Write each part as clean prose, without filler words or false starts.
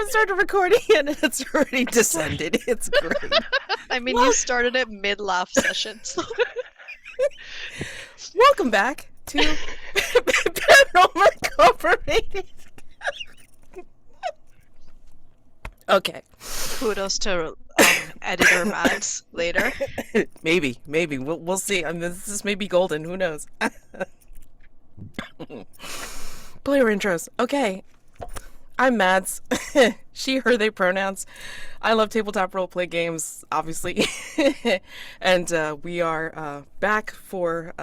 haven't started recording yet, and it's already descended. It's great. I mean, you Well, started it mid-laugh session, so welcome back to Paranormal Incorporated. Okay. kudos to editor Mads later. Maybe we'll see. I mean, this may be golden. Who knows? Player intros. Okay. I'm Mads. She, her, they pronouns. I love tabletop roleplay games, obviously. And we are back for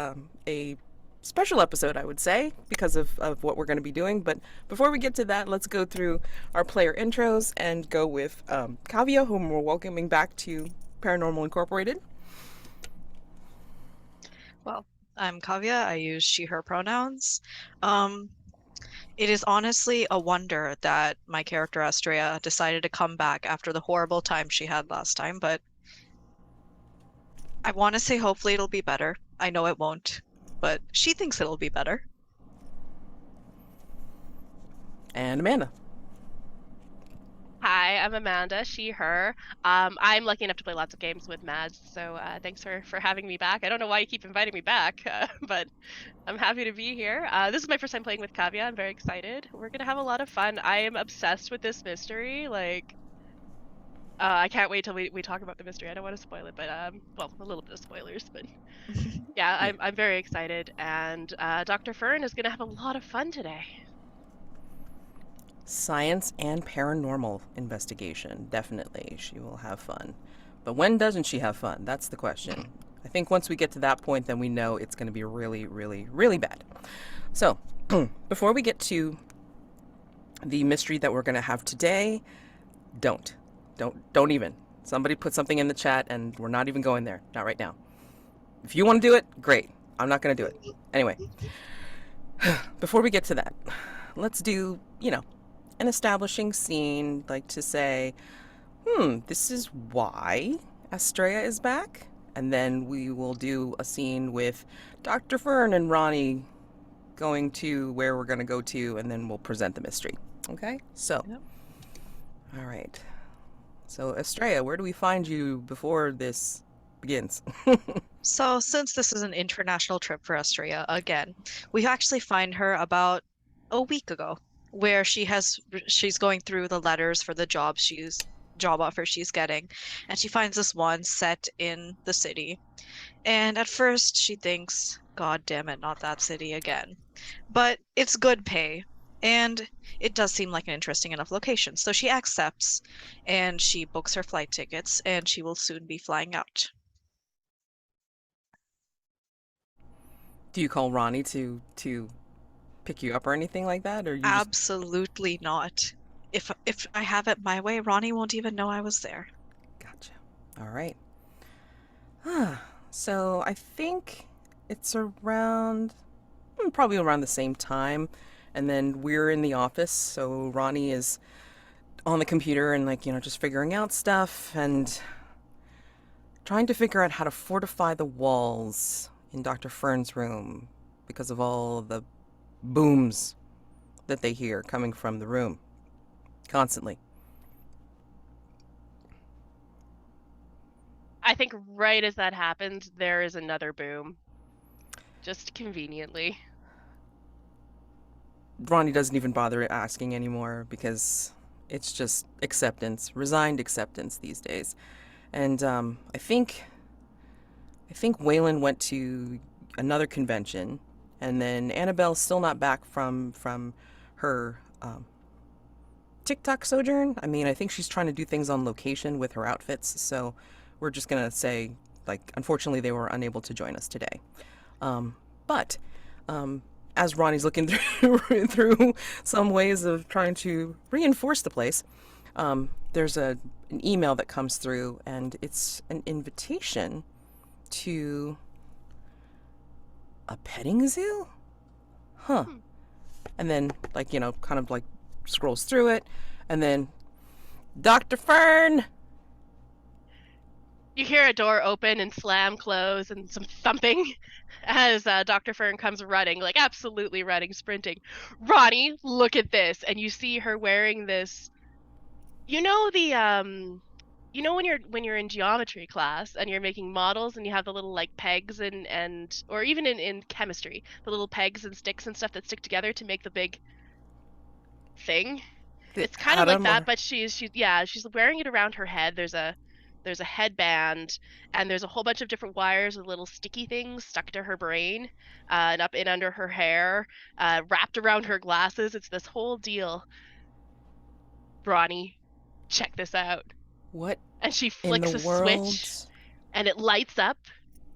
a special episode, I would say, because of what we're going to be doing. But before we get to that, let's go through our player intros and go with Kavya, whom we're welcoming back to Paranormal Incorporated. Well, I'm Kavya. I use she, her pronouns. Um, it is honestly a wonder that my character Astraea decided to come back after the horrible time she had last time, but I want to say hopefully it'll be better. I know it won't, but she thinks it'll be better. And Amanda. Hi, I'm Amanda, she, her. I'm lucky enough to play lots of games with Mads, so thanks for having me back. I don't know why you keep inviting me back, but I'm happy to be here. This is my first time playing with Kavya. I'm very excited. We're gonna have a lot of fun. I am obsessed with this mystery. I can't wait till we talk about the mystery. I don't want to spoil it, but well, a little bit of spoilers, but yeah, I'm very excited. And Dr. Fern is gonna have a lot of fun today. Science and paranormal investigation. Definitely. She will have fun. But when doesn't she have fun? That's the question. I think once we get to that point, then we know it's going to be really, really, really bad. So, before we get to the mystery that we're going to have today, don't even. Somebody put something in the chat and we're not even going there. Not right now. If you want to do it, great. I'm not going to do it. Anyway, before we get to that, let's do, an establishing scene, like to say, this is why Astraea is back. And then we will do a scene with Dr. Fern and Ronnie going to where we're going to go to, and then we'll present the mystery. Okay? So, Yep. All right. So, Astraea, where do we find you before this begins? So, since this is an international trip for Astraea again, we actually find her about a week ago, where she's going through the letters for the job offer she's getting, and she finds this one set in the city. And at first she thinks, God damn it, not that city again. But it's good pay, and it does seem like an interesting enough location. So she accepts, and she books her flight tickets, and she will soon be flying out. Do you call Ronnie to pick you up or anything like that, or you just Absolutely not. If I have it my way, Ronnie won't even know I was there. gotcha? All right. So I think it's around probably around the same time, and then we're in the office. So Ronnie is on the computer and just figuring out stuff and trying to figure out how to fortify the walls in Dr. Fern's room because of all the booms that they hear coming from the room constantly. I think right as that happens, there is another boom. Just conveniently. Ronnie doesn't even bother asking anymore because it's just acceptance, resigned acceptance these days. And I think Waylon went to another convention, and then Annabelle's still not back from her TikTok sojourn. I mean, I think she's trying to do things on location with her outfits, so we're just gonna say, unfortunately, they were unable to join us today. But as Ronnie's looking through some ways of trying to reinforce the place, there's an email that comes through, and it's an invitation to a petting zoo? Huh. And then, kind of scrolls through it, and then, Dr. Fern! You hear a door open and slam close and some thumping as Dr. Fern comes running, absolutely running, sprinting. Ronnie, look at this. And you see her wearing this You know the when you're in geometry class and you're making models and you have the little like pegs and or even in chemistry, the little pegs and sticks and stuff that stick together to make the big thing. The It's kind of like atom that, or but she's wearing it around her head. There's a headband and there's a whole bunch of different wires with little sticky things stuck to her brain, and up and under her hair, wrapped around her glasses. It's this whole deal. Ronnie, check this out. what And she in the flicks a world? switch and it lights up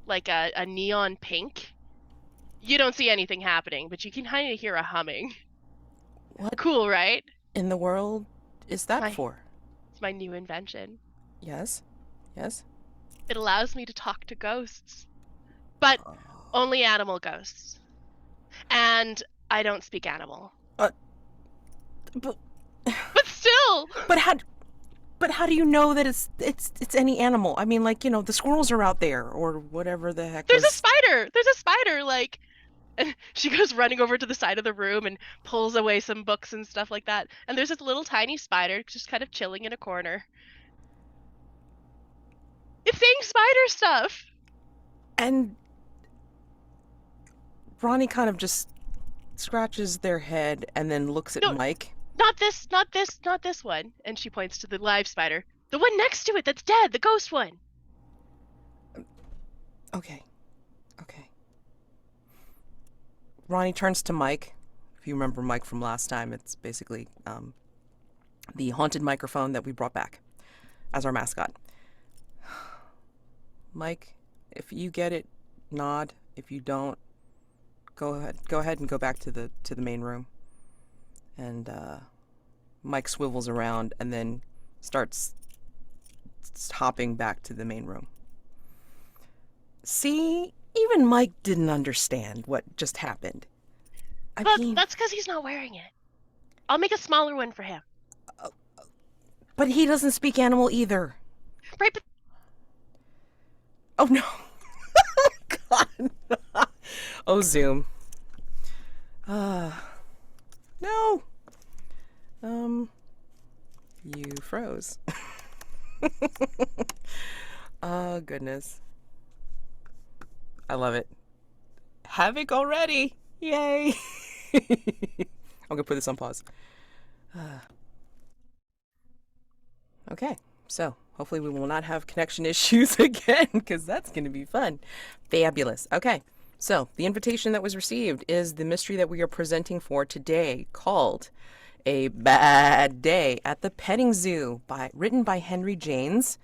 like a neon pink. You don't see anything happening, but you can kind of hear a humming. What Cool, right? in the world is It's that my for? it's my new invention. Yes, yes. It allows me to talk to ghosts, but only animal ghosts. And I don't speak animal. But But still, but how? But how do you know that it's any animal? I mean, like, the squirrels are out there or whatever the heck there's a was. spider. There's a spider like and she goes running over to the side of the room and pulls away some books and stuff like that. And there's this little tiny spider just kind of chilling in a corner. It's saying spider stuff. And Ronnie kind of just scratches their head and then looks at No, Mike. not this one. And she points to the live spider. The one next to it that's dead, the ghost one. Okay. Okay. Ronnie turns to Mike. If you remember Mike from last time, it's basically the haunted microphone that we brought back as our mascot. Mike, if you get it, nod. If you don't, go ahead and go back to the main room. And Mike swivels around and then starts hopping back to the main room. See, even Mike didn't understand what just happened. That's because he's not wearing it. I'll make a smaller one for him. But he doesn't speak animal either. Right, but Oh no. God. Oh, Zoom. No. You froze. Oh, goodness. I love it. Havoc already. Yay. I'm going to put this on pause. Okay, so hopefully we will not have connection issues again because that's going to be fun. Fabulous. Okay, so the invitation that was received is the mystery that we are presenting for today called A Bad Day at the Petting Zoo, written by Henry Janes.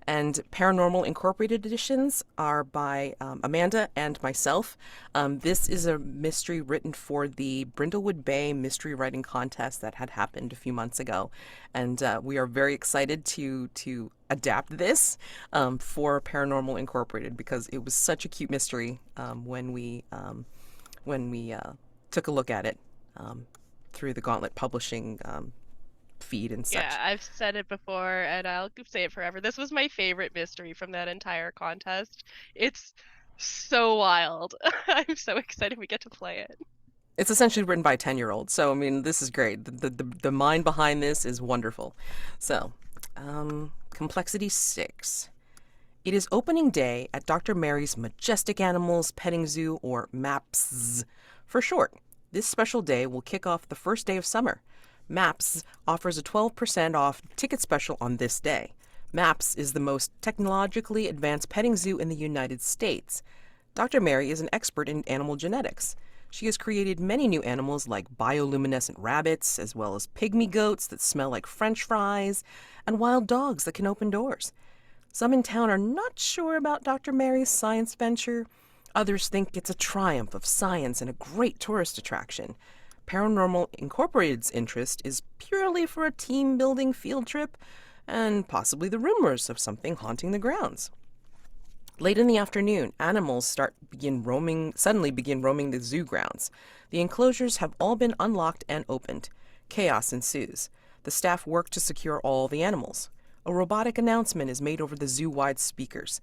And Paranormal Incorporated editions are by Amanda and myself. This is a mystery written for the Brindlewood Bay Mystery Writing Contest that had happened a few months ago. And we are very excited to adapt this for Paranormal Incorporated because it was such a cute mystery when we took a look at it through the Gauntlet Publishing feed and such. yeah, I've said it before and I'll say it forever. This was my favorite mystery from that entire contest. It's so wild. I'm so excited we get to play it. It's essentially written by a 10-year-old, so I mean, this is great. The mind behind this is wonderful. So, complexity 6. It is opening day at Dr. Mary's Majestic Animals Petting Zoo, or MAPZ for short. This special day will kick off the first day of summer. MAPZ offers a 12% off ticket special on this day. MAPZ is the most technologically advanced petting zoo in the United States. Dr. Mary is an expert in animal genetics. She has created many new animals like bioluminescent rabbits, as well as pygmy goats that smell like French fries, and wild dogs that can open doors. Some in town are not sure about Dr. Mary's science venture. Others think it's a triumph of science and a great tourist attraction. Paranormal Incorporated's interest is purely for a team-building field trip and possibly the rumors of something haunting the grounds. Late in the afternoon, animals suddenly begin roaming the zoo grounds. The enclosures have all been unlocked and opened. Chaos ensues. The staff work to secure all the animals. A robotic announcement is made over the zoo-wide speakers.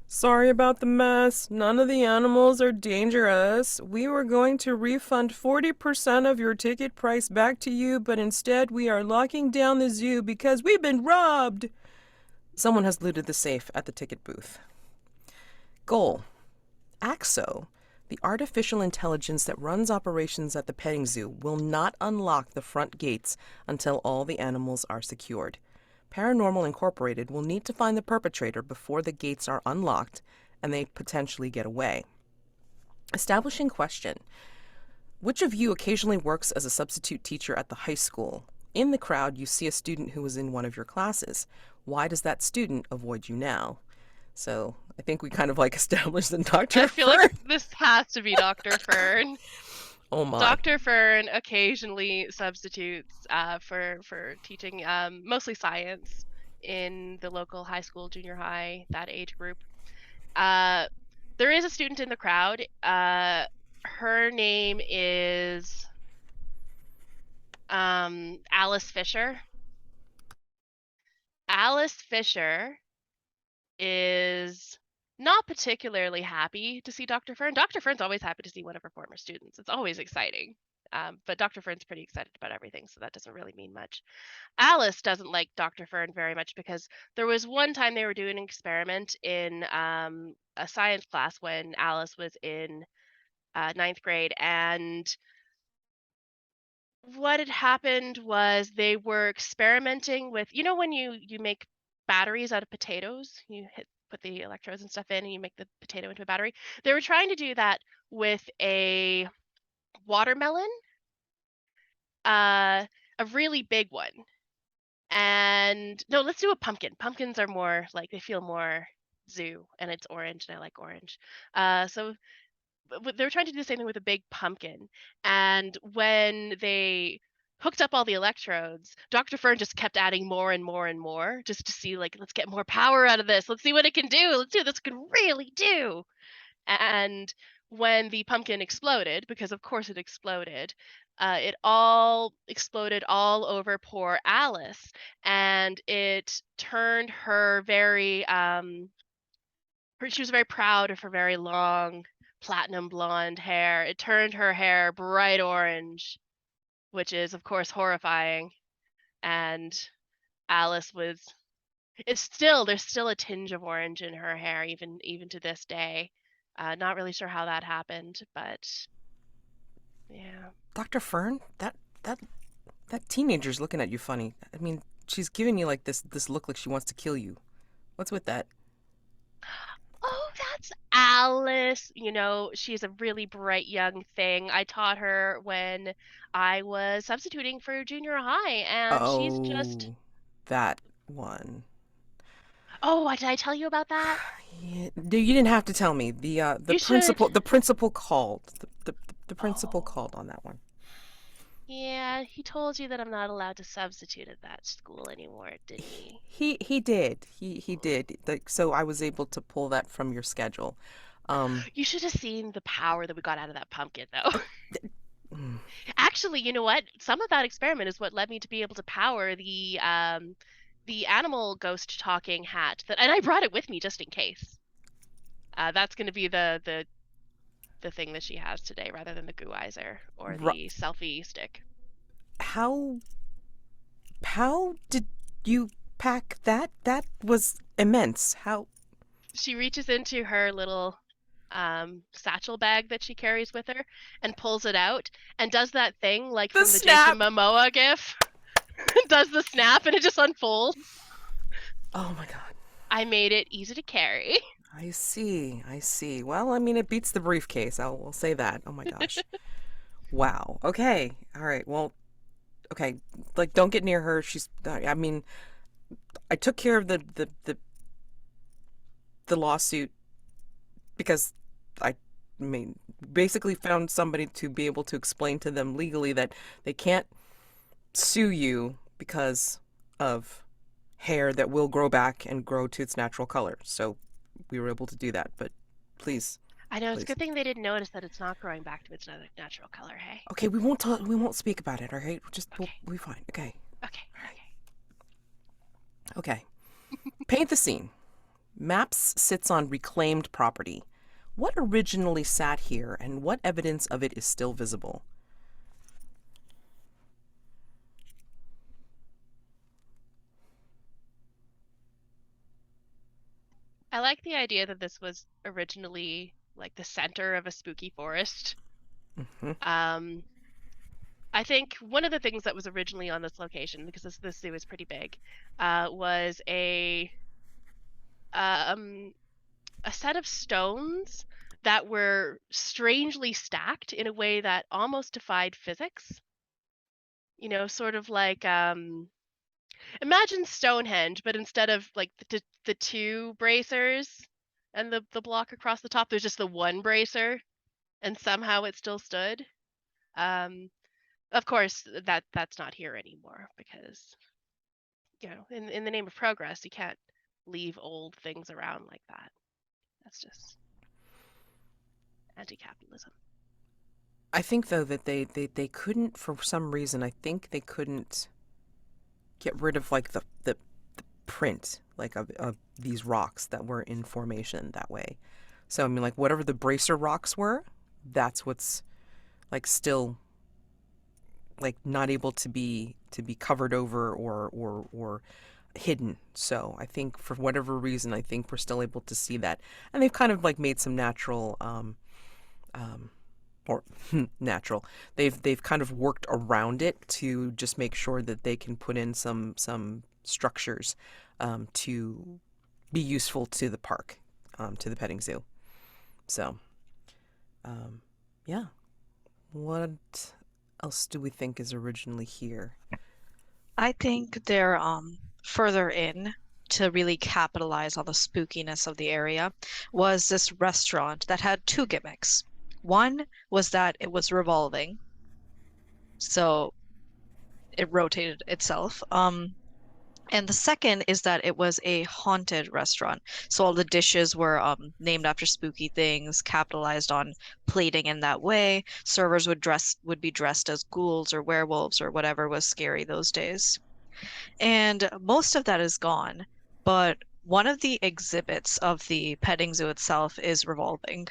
Sorry about the mess. None of the animals are dangerous. We were going to refund 40% of your ticket price back to you, but instead we are locking down the zoo because we've been robbed. Someone has looted the safe at the ticket booth. Goal: AXO, the artificial intelligence that runs operations at the petting zoo, will not unlock the front gates until all the animals are secured. Paranormal Incorporated will need to find the perpetrator before the gates are unlocked and they potentially get away. Establishing question: which of you occasionally works as a substitute teacher at the high school? In the crowd, you see a student who was in one of your classes. Why does that student avoid you now? So I think we kind of like established the Dr. I feel Fern. like this has to be Dr. Fern. Oh my. Dr. Fern occasionally substitutes for teaching mostly science in the local high school, junior high, that age group. There is a student in the crowd. Her name is Alice Fisher. Alice Fisher is not particularly happy to see Dr. Fern. Dr. Fern's always happy to see one of her former students. It's always exciting. But Dr. Fern's pretty excited about everything, so that doesn't really mean much. Alice doesn't like Dr. Fern very much because there was one time they were doing an experiment in a science class when Alice was in ninth grade, and what had happened was they were experimenting with, you know, when you make batteries out of potatoes, put the electrodes and stuff in and you make the potato into a battery. They were trying to do that with a watermelon, a really big one. And no, let's do a pumpkin. Pumpkins are more like, they feel more zoo, and it's orange and I like orange. So they were trying to do the same thing with a big pumpkin. And when they hooked up all the electrodes, Dr. Fern just kept adding more and more and more just to see, like, let's get more power out of this. Let's see what it can do. Let's see what this can really do. And when the pumpkin exploded, because of course it exploded, it all exploded all over poor Alice. And it turned her very, she was very proud of her very long platinum blonde hair. It turned her hair bright orange, which is of course horrifying. And Alice was, there's still a tinge of orange in her hair even to this day. Not really sure how that happened, but yeah. Dr. Fern, that teenager's looking at you funny. I mean, she's giving you like this look like she wants to kill you. What's with that? Oh, that's Alice. You know, she's a really bright young thing. I taught her when I was substituting for junior high, and she's just. Oh, that one. Oh, did I tell you about that? Yeah, you didn't have to tell me. The You should. principal called. The principal Oh, called on that one. yeah, he told you that I'm not allowed to substitute at that school anymore, didn't he? He did. He did. Like, so I was able to pull that from your schedule. You should have seen the power that we got out of that pumpkin, though. Mm. Actually, you know what? Some of that experiment is what led me to be able to power the animal ghost talking hat and I brought it with me just in case. That's going to be the thing that she has today rather than the gooizer or Ru- the selfie stick. how did you pack that? That was immense. How? She reaches into her little satchel bag that she carries with her and pulls it out and does that thing like The from the Jason snap. Momoa gif. Does the snap and it just unfolds. Oh my God. I made it easy to carry. I see. I see. Well, I mean, it beats the briefcase. I'll say that. Oh my gosh. Wow. Okay. All right. Well, okay. Like, don't get near her. She's. I mean, I took care of the lawsuit because I mean, basically found somebody to be able to explain to them legally that they can't sue you because of hair that will grow back and grow to its natural color. So we were able to do that. But please, I know, it's a please. good thing they didn't notice that it's not growing back to its natural color, hey? Okay, we won't talk. We won't speak about it. All right, we'll Okay, be fine. Okay, okay, all right. okay. Okay. Paint the scene. MAPS sits on reclaimed property. What originally sat here, and what evidence of it is still visible? I like the idea that this was originally like the center of a spooky forest. Mm-hmm. I think one of the things that was originally on this location, because this zoo is pretty big, was um, a set of stones that were strangely stacked in a way that almost defied physics. You know, sort of like imagine Stonehenge, but instead of like the two bracers and the block across the top, there's just the one bracer, and somehow it still stood. Um, of course, that's not here anymore because in the name of progress, you can't leave old things around like that. That's just anti-capitalism. I think though that they couldn't, for some reason. I think they couldn't get rid of like the print like of these rocks that were in formation that way. So I mean, like whatever the bracer rocks were, that's what's like still like not able to be covered over or hidden. So I think for whatever reason, I think we're still able to see that, and they've kind of like made some natural or natural. They've kind of worked around it to just make sure that they can put in some structures to be useful to the park, to the petting zoo. So, yeah. What else do we think is originally here? I think they're further in to really capitalize on the spookiness of the area was this restaurant that had two gimmicks. One was that it was revolving, so it rotated itself. And the second is that it was a haunted restaurant. So all the dishes were named after spooky things, capitalized on plating in that way. Servers would be dressed as ghouls or werewolves or whatever was scary those days. And most of that is gone, but one of the exhibits of the petting zoo itself is revolving.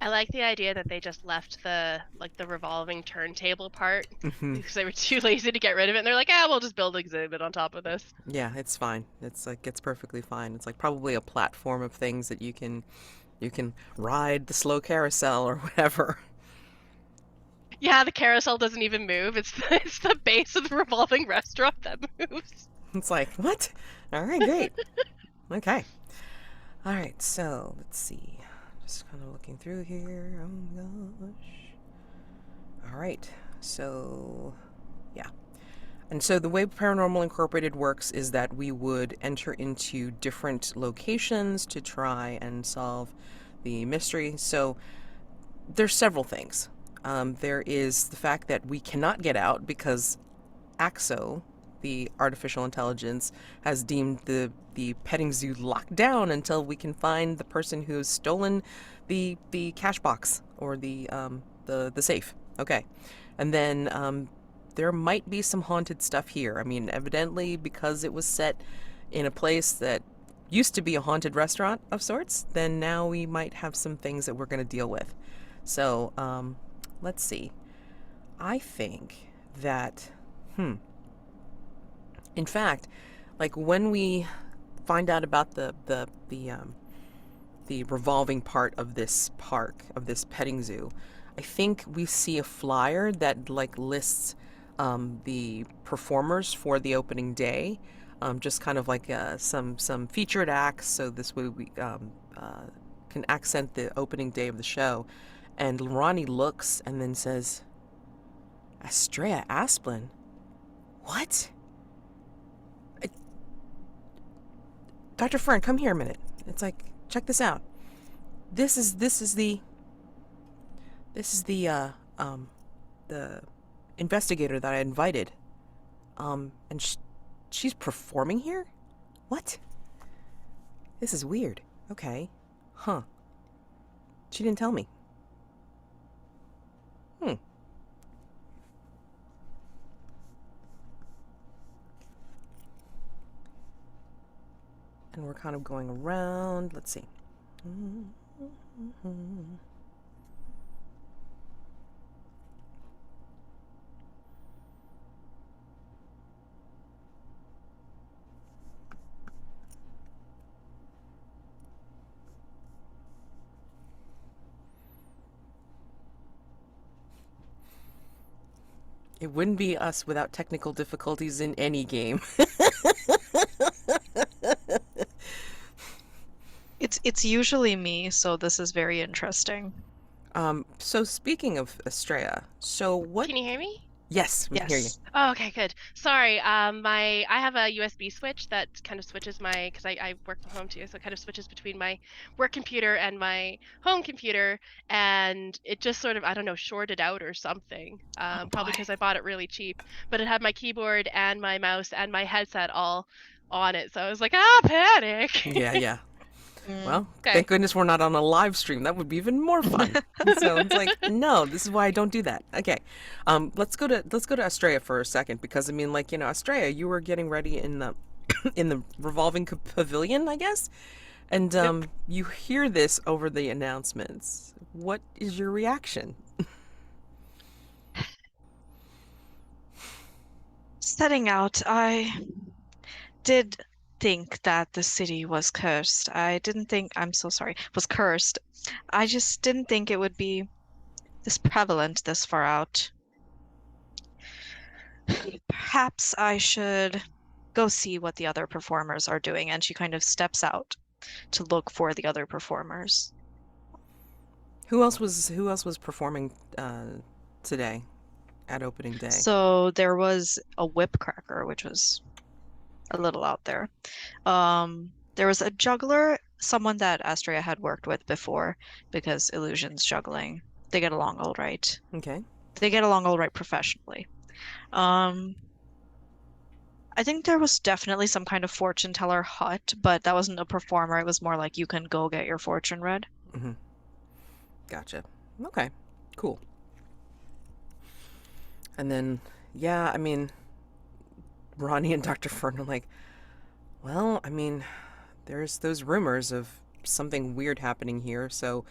I like the idea that they just left the revolving turntable part Hmm. because they were too lazy to get rid of it. And they're like, ah, we'll just build an exhibit on top of this. Yeah, it's fine. It's like it's perfectly fine. It's like probably a platform of things that you can ride the slow carousel or whatever. Yeah, the carousel doesn't even move. It's the base of the revolving restaurant that moves. It's like, what? All right, great. Okay. All right, so let's see. Just kind of looking through here. Oh my gosh. All right. So, yeah. And so the way Paranormal Incorporated works is that we would enter into different locations to try and solve the mystery. So there's several things. There is the fact that we cannot get out because AXO, the artificial intelligence, has deemed the petting zoo locked down until we can find the person who's stolen the cash box or the safe. Okay, and then there might be some haunted stuff here. I mean, evidently because it was set in a place that used to be a haunted restaurant of sorts, then now we might have some things that we're going to deal with. So let's see. I think that in fact, like when we find out about the revolving part of this park, of this petting zoo, I think we see a flyer that like lists the performers for the opening day, just kind of like some featured acts. So this way we can accent the opening day of the show. And Ronnie looks and then says, "Astraea Asplin? What? Dr. Fern, come here a minute." It's like, check this out. This is the investigator that I invited. And she's performing here? What? This is weird. Okay. Huh. She didn't tell me. Hmm. and we're kind of going around. Let's see. It wouldn't be us without technical difficulties in any game. It's usually me, so this is very interesting. So speaking of Astraea, so what? Can you hear me? Yes, we can hear you. Yes. Oh, okay, good. Sorry, I have a USB switch that kind of switches my, because I work from home too, so it kind of switches between my work computer and my home computer, and it just sort of, I don't know, shorted out or something. Probably boy. because I bought it really cheap, but it had my keyboard and my mouse and my headset all on it, so I was like, panic. Yeah, yeah. Mm. Well, Okay. thank goodness we're not on a live stream. That would be even more fun. So it's like, no, this is why I don't do that. Okay, let's go to Astraea for a second because I mean, like Astraea, you were getting ready in the in the revolving pavilion, I guess, and you hear this over the announcements. What is your reaction? Setting out, I did think that the city was cursed. I didn't think, I'm so sorry, was cursed. I just didn't think it would be this prevalent this far out. Perhaps I should go see what the other performers are doing. And she kind of steps out to look for the other performers. Who else was performing today at opening day? So there was a whip cracker, which was a little out there. There was a juggler, someone that Astraea had worked with before, because illusions juggling, they get along all right. Okay. They get along all right professionally. I think there was definitely some kind of fortune teller hut, but that wasn't a performer. It was more like you can go get your fortune read. Mm-hmm. Gotcha. Okay. Cool. And then, yeah, I mean, Ronnie and Dr. Fern are like, well, I mean, there's those rumors of something weird happening here, so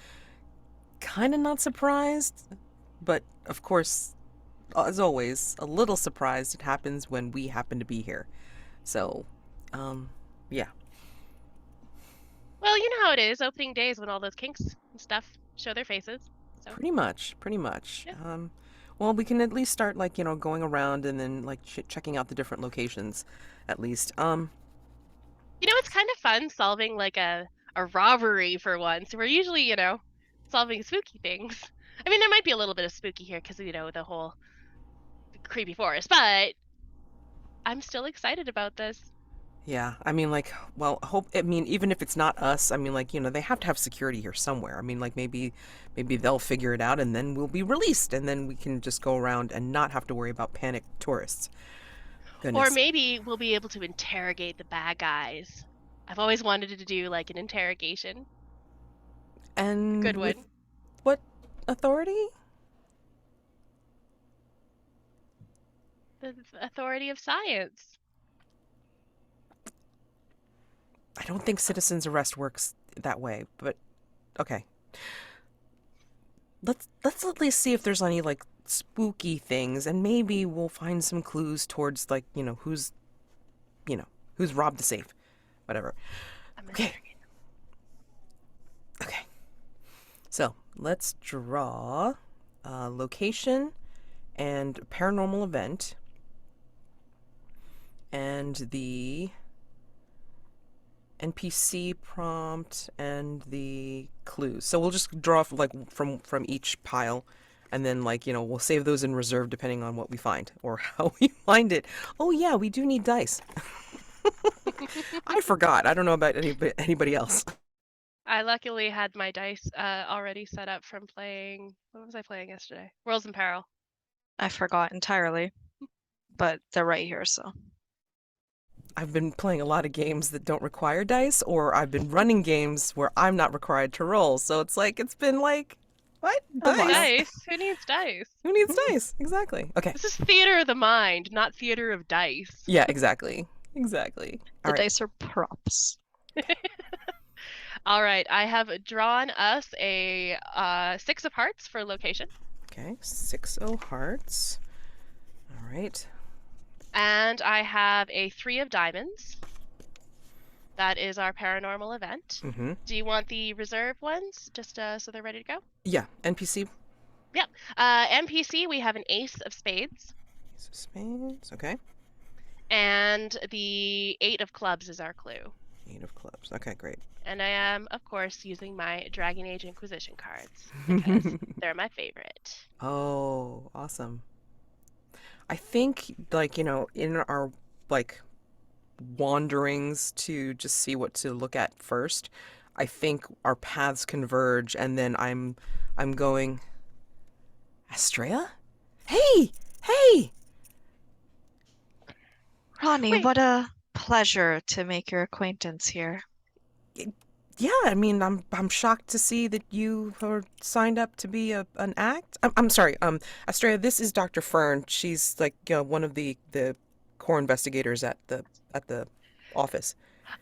kind of not surprised, but of course, as always, a little surprised it happens when we happen to be here. So, yeah. Well, you know how it is, opening days when all those kinks and stuff show their faces. So Pretty much, pretty much. Yeah. Well, we can at least start like, going around and then like checking out the different locations at least. it's kind of fun solving like a robbery for once. We're usually, solving spooky things. I mean, there might be a little bit of spooky here because, the whole creepy forest, but I'm still excited about this. Yeah, I mean, like, well, I mean, even if it's not us, I mean, like, they have to have security here somewhere. I mean, like, maybe they'll figure it out and then we'll be released and then we can just go around and not have to worry about panicked tourists. Goodness. Or maybe we'll be able to interrogate the bad guys. I've always wanted to do like an interrogation. And Good with one. what authority? The authority of science. I don't think citizens arrest works that way, but okay. Let's at least see if there's any like spooky things, and maybe we'll find some clues towards like who's robbed the safe, whatever. Okay. Okay. So let's draw a location and paranormal event and the NPC prompt and the clues. So we'll just draw like from each pile, and then like we'll save those in reserve depending on what we find or how we find it. Oh yeah, we do need dice. I forgot. I don't know about anybody else. I luckily had my dice already set up from playing. What was I playing yesterday? Worlds in Peril. I forgot entirely, but they're right here, so. I've been playing a lot of games that don't require dice, or I've been running games where I'm not required to roll. So it's been like, what? Oh, wow. Dice? Who needs dice? Who needs dice? Exactly. Okay. This is theater of the mind, not theater of dice. Yeah, exactly. Exactly. The All right. dice are props. All right, I have drawn us a 6 of hearts for location, Okay, 6 o' hearts. All right. and I have a 3 of diamonds. That is our paranormal event. Mm-hmm. Do you want the reserve ones, just so they're ready to go? Yeah, NPC. Yep. NPC, we have an ace of spades, Ace of spades. Okay. and the 8 of clubs is our clue. 8 of clubs. Okay, great. And I am, of course, using my Dragon Age Inquisition cards because they're my favorite. Oh, awesome. I think, like, in our, like, wanderings to just see what to look at first, I think our paths converge, and then I'm going, Astraea? Hey! Hey! Ronnie, Wait, what a pleasure to make your acquaintance here. Yeah, I mean, I'm shocked to see that you are signed up to be an act. I'm sorry, Astraea, this is Dr. Fern. She's like, one of the core investigators at the office.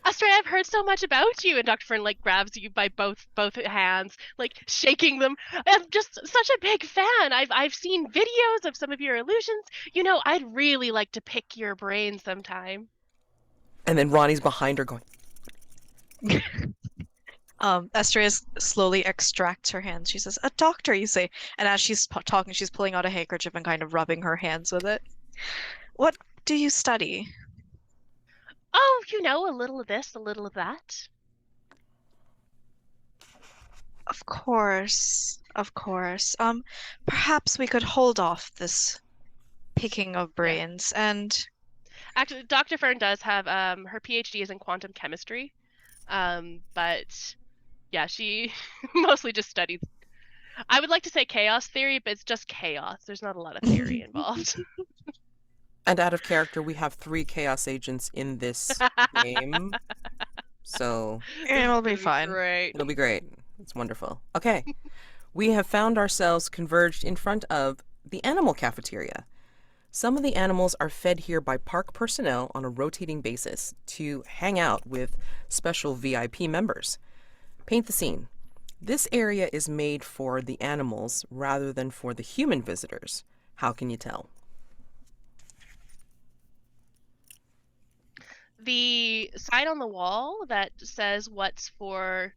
Astraea, I've heard so much about you, and Dr. Fern like grabs you by both hands, like shaking them. I'm just such a big fan. I've seen videos of some of your illusions. I'd really like to pick your brain sometime. And then Ronnie's behind her going, Astraea slowly extracts her hands. She says, "A doctor, you say?" And as she's talking, she's pulling out a handkerchief and kind of rubbing her hands with it. What do you study? Oh, a little of this, a little of that. Of course, of course. Perhaps we could hold off this picking of Yeah. brains and Actually, Dr. Fern does have her PhD is in quantum chemistry. But yeah, she mostly just studies. I would like to say chaos theory, but it's just chaos. There's not a lot of theory involved. and out of character, we have 3 chaos agents in this game, so This is it'll be gonna be fine. great. it'll be great. It's wonderful. Okay, we have found ourselves converged in front of the animal cafeteria. Some of the animals are fed here by park personnel on a rotating basis to hang out with special VIP members. Paint the scene. This area is made for the animals rather than for the human visitors. How can you tell? The sign on the wall that says what's for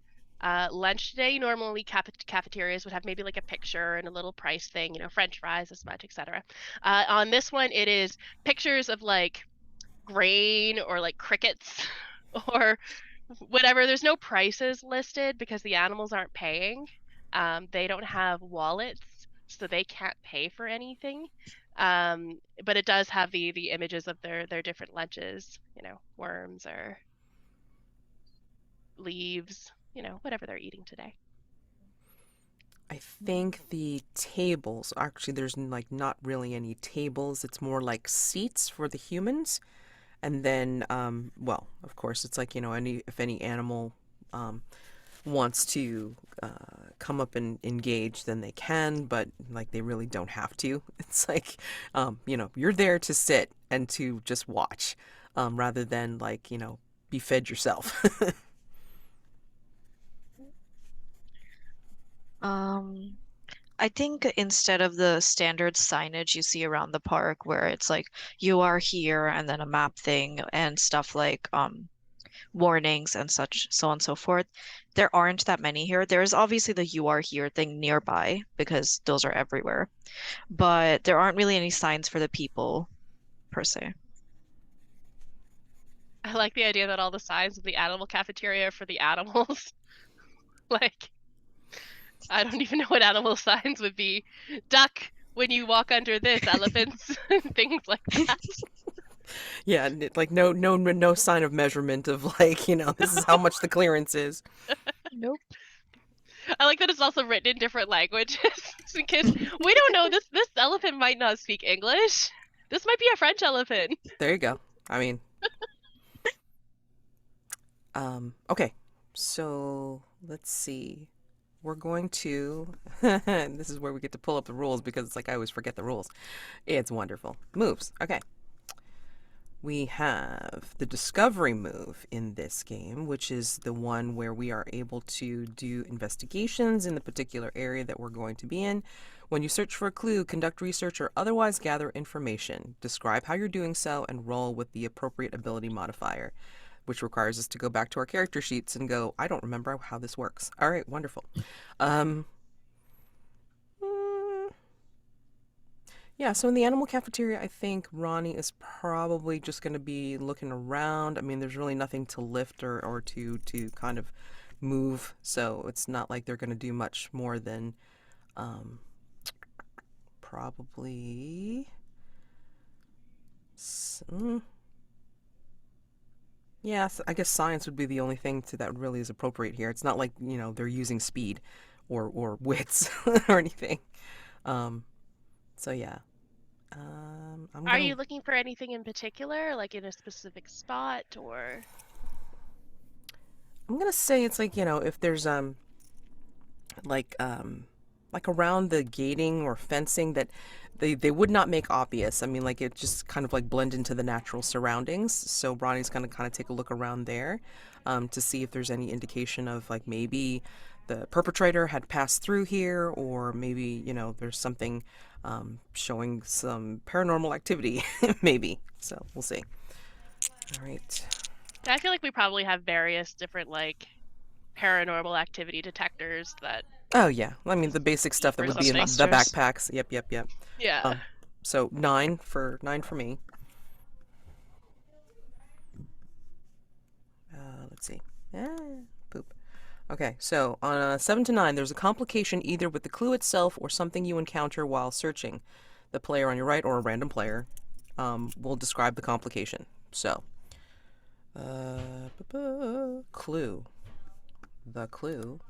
lunch today, normally cafeterias would have maybe like a picture and a little price thing, French fries, this much, etc. On this one, it is pictures of like grain or like crickets or whatever. There's no prices listed because the animals aren't paying. They don't have wallets, so they can't pay for anything. But it does have the images of their different lunches, worms or leaves, whatever they're eating today. I think the tables, actually, there's like not really any tables. It's more like seats for the humans. And then, well, of course, it's like, if any animal wants to come up and engage, then they can, but like they really don't have to. It's like, you're there to sit and to just watch, rather than like, be fed yourself. Um, I think instead of the standard signage you see around the park where it's like you are here and then a map thing and stuff like warnings and such so on and so forth, there aren't that many here. There's obviously the you are here thing nearby because those are everywhere, but there aren't really any signs for the people per se. I like the idea that all the signs of the animal cafeteria are for the animals. Like, I don't even know what animal signs would be. Duck when you walk under this, elephants, things like that. Yeah, like no sign of measurement of like, this is how much the clearance is. Nope. I like that it's also written in different languages because we don't know this elephant might not speak English. This might be a French elephant. There you go. I mean, okay. So let's see. We're going to, this is where we get to pull up the rules because it's like I always forget the rules. It's wonderful. Moves. Okay. we have the discovery move in this game, which is the one where we are able to do investigations in the particular area that we're going to be in. When you search for a clue, conduct research or otherwise gather information. Describe how you're doing so and roll with the appropriate ability modifier, which requires us to go back to our character sheets and go, I don't remember how this works. All right, wonderful. Yeah, so in the animal cafeteria, I think Ronnie is probably just going to be looking around. I mean, there's really nothing to lift or to kind of move, so it's not like they're going to do much more than probably. Yeah, I guess science would be the only thing that really is appropriate here. It's not like, they're using speed or wits or anything. So yeah. I'm Are gonna you looking for anything in particular, like in a specific spot, or? I'm gonna say it's like, if there's like um like around the gating or fencing that they would not make obvious. I mean, like it just kind of like blend into the natural surroundings. So Ronnie's gonna kind of take a look around there to see if there's any indication of like maybe the perpetrator had passed through here, or maybe, there's something showing some paranormal activity, maybe. So we'll see. All right. I feel like we probably have various different like paranormal activity detectors that. Oh yeah, I mean the basic stuff that Or would be in the something. backpacks. Yep. Yeah. So nine for me. Let's see. Poop. Okay, so on a 7 to 9, there's a complication either with the clue itself or something you encounter while searching. The player on your right or a random player will describe the complication. So, clue. The clue.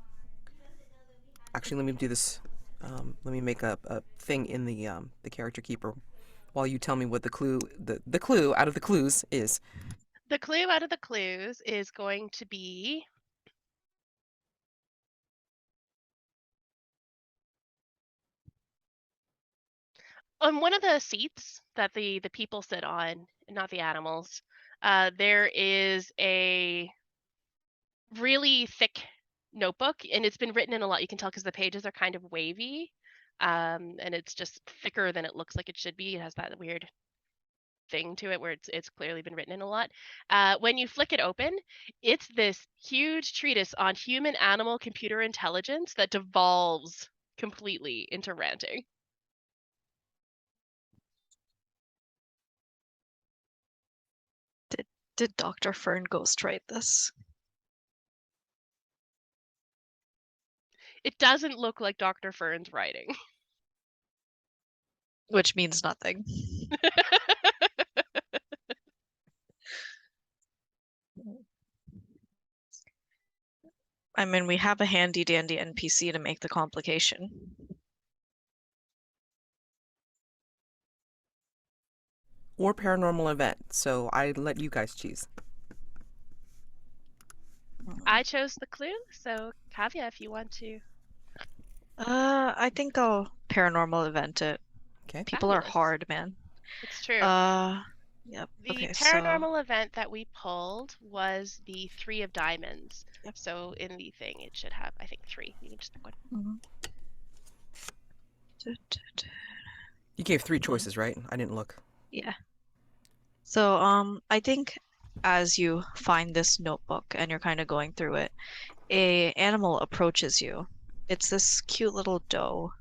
Actually, let me do this. Let me make a thing in the character keeper while you tell me what the clue out of the clues is. The clue out of the clues is going to be on one of the seats that the people sit on, not the animals. There is a really thick notebook, and it's been written in a lot. You can tell because the pages are kind of wavy, and it's just thicker than it looks like it should be. It has that weird thing to it where it's clearly been written in a lot. When you flick it open, it's this huge treatise on human animal computer intelligence that devolves completely into ranting. Did Dr. Fern ghostwrite this? It doesn't look like Dr. Fern's writing. Which means nothing. I mean, we have a handy dandy NPC to make the complication. Or paranormal event. So I let you guys choose. I chose the clue, so Kavya, if you want to. I think I'll paranormal event it. Okay. People are Fabulous. hard, man. It's true. Yep. The Okay, paranormal event that we pulled was the 3 of diamonds. Yep. So in the thing, it should have, I think, 3. You can just pick one. You gave 3 choices, right? I didn't look. Yeah. So, I think as you find this notebook and you're kind of going through it, a animal approaches you. It's this cute little doe,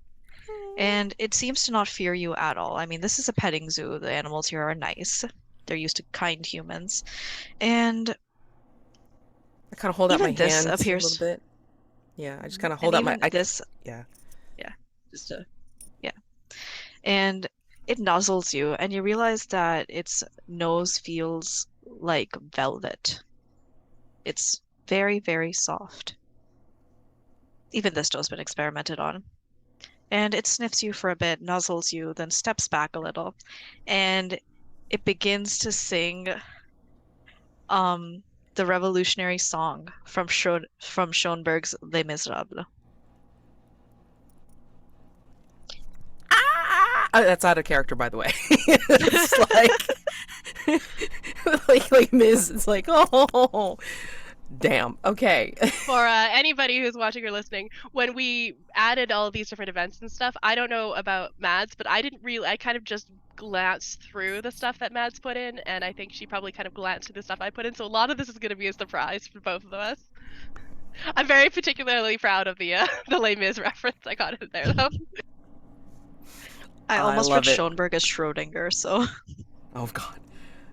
and it seems to not fear you at all. I mean, this is a petting zoo. The animals here are nice. They're used to kind humans. And I kind of hold out even my this hands appears... a little bit. Yeah, I just kind of and hold out my... even this... Yeah. Yeah. Yeah. And it nuzzles you, and you realize that its nose feels like velvet. It's very, very soft. Even this doe's been experimented on. And it sniffs you for a bit, nuzzles you, then steps back a little, and it begins to sing the revolutionary song from Schoenberg's Les Miserables. That's out of character, by the way. It's like like Ms. It's like, oh, damn. Okay. For anybody who's watching or listening, when we added all of these different events and stuff, I don't know about Mads, but I kind of just glanced through the stuff that Mads put in, and I think she probably kind of glanced through the stuff I put in, so a lot of this is going to be a surprise for both of us. I'm very particularly proud of the the Les Mis reference I got in there, though. I almost love put it. Schoenberg as Schrodinger, so Oh God.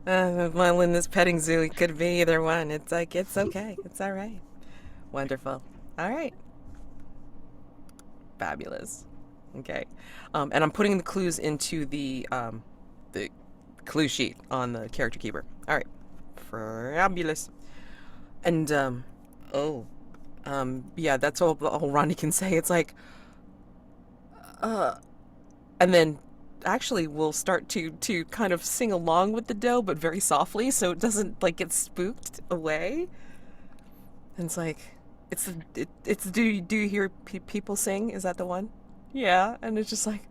Well, in this petting zoo, it could be either one. It's like, it's okay. It's all right. Wonderful. All right. Fabulous. Okay. And I'm putting the clues into the clue sheet on the character keeper. All right. Fabulous. And yeah, that's all Ronnie can say. It's like, and then actually we'll start to kind of sing along with the doe, but very softly, so it doesn't like get spooked away. And it's like, it's do you hear people sing? Is that the one? Yeah, and it's just like,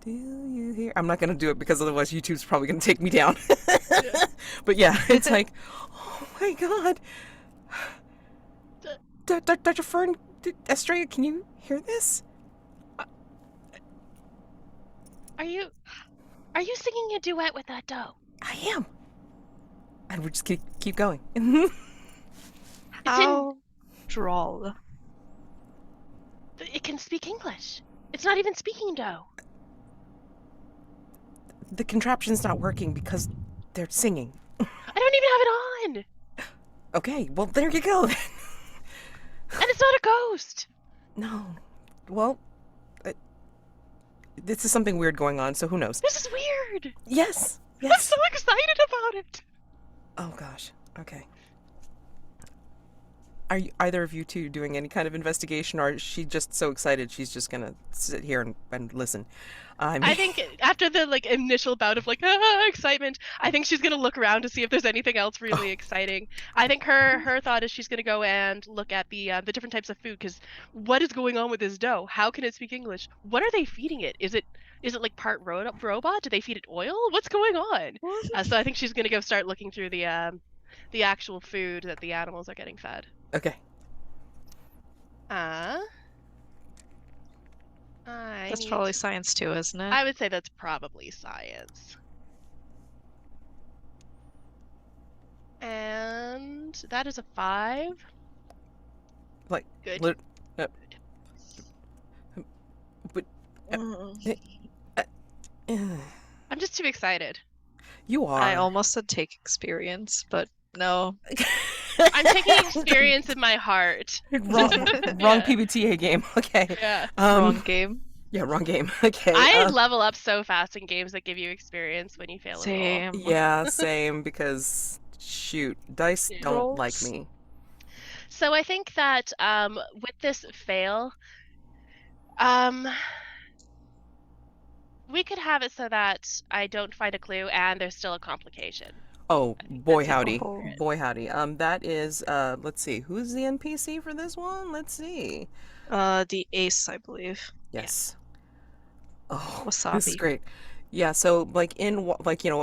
do you hear? I'm not gonna do it because otherwise YouTube's probably gonna take me down. But yeah, it's like, oh my God, Dr. Fern, Astraea, can you hear this? Are you singing a duet with that doe? I am. And we're just keep going. how droll. It can speak English. It's not even speaking doe. The contraption's not working because they're singing. I don't even have it on. Okay, well there you go then. And it's not a ghost. No. Well, this is something weird going on, so who knows? This is weird. Yes. I'm Yes. so excited about it. Oh gosh. Okay. Are either of you two doing any kind of investigation, or is she just so excited she's just gonna sit here and listen? I think after the initial bout of excitement, I think she's gonna look around to see if there's anything else really exciting. I think her thought is she's gonna go and look at the different types of food, because what is going on with this dough? How can it speak English? What are they feeding it? Is it like part robot? Do they feed it oil? What's going on? So I think she's gonna go start looking through the actual food that the animals are getting fed. Okay. That's probably science too, isn't it? I would say that's probably science. And that is a 5. Like Good. But I'm just too excited. you are. I almost said take experience, but no. I'm taking experience in my heart. wrong Yeah. PBTA game. Okay. Yeah. Wrong game. Yeah, wrong game. Okay. I level up so fast in games that give you experience when you fail a roll. Same. Yeah, same, because shoot, dice Yeah. don't like Rolls. me. So I think that with this fail, we could have it so that I don't find a clue and there's still a complication. Oh, boy howdy. Oh. Boy howdy. That is let's see. Who's the NPC for this one? Let's see. The ace, I believe. Yes. Oh, this is Wasabi. great. Yeah, so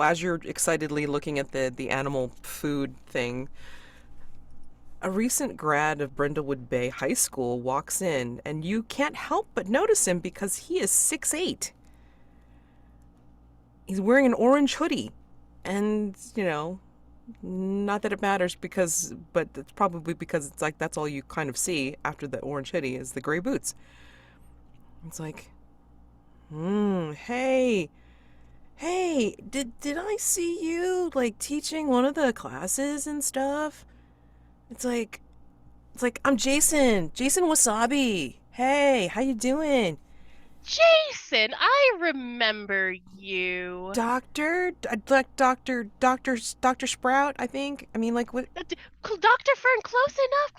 as you're excitedly looking at the animal food thing, a recent grad of Brindlewood Bay High School walks in, and you can't help but notice him because he is 6'8". He's wearing an orange hoodie. And, not that it matters but it's probably because it's like that's all you kind of see after the orange hoodie is the gray boots. It's like, hey, did I see you teaching one of the classes and stuff? It's like, I'm Jason Wasabi. Hey, how you doing? Jason, I remember you. Doctor Sprout, I think. I mean, what? Dr. Fern, close enough.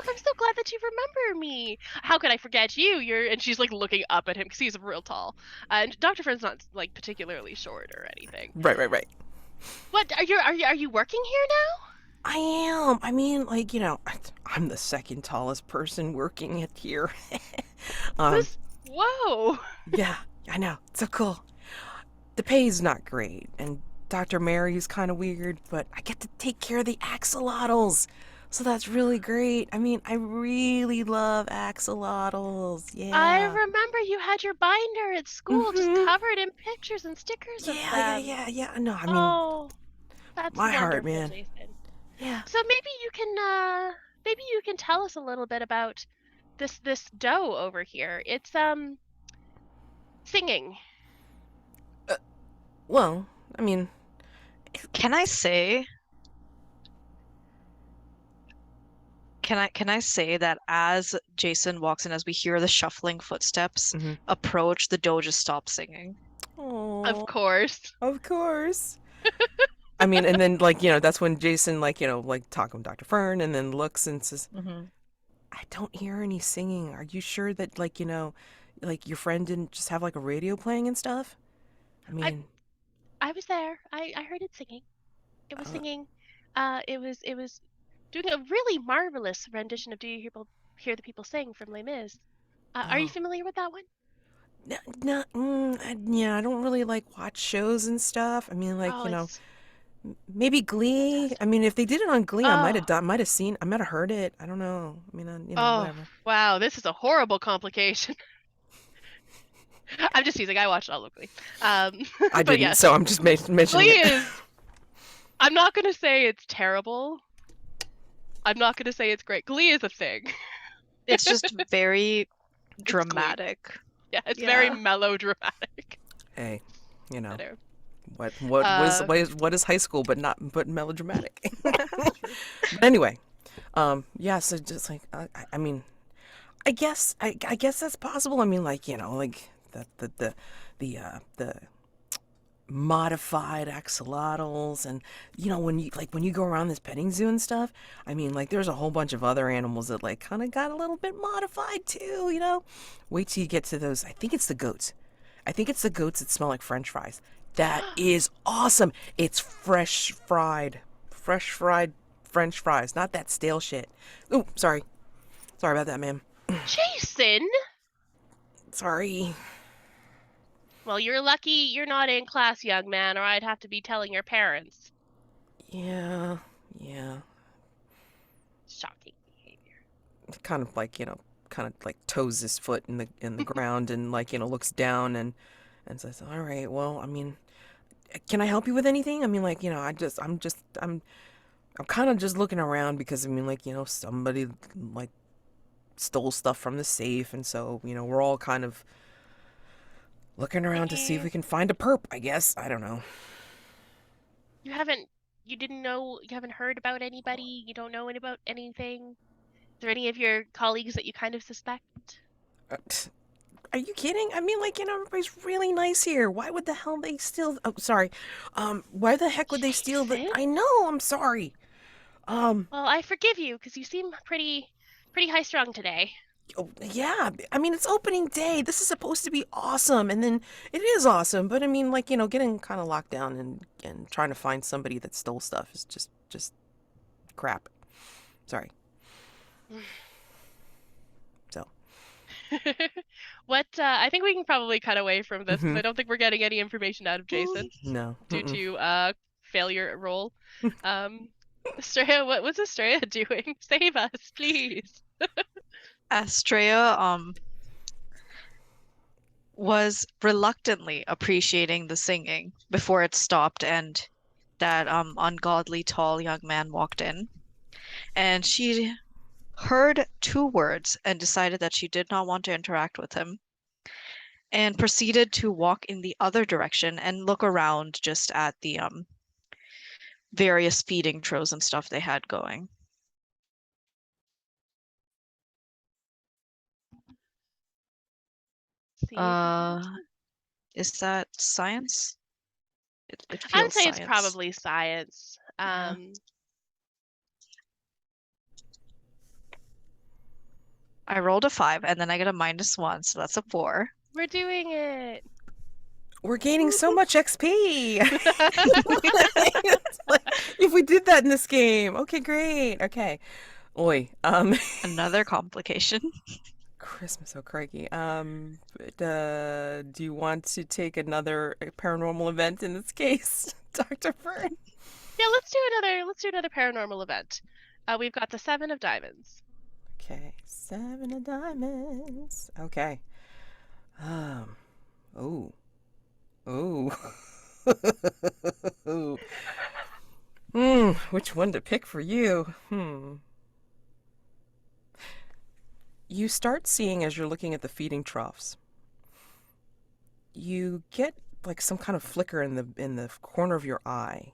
I'm so glad that you remember me. How could I forget you? And she's looking up at him because he's real tall. And Dr. Fern's not particularly short or anything. Right. What are you working here now? I am. I mean, I'm the second tallest person working it here. Whoa. Yeah, I know. It's so cool. The pay's not great, and Dr. Mary's kind of weird, but I get to take care of the axolotls. So that's really great. I mean, I really love axolotls. I Yeah. remember you had your binder at school just Mm-hmm. covered in pictures and stickers of them. Yeah. No, I mean, Oh, that's my heart, wonderful, man. Jason. Yeah. So maybe you can tell us a little bit about this doe over here. It's singing. Well, I mean, Can I say, can I say that as Jason walks in, as we hear the shuffling footsteps mm-hmm. approach, the doe just stops singing. Of Oh, course. of course. I mean, and then like that's when Jason like talking with Dr. Fern, and then looks and says, Hmm. "I don't hear any singing. Are you sure that like your friend didn't just have like a radio playing and stuff? I I mean, I was there. I heard it singing. It was uh, singing. It was doing a really marvelous rendition of "Do You Hear the People Sing" from Les Mis. Are you oh, familiar with that one? no, yeah, I don't really like watch shows and stuff. I mean, like Oh, it's maybe Glee. I fantastic. mean, if they did it on Glee, I might have Oh, done, might have seen, I might have heard it. I don't know. I mean, oh, whatever. wow, this is a horrible complication. I'm just teasing. I watched all of Glee. Um, I but didn't, yes, so I'm just Glee mentioning it. is. I'm not gonna say it's terrible. I'm not gonna say it's great. Glee is a thing. It's just very It's Glee. dramatic. Yeah, it's very Yeah. melodramatic. Hey, you know. Better. What Uh, is high school but melodramatic. True. But anyway, yeah. So just like I mean, I guess that's possible. I mean, like like the modified axolotls, and when you go around this petting zoo and stuff. I mean, like there's a whole bunch of other animals that like kind of got a little bit modified too. Wait till you get to those. I think it's the goats. I think it's the goats that smell like French fries. That is awesome. It's fresh fried French fries, not that stale shit. Oh, sorry about that, ma'am. Jason! Sorry. Well, you're lucky you're not in class, young man, or I'd have to be telling your parents. Yeah. Shocking behavior. Kind of like toes his foot in the ground, and looks down and says, "All right, well, I mean, can I help you with anything? I mean, like, I'm kind of just looking around because I mean, like, somebody like stole stuff from the safe, and so, we're all kind of looking around to see if Eh, we can find a perp, I guess. I don't know. you haven't, you didn't know, you haven't heard about anybody, you don't know about anything? Is there any of your colleagues that you kind of suspect? Uh, Are you kidding? I mean, like, everybody's really nice here. Why would the hell they steal? Oh, sorry. Why the heck would they steal the? Jason? I know. I'm sorry. Um, Well, I forgive you because you seem pretty high strung today. oh, yeah. I mean, it's opening day. This is supposed to be awesome, and then it is awesome. But I mean, like, getting kind of locked down and trying to find somebody that stole stuff is just crap. Sorry. So. I think we can probably cut away from this because Hmm. I don't think we're getting any information out of Jason No. due Mm-mm. to failure roll. Um, Astraea, what was Astraea doing? Save us, please. Astraea was reluctantly appreciating the singing before it stopped and that ungodly tall young man walked in. And she heard two words and decided that she did not want to interact with him and proceeded to walk in the other direction and look around just at the various feeding trows and stuff they had going. See if Uh, is that science? It I would feels say it's science. probably science. Yeah. I rolled a 5 and then I get a -1, so that's a 4. We're doing it. We're gaining so much XP. It's like, if we did that in this game. Okay, great. Okay. Oi. Another complication. Christmas, oh crikey. Do you want to take another paranormal event in this case, Dr. Fern? Yeah, let's do another paranormal event. We've got the Seven of Diamonds. Okay, 7 of diamonds. Okay. Um. Oh. Oh. Which one to pick for you? You start seeing as you're looking at the feeding troughs. You get like some kind of flicker in the corner of your eye.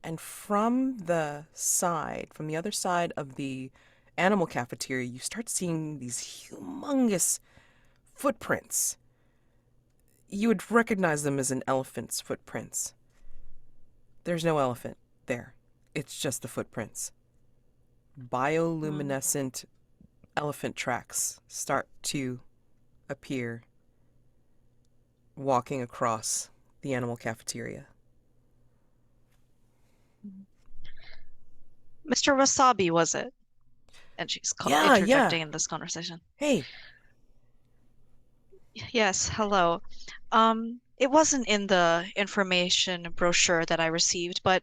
And from the side, from the other side of the animal cafeteria, you start seeing these humongous footprints. You would recognize them as an elephant's footprints. There's no elephant there. It's just the footprints. Bioluminescent elephant tracks start to appear walking across the animal cafeteria. Mr. Wasabi, was it? And she's Yeah, interjecting in this conversation. Hey, Yes, hello. It wasn't in the information brochure that I received, but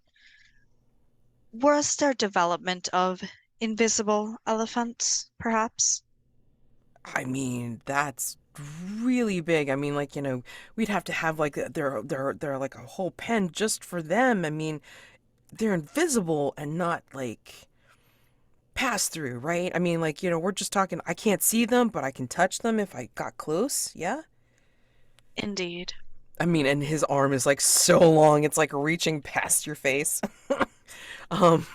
was there development of invisible elephants, perhaps? I mean, that's really big. I mean, like, we'd have to have like they're like a whole pen just for them. I mean, they're invisible and not like pass through, right? I mean, like, we're just talking I can't see them, but I can touch them if I got close. Yeah? Indeed. I mean, and his arm is like so long, it's like reaching past your face. um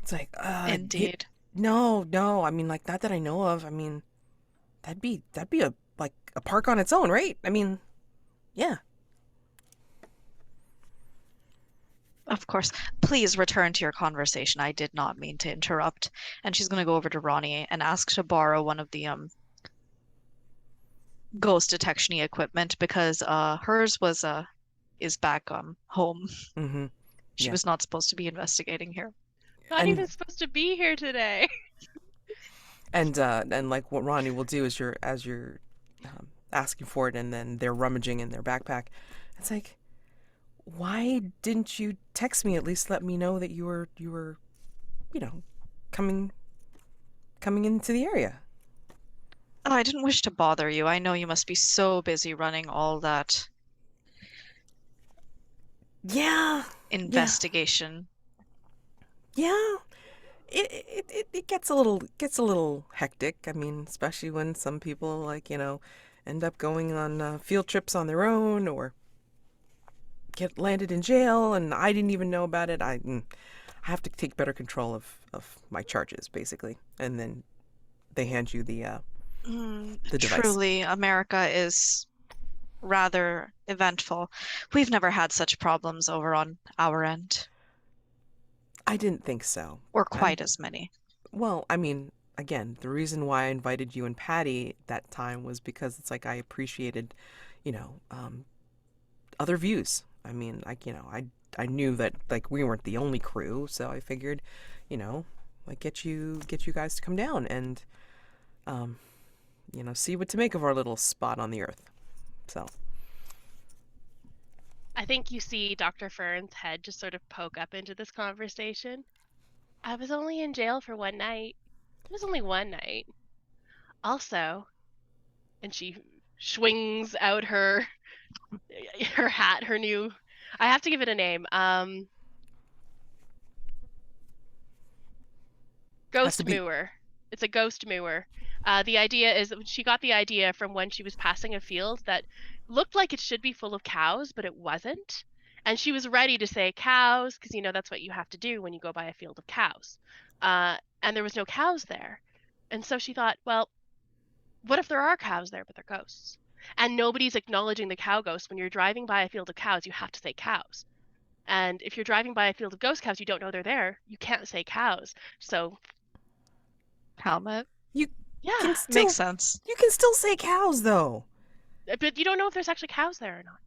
it's like Indeed. no, no. I mean, like, not that I know of. I mean, that'd be a like a park on its own, right? I mean, yeah. Of course. Please return to your conversation. I did not mean to interrupt. And she's going to go over to Ronnie and ask to borrow one of the ghost detection equipment because hers was is back home. Mm-hmm. She Yeah. was not supposed to be investigating here. Not And even supposed to be here today. and like what Ronnie will do is you're asking for it, and then they're rummaging in their backpack. It's like, why didn't you text me, at least let me know that you were you know coming into the area? Oh, I didn't wish to bother you. I know you must be so busy running all that Yeah, yeah, investigation. yeah. It gets a little hectic. I mean, especially when some people, like, end up going on field trips on their own, or get landed in jail, and I didn't even know about it. I have to take better control of my charges, basically, and then they hand you the device. Truly, America is rather eventful. We've never had such problems over on our end, I didn't think so. or I quite as many. Well, I mean, again, the reason why I invited you and Patty that time was because it's like I appreciated, you know, um, other views. I mean, like, I knew that like we weren't the only crew, so I figured, like, get you guys to come down and um, see what to make of our little spot on the earth. So, I think you see Dr. Fern's head just sort of poke up into this conversation. I was only in jail for one night. It was only one night. Also, and she swings out her hat, her new. I have to give it a name. has Ghost to be. mower. It's a ghost mower. The idea is that she got the idea from when she was passing a field that looked like it should be full of cows, but it wasn't. And she was ready to say cows, because that's what you have to do when you go by a field of cows. And there was no cows there. And so she thought, well, what if there are cows there, but they're ghosts? And nobody's acknowledging the cow ghost. When you're driving by a field of cows, you have to say cows. And if you're driving by a field of ghost cows, you don't know they're there, you can't say cows. So Helmet. You yeah, can still Makes sense. you can still say cows though. but you don't know if there's actually cows there or not.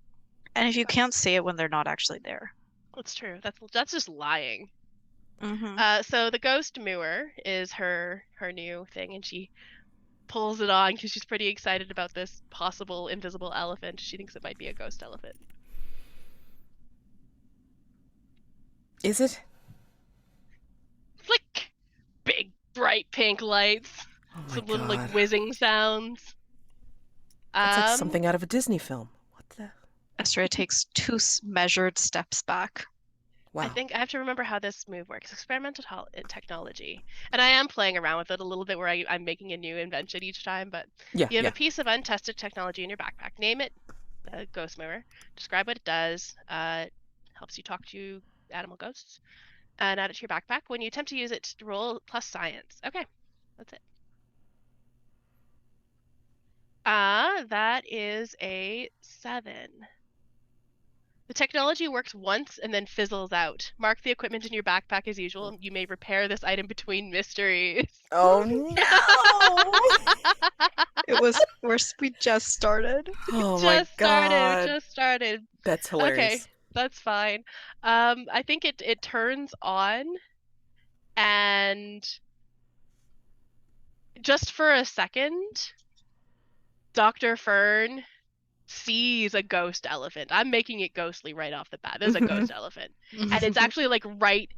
And if you can't say it when they're not actually there. That's true. That's just lying. Mm-hmm. So the ghost mower is her new thing, and she pulls it on because she's pretty excited about this possible invisible elephant. She thinks it might be a ghost elephant. Is it? Flick! Big, bright pink lights. Oh my Some little, like, god. whizzing sounds. That's like something out of a Disney film. What the? Astraea takes two measured steps back. Wow. I think I have to remember how this move works. Experimental technology. And I am playing around with it a little bit where I'm making a new invention each time, but Yeah, you have yeah. a piece of untested technology in your backpack. Name it Ghost Mower. Describe what it does. Helps you talk to animal ghosts. And add it to your backpack. When you attempt to use it, roll plus science. Okay, that's it. That is a 7. The technology works once and then fizzles out. Mark the equipment in your backpack as usual. You may repair this item between mysteries. Oh no! It was worse. We just started. Oh my god. Just started. That's hilarious. Okay, that's fine. I think it turns on, and just for a second, Dr. Fern sees a ghost elephant. I'm making it ghostly right off the bat. There's a ghost elephant. And it's actually like right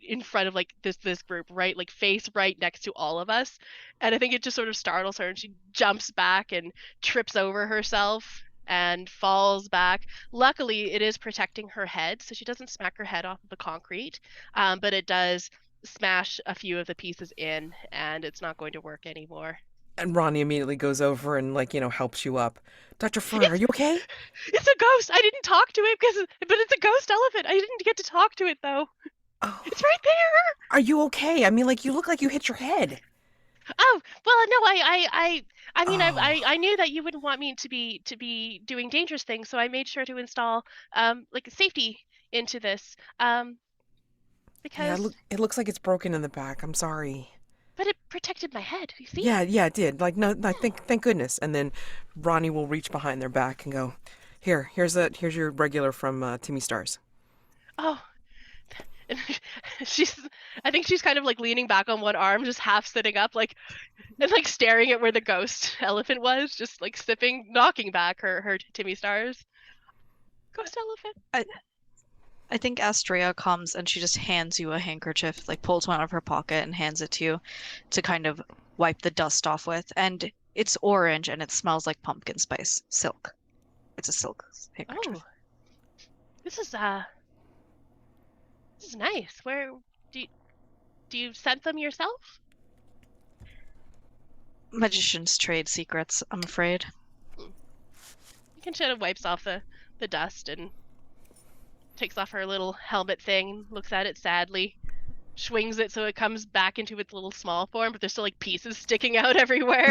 in front of like this group, right, like face right next to all of us. And I think it just sort of startles her and she jumps back and trips over herself and falls back. Luckily, it is protecting her head, so she doesn't smack her head off of the concrete. But it does smash a few of the pieces in, and it's not going to work anymore. And Ronnie immediately goes over and, like, helps you up. Dr. Fern, are you okay? It's a ghost. I didn't talk to it but it's a ghost elephant. I didn't get to talk to it though. Oh, It's right there. are you okay? I mean, like, you look like you hit your head. Oh, well, no, I mean, Oh. I knew that you wouldn't want me to be doing dangerous things, so I made sure to install like safety into this Yeah, because it looks like it's broken in the back. I'm sorry. but it protected my head. You see? Yeah, it did. Like, no, thank goodness. And then Ronnie will reach behind their back and go, here's your regular from Timmy Stars. Oh, and I think she's kind of like leaning back on one arm, just half sitting up, like and like staring at where the ghost elephant was, just like knocking back her Timmy Stars. Ghost elephant. I think Astraea comes and she just hands you a handkerchief, like pulls one out of her pocket and hands it to you to kind of wipe the dust off with. And it's orange and it smells like pumpkin spice. Silk. It's a silk handkerchief. Oh, this is nice. Where do you scent them yourself? Magicians trade secrets, I'm afraid. You can sort of wipes off the dust and takes off her little helmet thing, looks at it sadly, swings it so it comes back into its little small form, but there's still like pieces sticking out everywhere.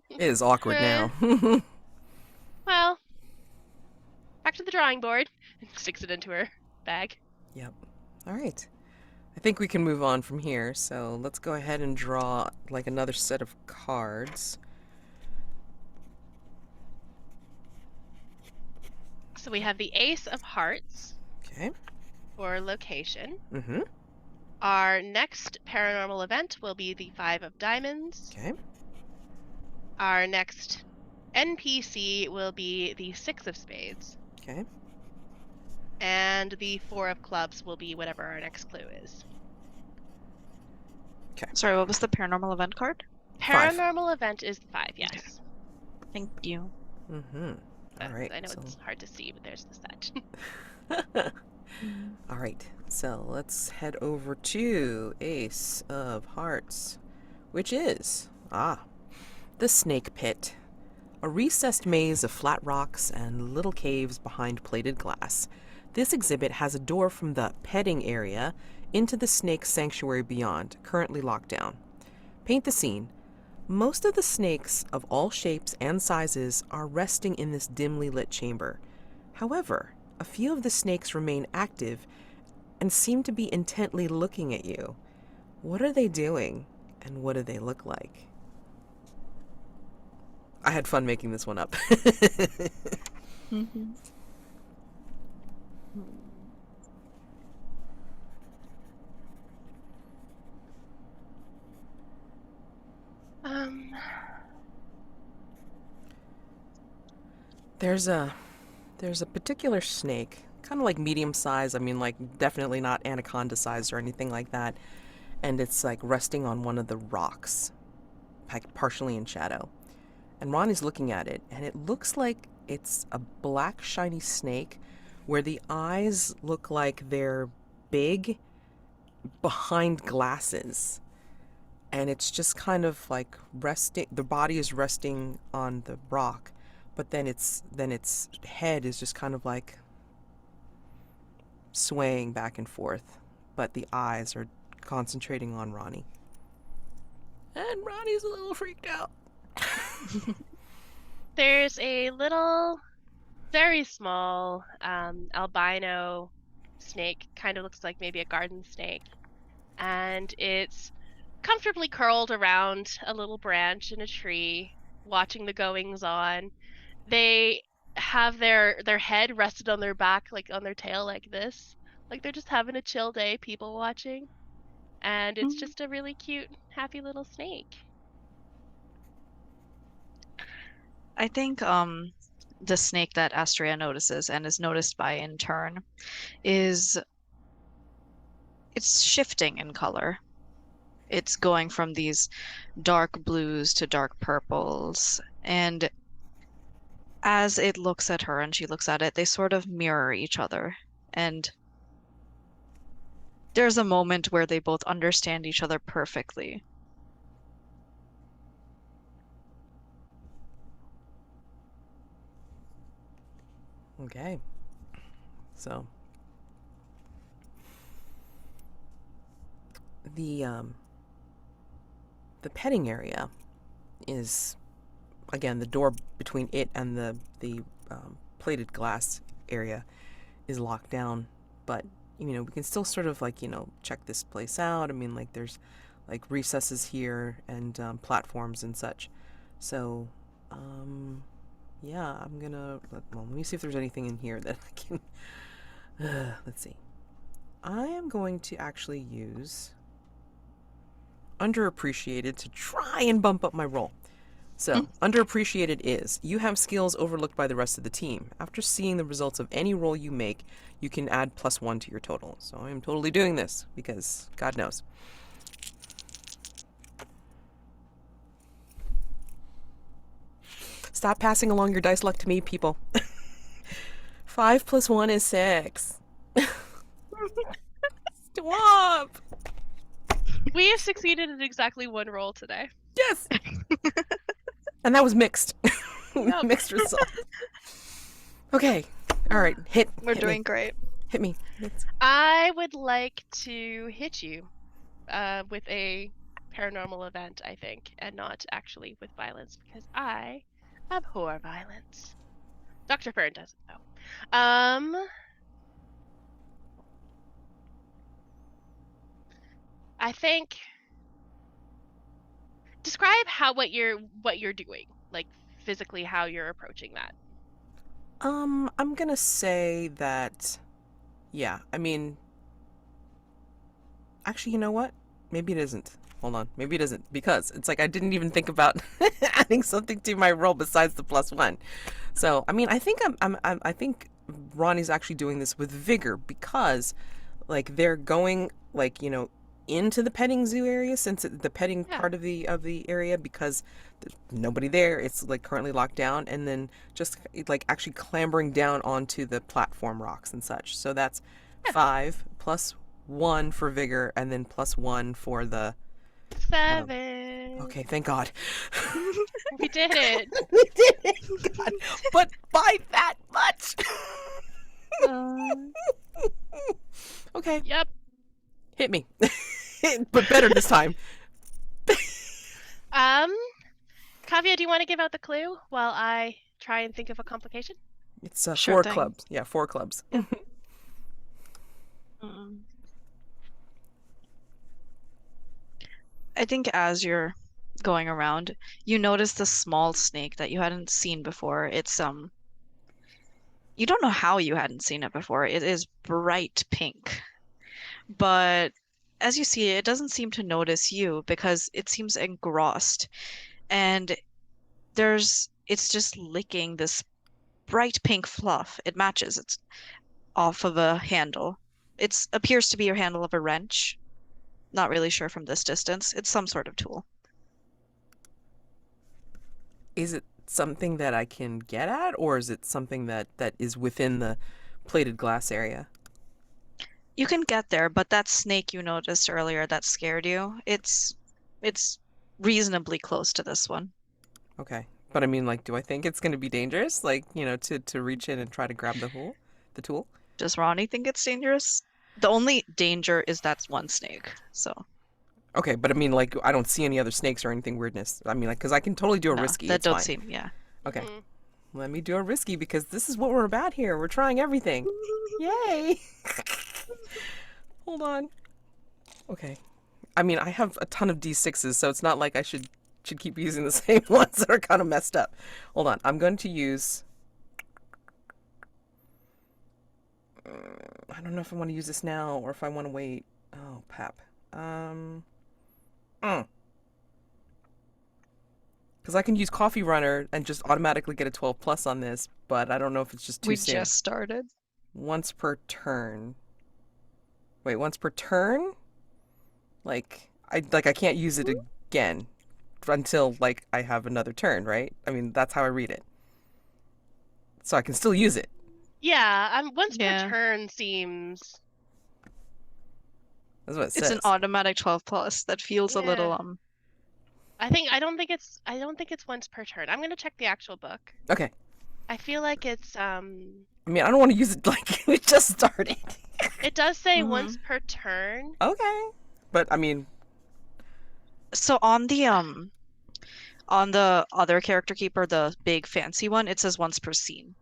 It is awkward now. Well, back to the drawing board. And sticks it into her bag. Yep. All right. I think we can move on from here. So let's go ahead and draw like another set of cards. So we have the Ace of Hearts Okay. for location. Mm-hmm. Our next paranormal event will be the Five of Diamonds. Okay. Our next NPC will be the Six of Spades. Okay. And the Four of Clubs will be whatever our next clue is. Sorry, what was the paranormal event card? Five. Paranormal event is 5, yes. Okay. Thank you. Mm-hmm. All right. I know so... it's hard to see, but there's the set. All right. So let's head over to Ace of Hearts, which is, the Snake Pit. A recessed maze of flat rocks and little caves behind plated glass. This exhibit has a door from the petting area into the snake sanctuary beyond, currently locked down. Paint the scene. Most of the snakes of all shapes and sizes are resting in this dimly lit chamber. However, a few of the snakes remain active and seem to be intently looking at you. What are they doing, and what do they look like? I had fun making this one up. Mm-hmm. There's a there's a particular snake, kind of like medium size. I mean, like definitely not anaconda size or anything like that. And it's like resting on one of the rocks, like partially in shadow. And Ronnie's looking at it, and it looks like it's a black shiny snake, where the eyes look like they're big behind glasses, and it's just kind of like resting. The body is resting on the rock, but then its head is just kind of like swaying back and forth, but the eyes are concentrating on Ronnie. And Ronnie's a little freaked out. There's a little, very small albino snake, kind of looks like maybe a garden snake, and it's comfortably curled around a little branch in a tree, watching the goings on. They have their head rested on their back, like on their tail, like this, like they're just having a chill day, people watching, and it's just a really cute, happy little snake. I think the snake that Astraea notices and is noticed by in turn is it's shifting in color. It's going from these dark blues to dark purples. And as it looks at her and she looks at it, they sort of mirror each other. And there's a moment where they both understand each other perfectly. Okay. So the um the petting area is, again, the door between it and the plated glass area is locked down, but we can still sort of like check this place out. I mean, like there's like recesses here and platforms and such. So yeah, let me see if there's anything in here that I can let's see. I am going to actually use underappreciated to try and bump up my roll. So, underappreciated is you have skills overlooked by the rest of the team. After seeing the results of any roll you make, you can add +1 to your total. So, I am totally doing this because God knows. Stop passing along your dice luck to me, people. 5 + 1 is 6. Stop! We have succeeded in exactly one roll today. Yes! And that was mixed. Yep. Mixed results. Okay. All right. Hit We're me. great. Hit me. I would like to hit you with a paranormal event, I think, and not actually with violence, because I abhor violence. Dr. Fern doesn't, though. I think describe what you're doing, like physically how you're approaching that. I'm gonna say that, yeah, I mean, actually, you know what? Maybe it isn't. Hold on. Maybe it isn't, because it's like I didn't even think about adding something to my roll besides the +1. So, I mean, I think Ronnie's actually doing this with vigor because, like, they're going, like, into the petting zoo area, since the petting Yeah. part of the area, because there's nobody there. It's like currently locked down, and then just like actually clambering down onto the platform rocks and such. So that's Yeah. 5 +1 for vigor, and then +1 for the 7. okay, thank God. We did it. We did it, God. But by that much. Okay, Yep. hit me. But better this time. Kavya, do you want to give out the clue while I try and think of a complication? It's Sure 4 thing. clubs. Yeah, 4 clubs. I think as you're going around, you notice the small snake that you hadn't seen before. It's you don't know how you hadn't seen it before. It is bright pink. But as you see it, it doesn't seem to notice you because it seems engrossed. And it's just licking this bright pink fluff. It matches. It's off of a handle. It appears to be a handle of a wrench. Not really sure from this distance. It's some sort of tool. Is it something that I can get at, or is it something that is within the plated glass area? You can get there, but that snake you noticed earlier that scared you, it's reasonably close to this one. Okay. But I mean, like, do I think it's going to be dangerous? Like, to reach in and try to grab the tool? Does Ronnie think it's dangerous? The only danger is that one snake. So, Okay, but I mean, like, I don't see any other snakes or anything weirdness. I mean, like, because I can totally do a no, risky. that It's don't fine. seem, yeah. Okay. Mhm. Let me do a risky because this is what we're about here. We're trying everything. Yay! Hold on. Okay. I mean, I have a ton of D6s, so it's not like I should keep using the same ones that are kind of messed up. Hold on. I'm going to use. I don't know if I want to use this now or if I want to wait. Oh, pap. Because I can use Coffee Runner and just automatically get a 12 plus on this, but I don't know if it's just too We soon. just started. Once per turn. Wait, once per turn? I can't use it again until like I have another turn, right? I mean, that's how I read it. So I can still use it. Yeah, once per Yeah. turn seems. That's what it It's says. an automatic 12 plus. That feels a Yeah. little I don't think it's once per turn. I'm gonna check the actual book. Okay. I feel like it's I mean, I don't want to use it like we just started. it does say Mhm. once per turn. Okay. But I mean, So on the other character keeper, the big fancy one, it says once per scene.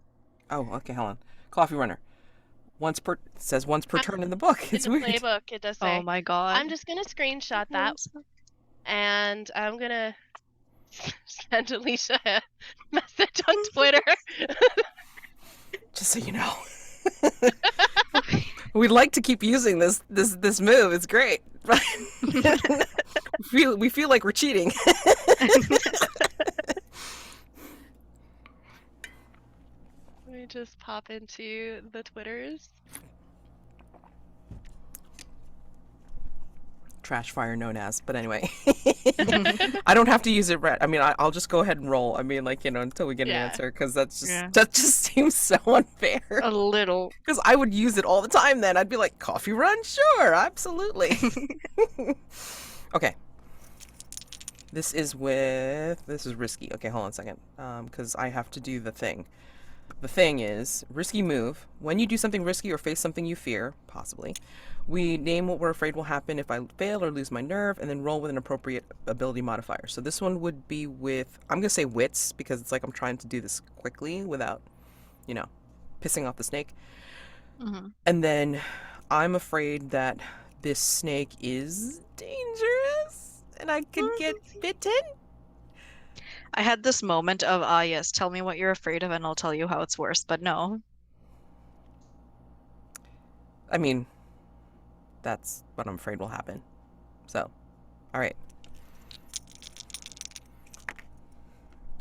oh, okay, hold on. Coffee Runner. It says once per Um, turn in the book. In It's the weird. playbook, it does say. Oh my God. I'm just gonna screenshot that and I'm gonna send Alicia a message on Twitter. Just so you know. We'd like to keep using this move. It's great. we feel like we're cheating. Let me just pop into the Twitters. Trash fire known as, but anyway. I don't have to use it I mean, I'll just go ahead and roll. I mean, like, until we get an Yeah. answer, because Yeah. that just seems so unfair. A little. Because I would use it all the time then. I'd be like, coffee run? Sure, absolutely. Okay. This is risky. Okay, hold on a second. Because I have to do the thing. The thing is, risky move. When you do something risky or face something you fear, possibly, we name what we're afraid will happen if I fail or lose my nerve, and then roll with an appropriate ability modifier. So this one would be with, I'm going to say wits, because it's like I'm trying to do this quickly without, pissing off the snake. Mm-hmm. And then I'm afraid that this snake is dangerous, and I could get bitten. I had this moment of, yes, tell me what you're afraid of and I'll tell you how it's worse, but no. I mean, that's what I'm afraid will happen. So, all right.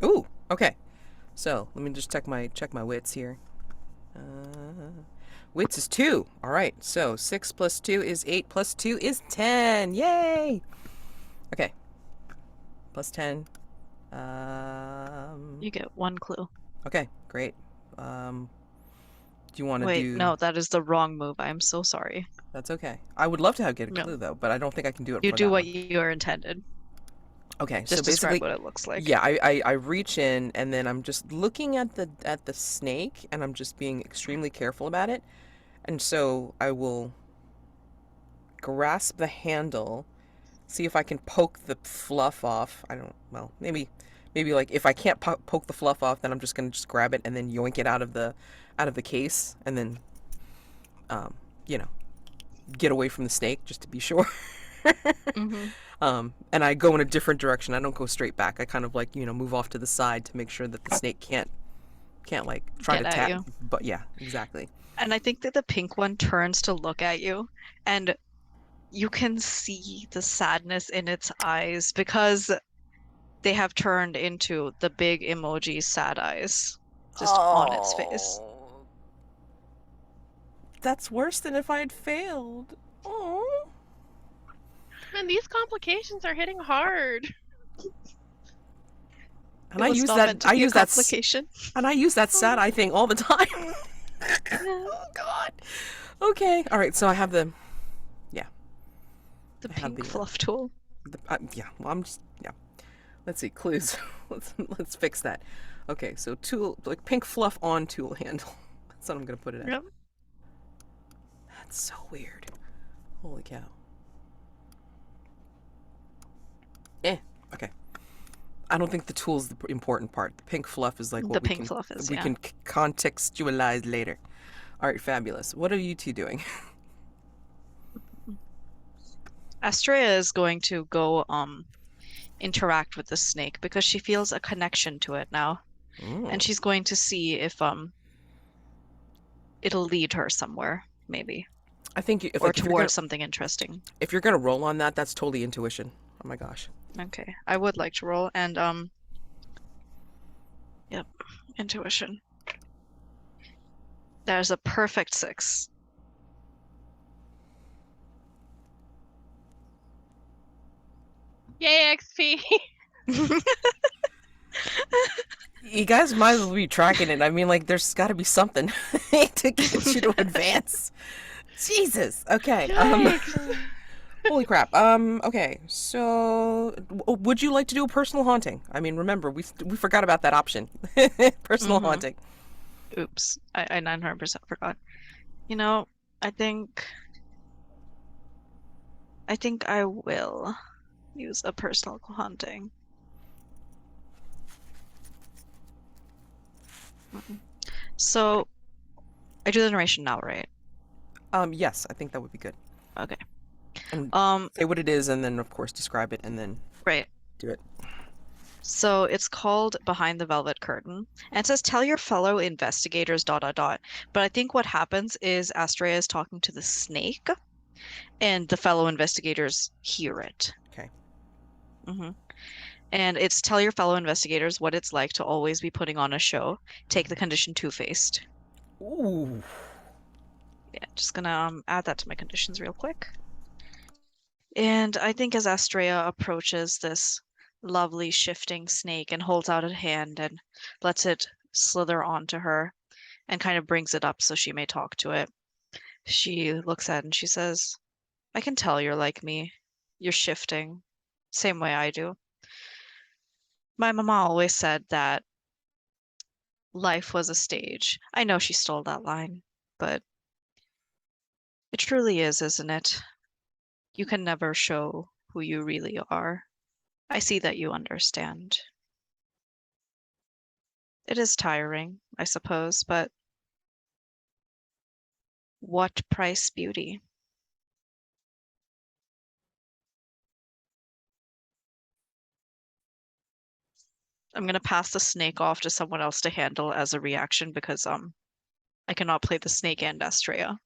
Ooh, okay. So let me just check my wits here. Wits is 2. All right. So 6 plus 2 is 8 plus 2 is 10. Yay! Okay. Plus 10. You get one clue. Okay, great. Do you want to Wait, do? no, that is the wrong move. I'm so sorry. That's okay. I would love to get a No. clue though, but I don't think I can do it. You for do that what one. you are intended. Okay, Just so describe basically, what it looks like. yeah, I reach in and then I'm just looking at the snake and I'm just being extremely careful about it, and so I will grasp the handle, see if I can poke the fluff off. Maybe like if I can't poke the fluff off, then I'm just gonna grab it and then yoink it out of the case and then get away from the snake just to be sure. Mm-hmm. And I go in a different direction. I don't go straight back. I kind of like move off to the side to make sure that the snake can't like try Get to at tap. you. But yeah, exactly. And I think that the pink one turns to look at you, and you can see the sadness in its eyes because they have turned into the big emoji sad eyes. just on its face. Oh, that's worse than if I had failed. Oh. Man, these complications are hitting hard. And It I was use not that. meant to I be a use that. complication. And I use that sad eye thing all the time. Yeah. Oh God. Okay. All right. So I have the. Yeah. The I have pink the. fluff tool. Yeah. Well, I'm just. Yeah. Let's see. Clues. let's fix that. Okay. So tool, like pink fluff on tool handle. That's what I'm gonna put it as. Yep. That's so weird. Holy cow. Okay. I don't think the tool's the important part. The pink fluff is like The what pink fluff is, we yeah. can contextualize later. All right, fabulous. What are you two doing? Astraea is going to go interact with the snake because she feels a connection to it now. And she's going to see if it'll lead her somewhere, maybe. I think if Or like towards something interesting. if you're gonna roll on that, that's totally intuition. Oh my gosh. Okay. I would like to roll and yep, intuition. There's a perfect 6. Yay, XP. You guys might as well be tracking it. I mean, like, there's got to be something to get you to advance. Jesus. Okay. Yikes. Holy crap. Okay. So, would you like to do a personal haunting? I mean, remember, we forgot about that option. Personal haunting. Oops. I 900% forgot. You know, I think I will use a personal haunting. So I do the narration now, right? Yes, I think that would be good. Okay. And say what it is, and then of course describe it, and then Right. do it. So it's called Behind the Velvet Curtain. And it says tell your fellow investigators ... But I think what happens is Astraea is talking to the snake and the fellow investigators hear it. Okay. And it's tell your fellow investigators what it's like to always be putting on a show. Take the condition two-faced. Ooh. Yeah, just gonna add that to my conditions real quick. And I think as Astraea approaches this lovely shifting snake and holds out a hand and lets it slither onto her and kind of brings it up so she may talk to it, she looks at it and she says, I can tell you're like me. You're shifting. Same way I do. My mama always said that life was a stage. I know she stole that line, but it truly is, isn't it? You can never show who you really are. I see that you understand. It is tiring, I suppose, but what price beauty? I'm gonna pass the snake off to someone else to handle as a reaction because I cannot play the snake and Astraea.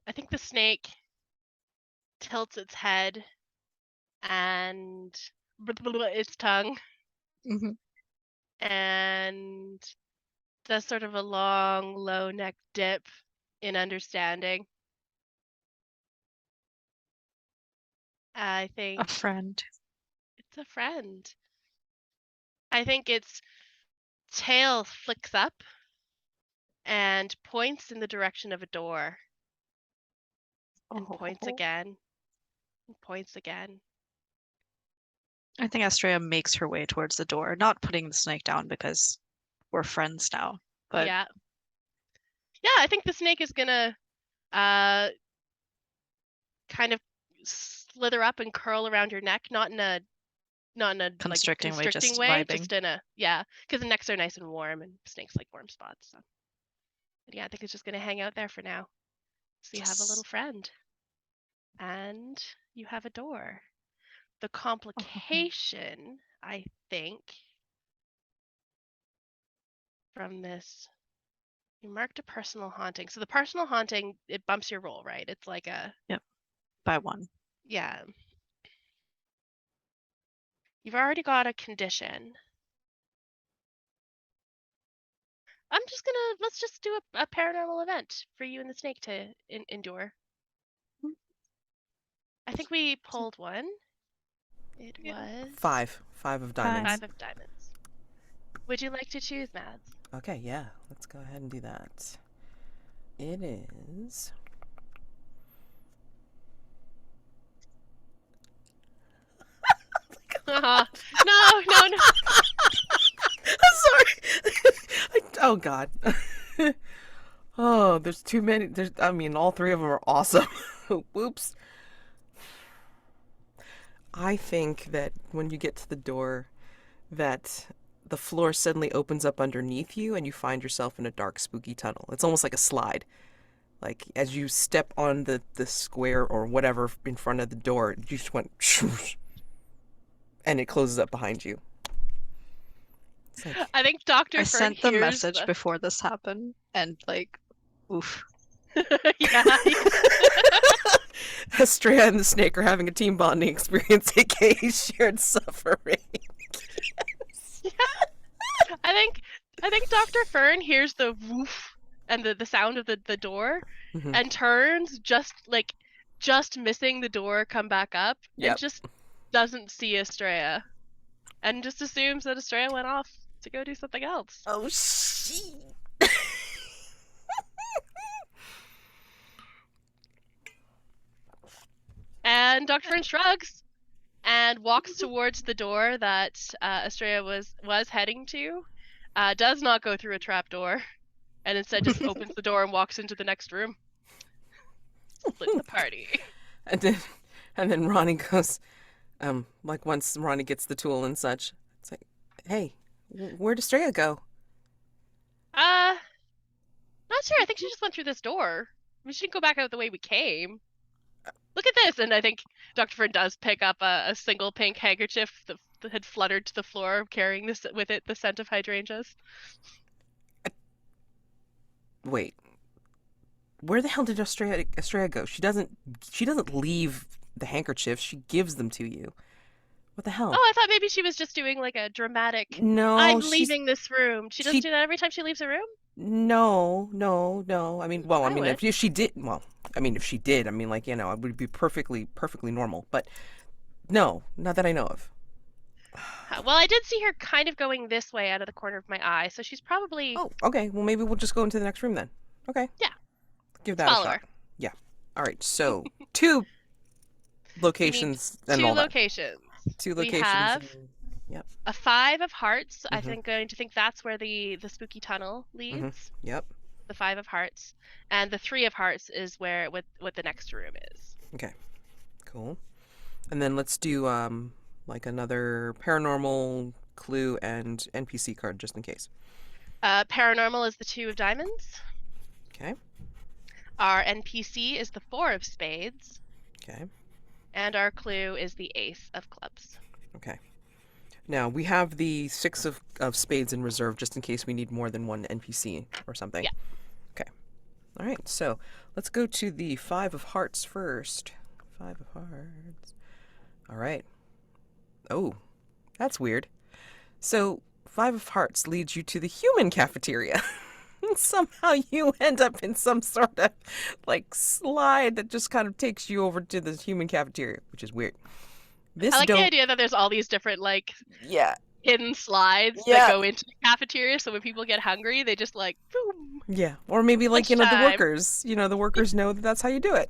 I think the snake tilts its head and its tongue and does sort of a long, low neck dip in understanding. I think A friend. it's a friend. I think its tail flicks up and points in the direction of a door. And points again. And points again. I think Astraea makes her way towards the door, not putting the snake down because we're friends now. But yeah. Yeah, I think the snake is gonna kind of slither up and curl around your neck, not in a constricting way, just way, vibing. just in a because the necks are nice and warm and snakes like warm spots. So. But yeah, I think it's just gonna hang out there for now. So you have a little friend, and you have a door. The complication, I think, from this, you marked a personal haunting. So the personal haunting, it bumps your roll, right? It's like a By 1. yeah. You've already got a condition. let's just do a paranormal event for you and the snake to endure. I think we pulled one. It was 5 of diamonds. 5 of diamonds. Would you like to choose, Mads? Okay, yeah. Let's go ahead and do that. It is. No. I'm sorry. Oh God. Oh, there's too many. All three of them are awesome. Whoops. I think that when you get to the door, that the floor suddenly opens up underneath you and you find yourself in a dark, spooky tunnel. It's almost like a slide. Like as you step on the square or whatever in front of the door, you just went and it closes up behind you. It's like, I think Dr. I Fern sent the hears message before this happened, and like, oof. Yeah. Astraea and the snake are having a team bonding experience, aka shared suffering. I think Dr. Fern hears the woof and the sound of the door and turns just missing the door come back up and just doesn't see Astraea and just assumes that Astraea went off to go do something else. Oh shit. And Dr. Fern shrugs and walks towards the door that Astraea was heading to. Does not go through a trap door, and instead just opens the door and walks into the next room. Split the party. And then Ronnie goes, like once Ronnie gets the tool and such, it's like, hey, where'd Astraea go? Not sure. I think she just went through this door. I mean, she didn't go back out the way we came. Look at this, and I think Dr. Fern does pick up a single pink handkerchief that had fluttered to the floor, carrying this with it the scent of hydrangeas. Wait, where the hell did Astraea go? She doesn't leave the handkerchiefs. She gives them to you. What the hell? Oh, I thought maybe she was just doing like a dramatic. No, I'm leaving this room. She doesn't do that every time she leaves a room. No. I mean, well, I mean, would. if she did, like, it would be perfectly normal. But no, not that I know of. Well, I did see her kind of going this way out of the corner of my eye, so she's probably. Oh, okay. Well, maybe we'll just go into the next room then. Okay. Yeah. Give that a shot. Her. Yeah. All right. So 2 locations and all that. 2 locations. We have Yep. a 5 of hearts. I'm going to think that's where the spooky tunnel leads. Yep. The 5 of hearts, and the 3 of hearts is where what the next room is. Okay. Cool. And then let's do like another paranormal clue and NPC card just in case. Paranormal is the 2 of diamonds. Okay. Our NPC is the 4 of spades. Okay. And our clue is the ace of clubs. Okay. Now, we have the 6 of spades in reserve just in case we need more than one NPC or something. Yeah. Okay. All right, so let's go to the 5 of hearts first. 5 of hearts. All right. Oh, that's weird. So, 5 of hearts leads you to the human cafeteria. Somehow you end up in some sort of like slide that just kind of takes you over to the human cafeteria, which is weird. I like the idea that there's all these different hidden slides that go into the cafeteria, so when people get hungry, they just boom. Yeah, or maybe the workers. The workers know that that's how you do it.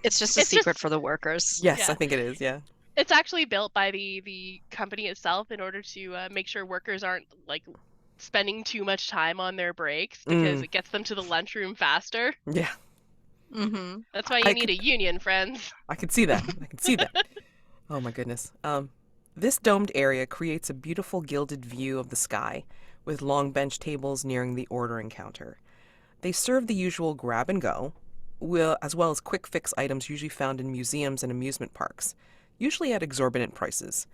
It's just a secret for the workers. Yes, yeah. I think it is. Yeah. It's actually built by the company itself in order to make sure workers aren't spending too much time on their breaks because it gets them to the lunchroom faster. Yeah. Mm-hmm. That's why you need a union, friends. I can see that. Oh my goodness. This domed area creates a beautiful gilded view of the sky with long bench tables nearing the ordering counter. They serve the usual grab and go, as well as quick fix items usually found in museums and amusement parks, usually at exorbitant prices.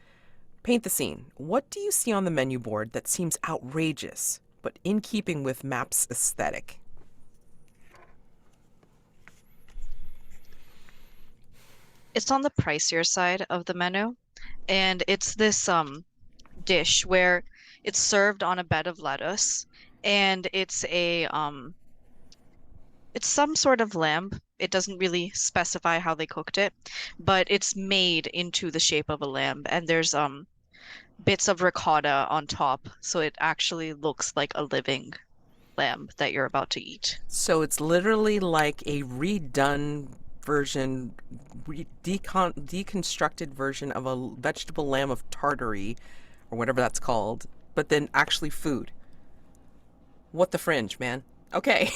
Paint the scene. What do you see on the menu board that seems outrageous, but in keeping with MAPZ aesthetic? It's on the pricier side of the menu, and it's this dish where it's served on a bed of lettuce, and it's some sort of lamb. It doesn't really specify how they cooked it, but it's made into the shape of a lamb, and there's bits of ricotta on top, so it actually looks like a living lamb that you're about to eat. So it's literally like a redone version, deconstructed version of a vegetable lamb of Tartary, or whatever that's called, but then actually food. What the fringe, man? Okay.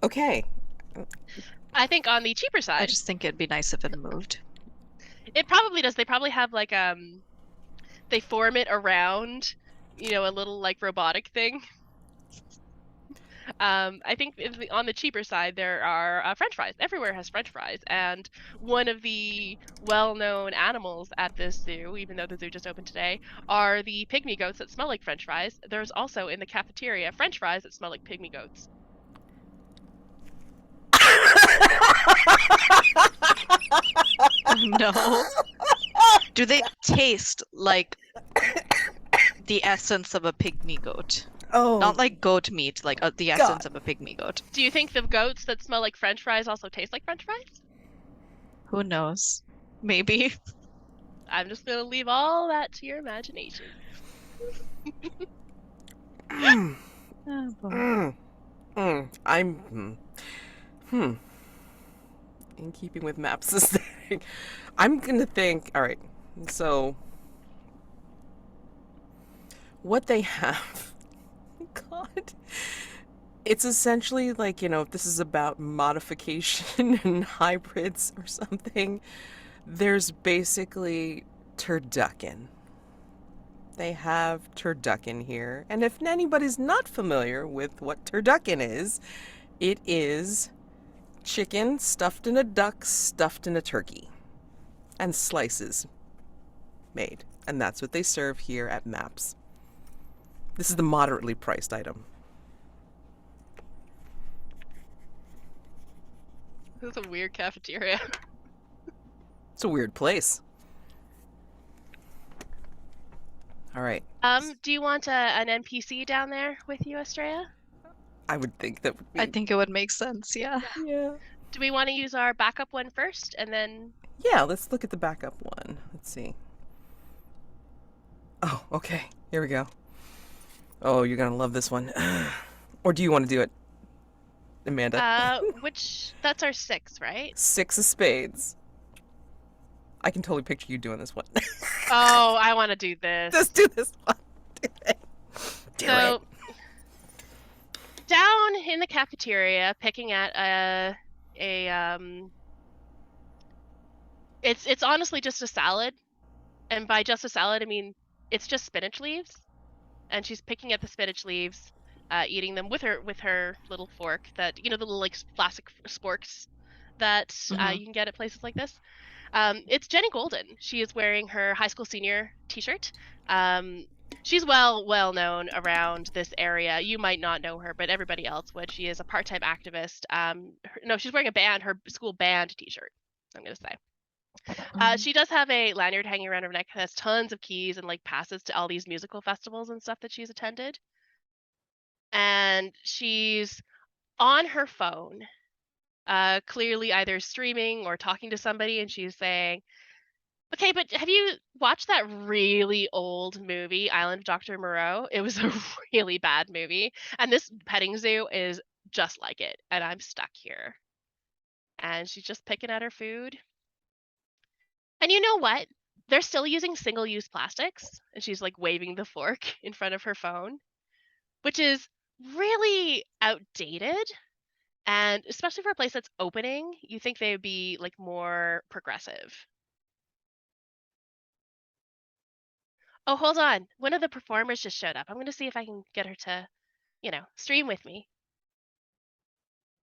Okay. I think on the cheaper I side, just think it'd be nice if it moved. it probably does. They probably have like they form it around, a little like robotic thing. I think on the cheaper side, there are French fries. Everywhere has French fries, and one of the well-known animals at this zoo, even though the zoo just opened today, are the pygmy goats that smell like French fries. There's also in the cafeteria French fries that smell like pygmy goats. No. Do they taste like the essence of a pygmy goat? Oh, Not like goat meat, like the essence of a pygmy goat. Do you think the goats that smell like French fries also taste like French fries? Who knows? Maybe. I'm just gonna leave all that to your imagination. Oh, boy. In keeping with MAPZ aesthetic, I'm gonna think. All right, so what they have, God, it's essentially like, if this is about modification and hybrids or something, there's basically turducken. They have turducken here, and if anybody's not familiar with what turducken is, it is chicken stuffed in a duck, stuffed in a turkey, and slices made. And that's what they serve here at MAPZ. This is the moderately priced item. This is a weird cafeteria. It's a weird place. All right. Do you want an NPC down there with you, Astraea? I would think that would be. I think it would make sense, yeah. Yeah. Do we want to use our backup one first, and then? Yeah, let's look at the backup one. Let's see. Oh, okay. Here we go. Oh, you're going to love this one. Or do you want to do it, Amanda? That's our 6, right? 6 of spades. I can totally picture you doing this one. Oh, I want to do this. Let's do this one. Do it. Do it. Down in the cafeteria, picking at it's honestly just a salad, and by just a salad, I mean it's just spinach leaves, and she's picking at the spinach leaves, eating them with her little fork that the little like plastic sporks that you can get at places like this. It's Jenny Golden. She is wearing her high school senior T-shirt. She's well known around this area. You might not know her, but everybody else would. She is a part-time activist. No, she's wearing her school band T-shirt, I'm gonna say. She does have a lanyard hanging around her neck that has tons of keys and like passes to all these musical festivals and stuff that she's attended. And she's on her phone, clearly either streaming or talking to somebody, and she's saying, okay, but have you watched that really old movie, Island of Dr. Moreau? It was a really bad movie, and this petting zoo is just like it, and I'm stuck here. And she's just picking at her food. And you know what? They're still using single-use plastics, and she's like waving the fork in front of her phone, which is really outdated. And especially for a place that's opening, you think they would be like more progressive. Oh, hold on. One of the performers just showed up. I'm going to see if I can get her to, stream with me.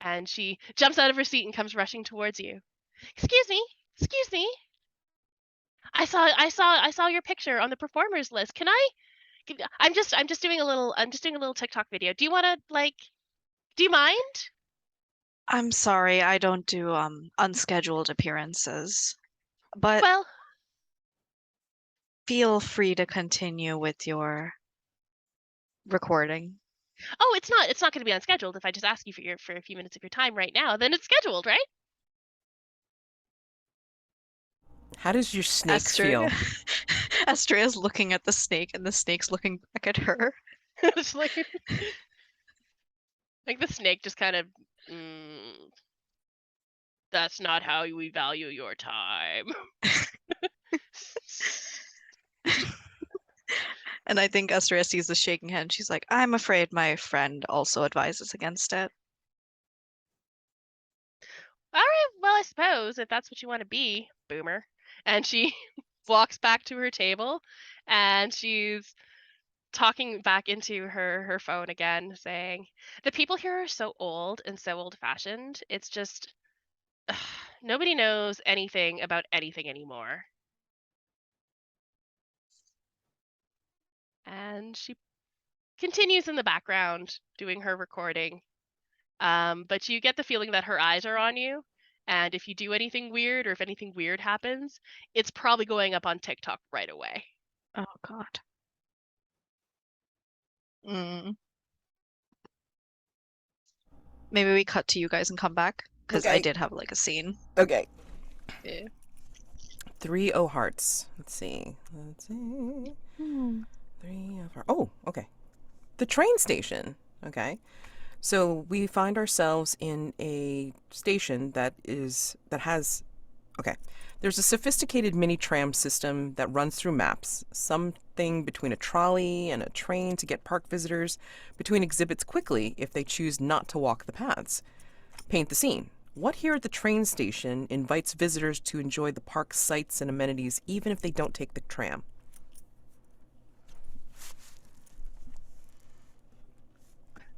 And she jumps out of her seat and comes rushing towards you. Excuse me. Excuse me. I saw your picture on the performers list. Can I I'm just doing a little TikTok video. Do you want to do you mind? I'm sorry, I don't do unscheduled appearances. But Well, feel free to continue with your recording? Oh, it's not going to be unscheduled. If I just ask you for a few minutes of your time right now, then it's scheduled, right? How does your snake Astraea. feel? Astraea's looking at the snake, and the snake's looking back at her. It's like the snake just kind of, mm, that's not how we value your time. And I think Astraea sees the shaking hand. She's like, I'm afraid my friend also advises against it. All right, well, I suppose if that's what you want to be, boomer. And she walks back to her table, and she's talking back into her phone again, saying, the people here are so old and so old-fashioned. It's just nobody knows anything about anything anymore. And she continues in the background doing her recording. But you get the feeling that her eyes are on you. And if you do anything weird, or if anything weird happens, it's probably going up on TikTok right away. Oh God. Mm. Maybe we cut to you guys and come back because I Okay. did have like a scene. Okay. Yeah. 3 O hearts. Let's see. Let's see. 3 of hearts. Oh, okay. The train station. Okay. So we find ourselves in a station that has okay. There's a sophisticated mini tram system that runs through maps, something between a trolley and a train to get park visitors between exhibits quickly if they choose not to walk the paths. Paint the scene. What here at the train station invites visitors to enjoy the park's sights and amenities even if they don't take the tram?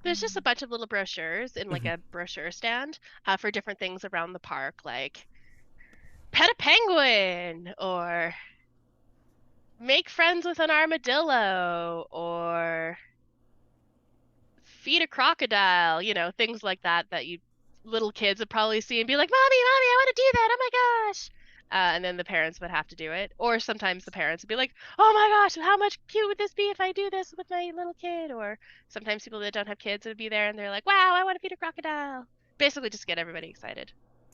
There's just a bunch of little brochures in like a brochure stand for different things around the park, like pet a penguin, or make friends with an armadillo, or feed a crocodile, things like that you little kids would probably see and be like, Mommy, I want to do that. Oh my gosh. And then the parents would have to do it. Or sometimes the parents would be like, oh my gosh, how much cute would this be if I do this with my little kid? Or sometimes people that don't have kids would be there and they're like, wow, I want to feed a crocodile. Basically, just get everybody excited.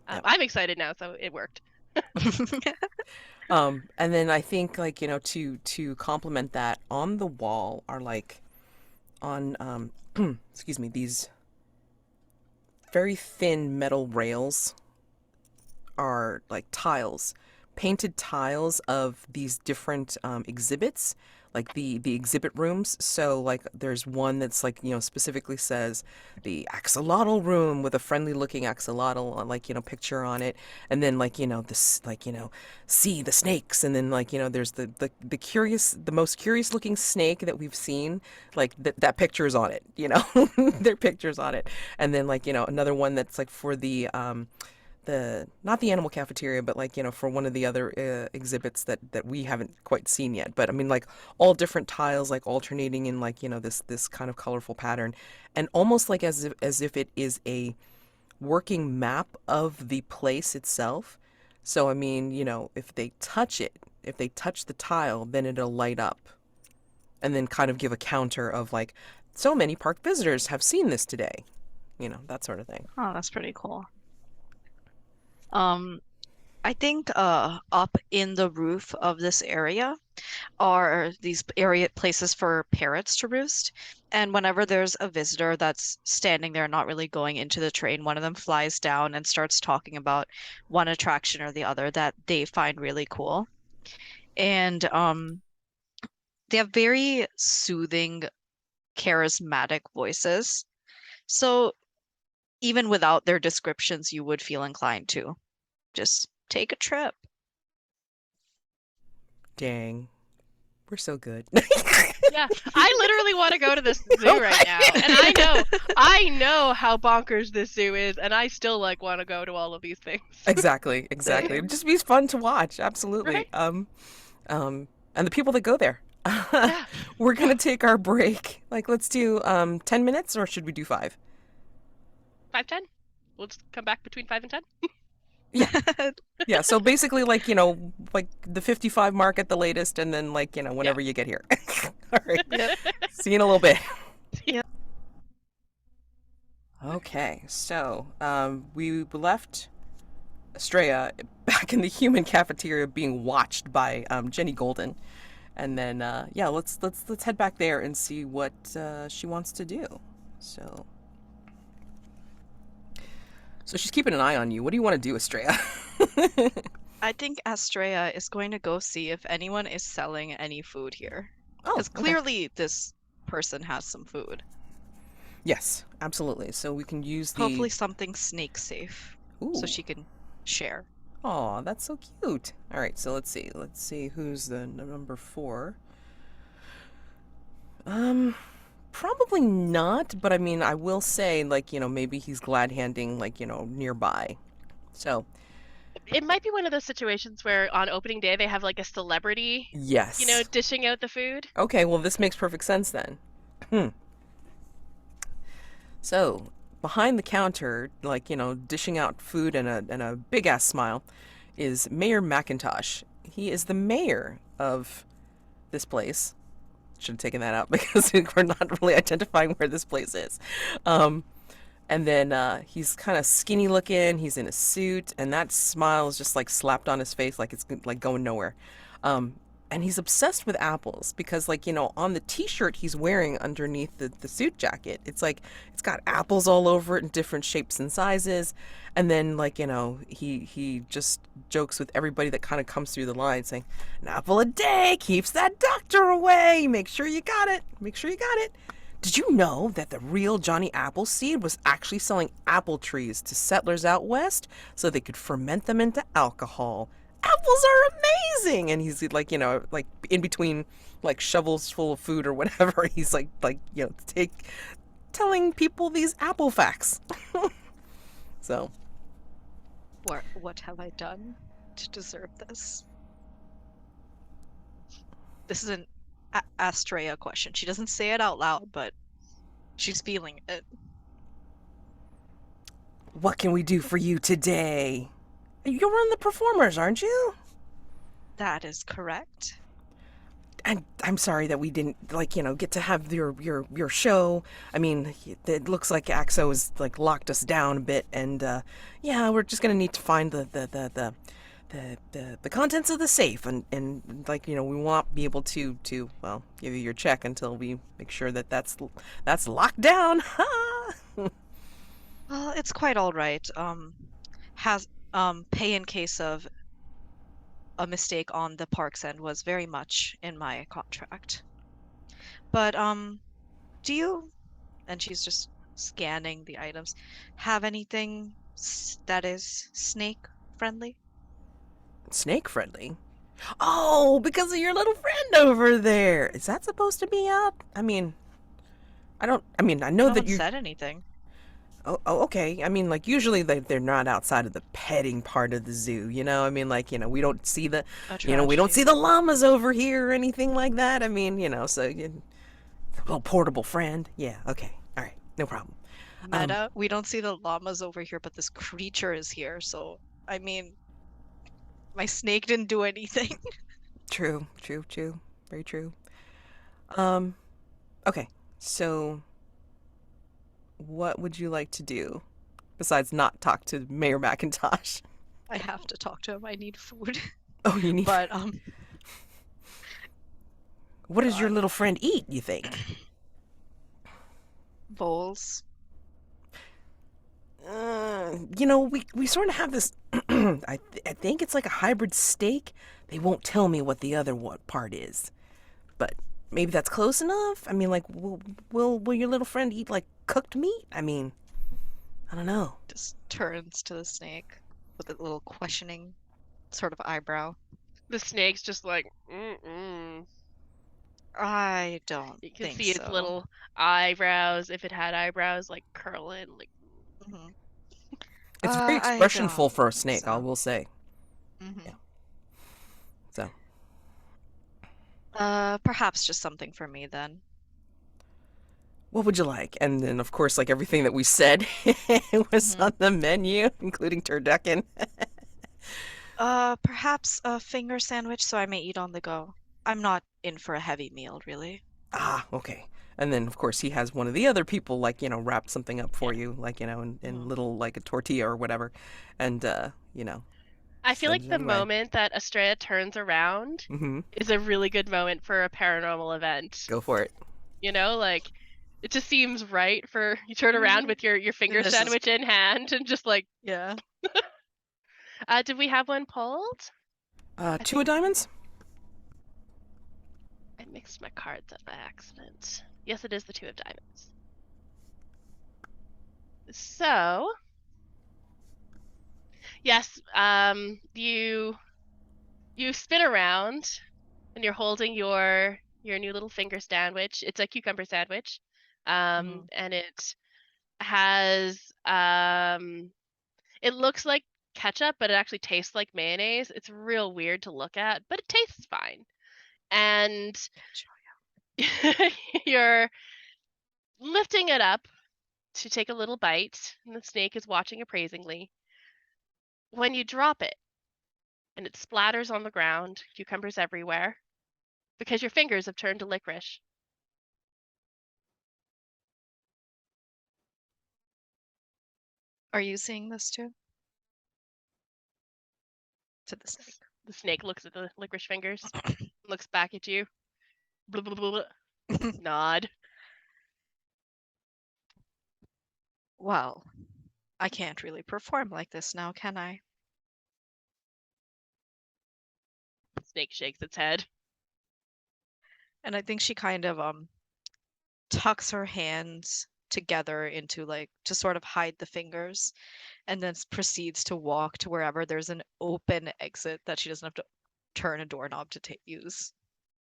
Yep. I'm excited now, so it worked. And then I think to complement that, on the wall are like on excuse me, these very thin metal rails are like tiles, painted tiles of these different exhibits, like the exhibit rooms. So like there's one that's like specifically says the axolotl room with a friendly looking axolotl picture on it, and then this see the snakes, and then there's the most curious looking snake that we've seen, like that picture's on it, their pictures on it, and then another one that's like for the not the animal cafeteria, but for one of the other exhibits that we haven't quite seen yet. But I mean, like all different tiles like alternating in this kind of colorful pattern, and almost like as if it is a working map of the place itself. So I mean, if they touch it, if they touch the tile, then it'll light up, and then kind of give a counter of like, so many park visitors have seen this today, that sort of thing. Oh, that's pretty cool. I think up in the roof of this area are these area places for parrots to roost. And whenever there's a visitor that's standing there not really going into the train, one of them flies down and starts talking about one attraction or the other that they find really cool. And they have very soothing, charismatic voices. So even without their descriptions, you would feel inclined to just take a trip. Dang, we're so good. Yeah, I literally want to go to this zoo right now, and I know how bonkers this zoo is, and I still want to go to all of these things. Exactly. It'd just be fun to watch. Absolutely. Right? And the people that go there. Yeah. We're gonna take our break. Like, let's do 10 minutes, or should we do 5? 5:10. We'll just come back between 5 and 10. Yeah. Yeah, so basically, like, like the 55 mark at the latest, and then, like, Yeah. whenever you get here. All right. Yep. See you in a little bit. Yep. Okay, so we left Astraea back in the human cafeteria being watched by Jenny Golden. And then, yeah, let's head back there and see what she wants to do. So, so she's keeping an eye on you. What do you want to do, Astraea? I think Astraea is going to go see if anyone is selling any food here. Oh, Because okay. clearly this person has some food. Yes, absolutely. So we can use Hopefully the. something snake safe so Ooh. she can share. Oh, that's so cute. All right, so let's see. Let's see who's the number 4. Um, Probably not, but I mean, I will say, like, maybe he's glad handing, like, nearby. So, It might be one of those situations where on opening day they have like a celebrity, yes. dishing out the food. Okay, well, this makes perfect sense then. Hmm. So, behind the counter, like, dishing out food and a big ass smile, is Mayor McIntosh. He is the mayor of this place. Should have taken that out because we're not really identifying where this place is. Um, and then he's kind of skinny looking. He's in a suit, and that smile is just like slapped on his face, like it's like going nowhere. Um, and he's obsessed with apples because, like, on the T-shirt he's wearing underneath the suit jacket, it's like it's got apples all over it in different shapes and sizes. And then, like, he just jokes with everybody that kind of comes through the line, saying, "An apple a day keeps that doctor away. Make sure you got it. Make sure you got it." Did you know that the real Johnny Appleseed was actually selling apple trees to settlers out west so they could ferment them into alcohol? Apples are amazing! And he's like, like in between like shovels full of food or whatever, he's like, telling people these apple facts. So, What have I done to deserve this? This is an Astraea question. She doesn't say it out loud, but she's feeling it. what can we do for you today? You're one of the performers, aren't you? That is correct. I'm sorry that we didn't, like, get to have your show. I mean, it looks like AXO has like locked us down a bit, and yeah, we're just gonna need to find the contents of the safe, and like, we won't be able to well, give you your check until we make sure that that's locked down. Well, it's quite all right. Has pay in case of a mistake on the park's end was very much in my contract. But do you, and she's just scanning the items, have anything that is snake friendly? Snake friendly. Oh, because of your little friend over there. Is that supposed to be up? I mean, I don't. I mean, I know No that one you. said anything. Oh, okay. I mean, like, usually they're not outside of the petting part of the zoo, I mean, like, we don't see A we don't tragedy. see the llamas over here or anything like that. I mean, so little portable friend. Yeah, okay. All right. No problem. Meta, we don't see the llamas over here, but this creature is here. So, I mean, my snake didn't do anything. True, true, true. Very true. Um, okay. So, what would you like to do besides not talk to Mayor McIntosh? I have to talk to him. I need food. Oh, you need. But, What does your God, little friend eat, you think? bowls. We sort of have this. I think it's like a hybrid steak. They won't tell me what the other one part is, but maybe that's close enough. I mean, like, will your little friend eat like cooked meat? I mean, I don't know. Just turns to the snake with a little questioning sort of eyebrow. The snake's just like, mm-mm. I don't You can think see its so. little eyebrows, if it had eyebrows, like curling, like. Mhm. It's very I expressionful don't for a think snake, I so. will say. Mhm. Yeah. So, Perhaps just something for me then. what would you like? And then, of course, like everything that we said was Mhm. on the menu, including turducken. Perhaps a finger sandwich so I may eat on the go. I'm not in for a heavy meal, really. Ah, okay. And then, of course, he has one of the other people, like, wrap something up for Yeah. you, like, in Hmm. little, like a tortilla or whatever, and, I feel send like it the on your way. moment that Astraea turns around Mm-hmm. is a really good moment for a paranormal event. Go for it. Like it just seems right for you turn around Hmm. with your finger This is, sandwich in hand and just like, yeah. did we have one pulled? I Two of think diamonds? I mixed my cards up by accident. Yes, it is the two of diamonds. So, yes, you spin around and you're holding your new little finger sandwich. It's a cucumber sandwich. Hmm. And it has it looks like ketchup, but it actually tastes like mayonnaise. It's real weird to look at, but it tastes fine. And you're lifting it up to take a little bite, and the snake is watching appraisingly. When you drop it and it splatters on the ground, cucumbers everywhere, because your fingers have turned to licorice. Are you seeing this too? To the snake. The snake looks at the licorice fingers, looks back at you, blah, blah, blah, blah, nod. Well, I can't really perform like this now, can I? Snake shakes its head. And I think she kind of tucks her hands together into like to sort of hide the fingers and then proceeds to walk to wherever there's an open exit that she doesn't have to turn a doorknob to use.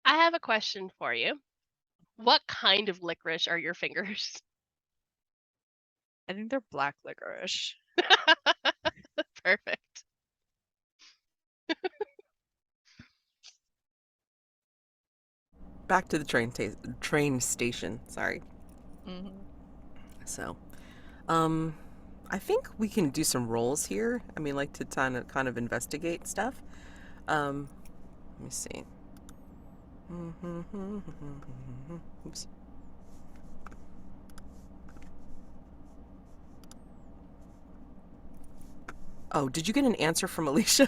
I have a question for you. What kind of licorice are your fingers? I think they're black licorice. Perfect. Back to the train station. Sorry. Hmm. So, um, I think we can do some rolls here. I mean, like to kind of investigate stuff. Let me see. Oops. Oh, did you get an answer from Alicia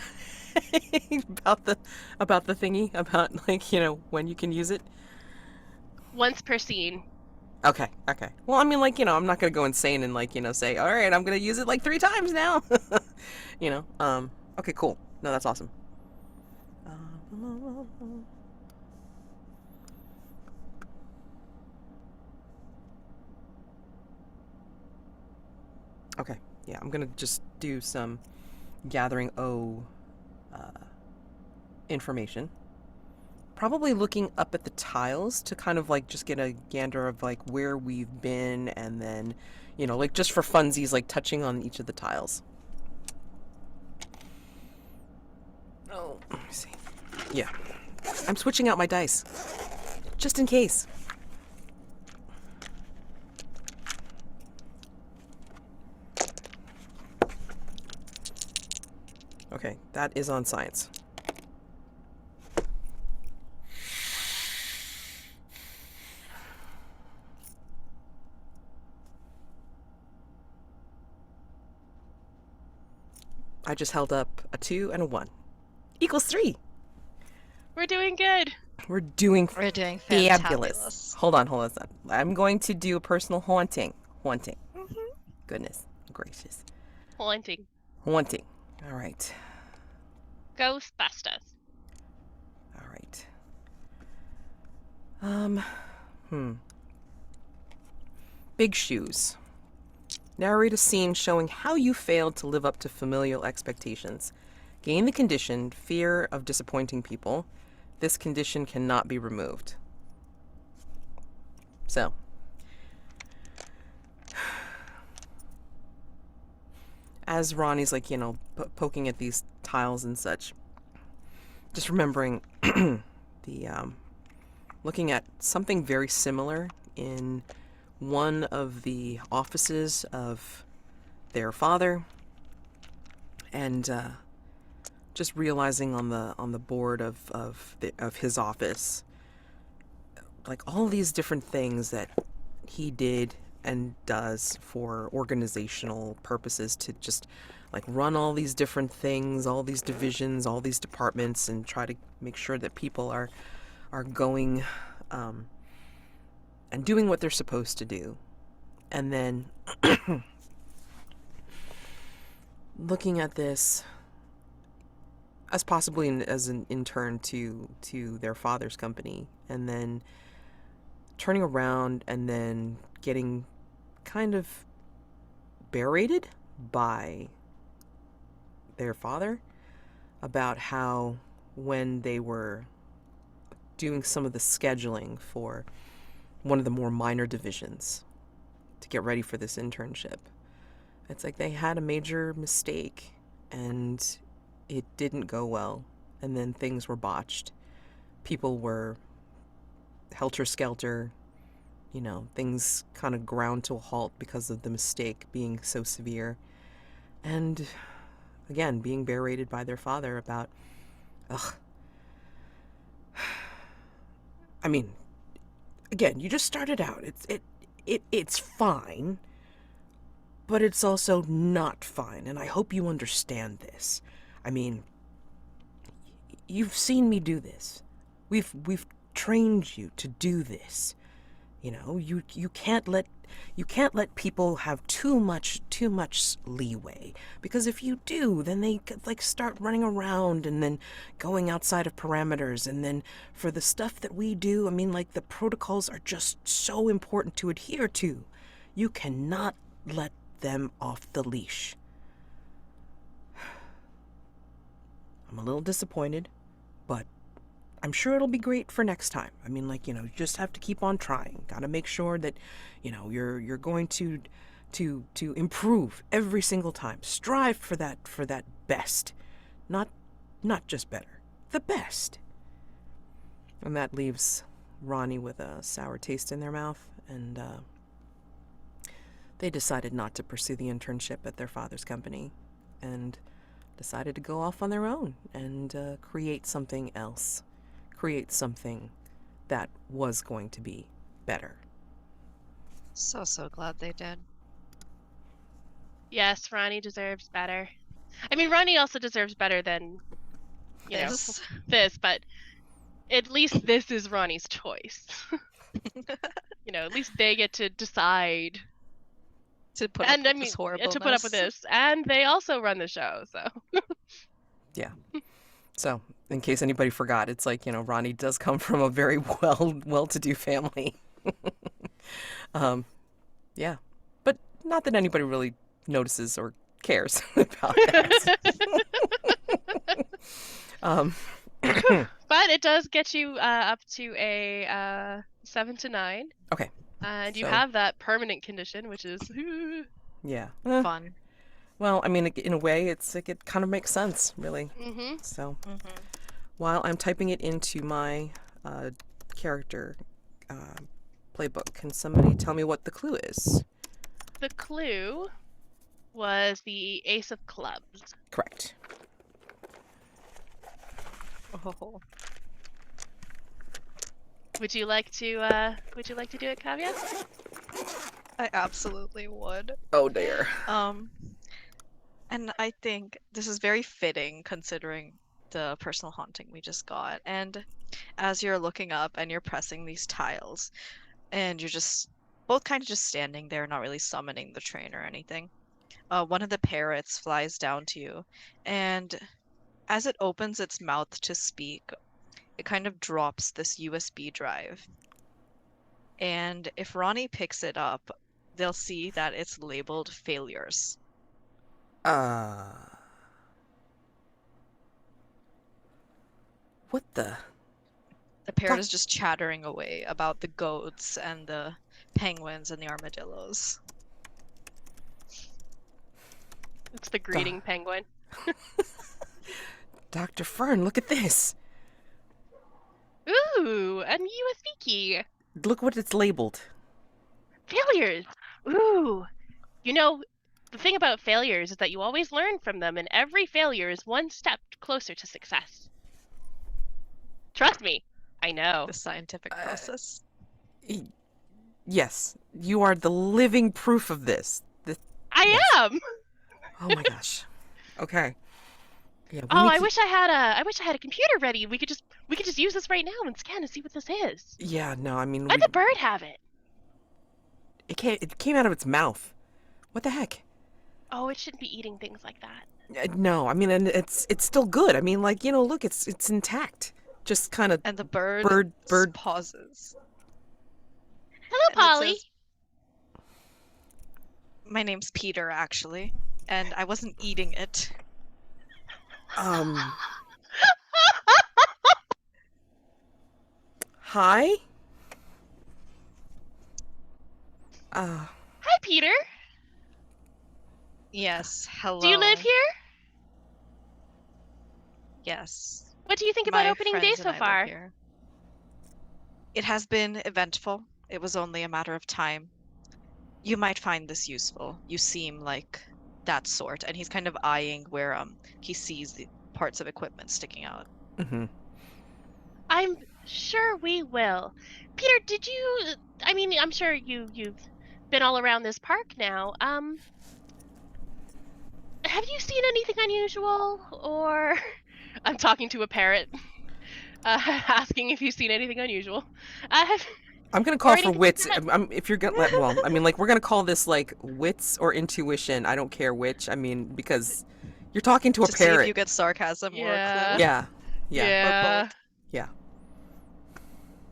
about the thingy about like when you can use it? Once per scene. Okay, okay. Well, I mean, like I'm not gonna go insane and like say, all right, I'm gonna use it like 3 times now. you know. Okay, cool. No, that's awesome. Okay, yeah, I'm gonna just do some gathering information. Probably looking up at the tiles to kind of like just get a gander of like where we've been, and then like just for funsies, like touching on each of the tiles. Oh, let me see. Yeah, I'm switching out my dice just in case. Okay, that is on science. I just held up a 2 and a 1. Equals 3. We're doing good. We're doing We're doing fabulous. fantabulous. Hold on. I'm going to do a personal haunting. Haunting. Hmm. Goodness gracious. Haunting. Haunting. All right. Ghostbusters. All right. Um, Big shoes. Narrate a scene showing how you failed to live up to familial expectations. Gain the condition, fear of disappointing people. This condition cannot be removed. So, as Ronnie's like, poking at these tiles and such, just remembering the looking at something very similar in one of the offices of their father, and just realizing on the board of his office, like all these different things that he did and does for organizational purposes to just like run all these different things, all these divisions, all these departments, and try to make sure that people are going and doing what they're supposed to do. And then looking at this as possibly as an intern to their father's company, and then turning around and then getting kind of berated by their father about how when they were doing some of the scheduling for one of the more minor divisions to get ready for this internship, it's like they had a major mistake and it didn't go well, and then things were botched. People were helter-skelter, things kind of ground to a halt because of the mistake being so severe. And again, being berated by their father about, ugh. I mean, again, you just started out. It's fine, but it's also not fine, and I hope you understand this. I mean, you've seen me do this. We've trained you to do this. You can't let people have too much leeway, because if you do, then they like start running around and then going outside of parameters, and then for the stuff that we do, I mean, like, the protocols are just so important to adhere to. You cannot let them off the leash. I'm a little disappointed, but I'm sure it'll be great for next time. I mean, like, you just have to keep on trying. Got to make sure that, you're going to improve every single time. Strive for that best, not just better, the best. And that leaves Ronnie with a sour taste in their mouth, and they decided not to pursue the internship at their father's company, and decided to go off on their own and create something else. Create something that was going to be better. So glad they did. Yes, Ronnie deserves better. I mean, Ronnie also deserves better than, This. this, but at least this is Ronnie's choice. At least they get to decide. To put up with this to horribleness. put up with this, and they also run the show, so. Yeah. So, in case anybody forgot, it's like, Ronnie does come from a very well-to-do family. Yeah. But not that anybody really notices or cares about that. But it does get you up to a 7 to 9. Okay. And you have that permanent condition, which is yeah, fun. Well, I mean, in a way, it kind of makes sense, really. Mm-hmm. So, while I'm typing it into my character playbook, can somebody tell me what the clue is? The clue was the Ace of Clubs. Correct. Oh. Would you like to do it, Kavya? I absolutely would. Oh dear. And I think this is very fitting considering the personal haunting we just got. And as you're looking up and you're pressing these tiles, and you're just both kind of just standing there, not really summoning the train or anything, one of the parrots flies down to you, and as it opens its mouth to speak, it kind of drops this USB drive. And if Ronnie picks it up, they'll see that it's labeled failures. What the? The parrot is just chattering away about the goats and the penguins and the armadillos. It's the greeting penguin. Dr. Fern, look at this. Ooh, a USB key. Look what it's labeled. Failures. Ooh. the thing about failures is that you always learn from them, and every failure is one step closer to success. Trust me, I know. The scientific process. Yes, you are the living proof of this. I Yes. am. Oh my gosh. Okay. Yeah, we Oh, need I to... wish I had a computer ready. We could just use this right now and scan and see what this is. Yeah, no, I mean, Let the bird have it. it came out of its mouth. What the heck? Oh, it shouldn't be eating things like that. No, I mean, and it's still good. I mean, like, look, it's intact. Just kind of And the bird pauses. Hello, And it Polly. says, my name's Peter, actually, and I wasn't eating it. Hi? Hi, Peter. Yes, hello. Do you live here? Yes. What do you think about My opening day friends so and I live far? here. It has been eventful. It was only a matter of time. You might find this useful. You seem like that sort. And he's kind of eyeing where he sees the parts of equipment sticking out. Mm-hmm. I'm sure we will. Peter, did you? I mean, I'm sure you've been all around this park now. Have you seen anything unusual, or I'm talking to a parrot, asking if you've seen anything unusual. I'm gonna call for anything like wits. that? If you're gonna, well, I mean, like, we're gonna call this like wits or intuition. I don't care which. I mean, because you're talking to a To see if parrot. you get sarcasm or a Yeah. clue. Yeah. Yeah. Yeah. Or both. Yeah.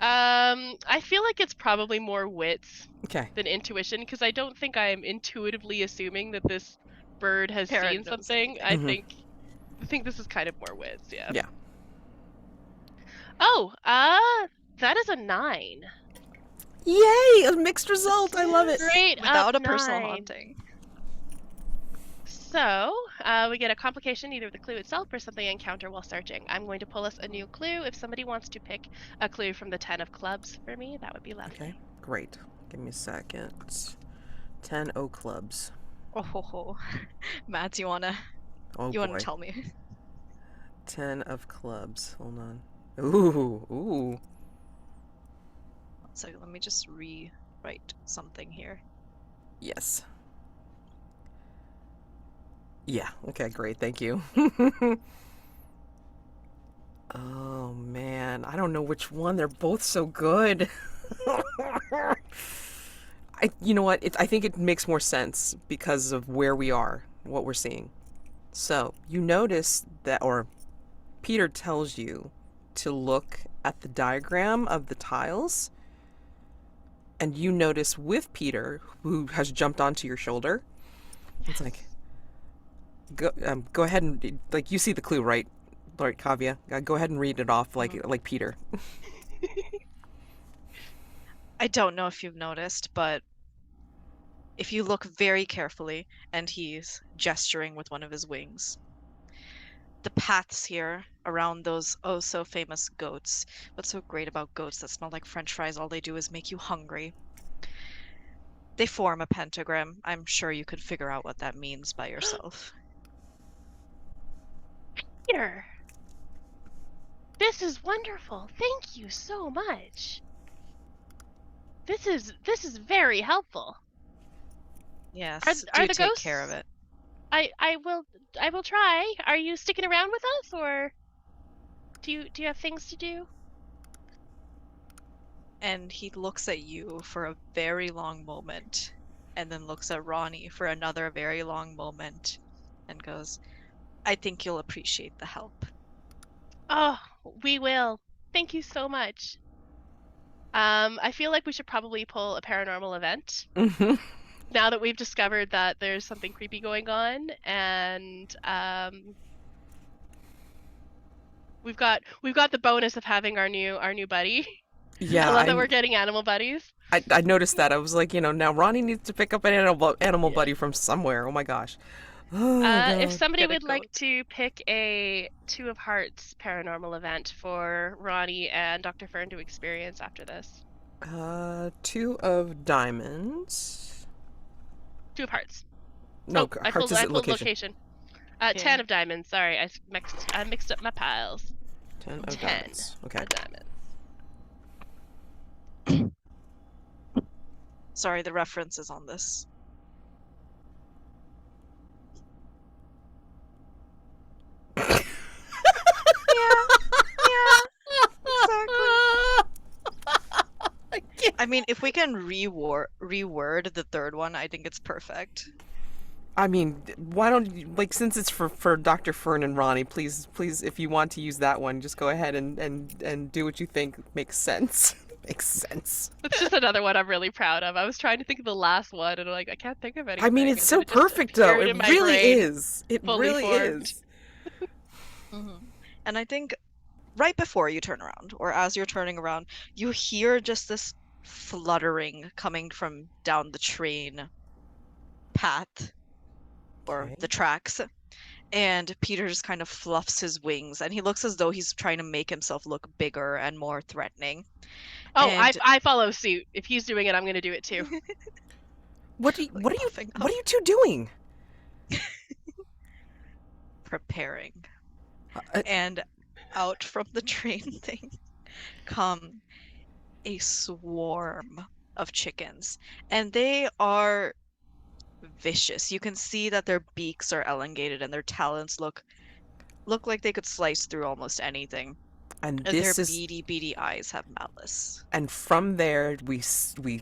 I feel like it's probably more wits Okay. than intuition, because I don't think I am intuitively assuming that this bird has Parrot seen knows something. anything. I think this is kind of more wits, yeah. Yeah. Oh, that is a 9. Yay! A mixed result. I love it. Straight Without up a personal 9. haunting. So, we get a complication, either the clue itself or something I encounter while searching. I'm going to pull us a new clue. If somebody wants to pick a clue from the 10 of clubs for me, that would be lovely. Okay. Great. Give me a second. 10 O clubs. Oh, Matt, you wanna boy. tell me? 10 of clubs. Hold on. Ooh. So let me just rewrite something here. Yes. Yeah. Okay, great. Thank you. Oh, man. I don't know which one. They're both so good. You know what? I think it makes more sense because of where we are, what we're seeing. So, you notice that, or Peter tells you to look at the diagram of the tiles, and you notice with Peter, who has jumped onto your shoulder, it's like, go ahead and, like, you see the clue, right, Kavya? Go ahead and read it off like Peter. I don't know if you've noticed, but if you look very carefully, and he's gesturing with one of his wings, the paths here around those oh so famous goats. What's so great about goats that smell like French fries? All they do is make you hungry. They form a pentagram. I'm sure you could figure out what that means by yourself. Peter, this is wonderful. Thank you so much. This is very helpful. Yes, Are do the take ghosts? care of it. I will try. Are you sticking around with us, or do you have things to do? And he looks at you for a very long moment, and then looks at Ronnie for another very long moment, and goes, I think you'll appreciate the help. Oh, we will. Thank you so much. I feel like we should probably pull a paranormal event. Mm-hmm. Now that we've discovered that there's something creepy going on, and we've got the bonus of having our new buddy. Yeah, I love that we're getting animal buddies. I noticed that. I was like, now Ronnie needs to pick up an animal Yeah. buddy from somewhere. Oh my gosh. Oh my If God. somebody Get a would like goat. to pick a 2 of Hearts paranormal event for Ronnie and Dr. Fern to experience after this. 2 of diamonds. 2 of Hearts. No, I hearts is pulled at location. location. Okay. 10 of diamonds. Sorry, I mixed up my piles. 10 of 10 diamonds. Okay. of diamonds. Sorry, the reference is on this. Yeah, exactly. I mean, if we can reword the third one, I think it's perfect. I mean, why don't you, like, since it's for Dr. Fern and Ronnie, please, if you want to use that one, just go ahead and do what you think makes sense. Makes sense. It's just another one I'm really proud of. I was trying to think of the last one, and I can't think of anything. I mean, it's and so then it just perfect, though. appeared It in my really brain, is. It fully really formed. is. And I think right before you turn around, or as you're turning around, you hear just this fluttering coming from down the train path or Okay. the tracks. And Peter just kind of fluffs his wings, and he looks as though he's trying to make himself look bigger and more threatening. Oh, And I follow suit. If he's doing it, I'm going to do it too. What are like you puffing what up, are you two doing? preparing. Uh, And out from the train thing come a swarm of chickens, and they are vicious. You can see that their beaks are elongated and their talons look like they could slice through almost anything. and And their this is beady eyes have malice. and from there we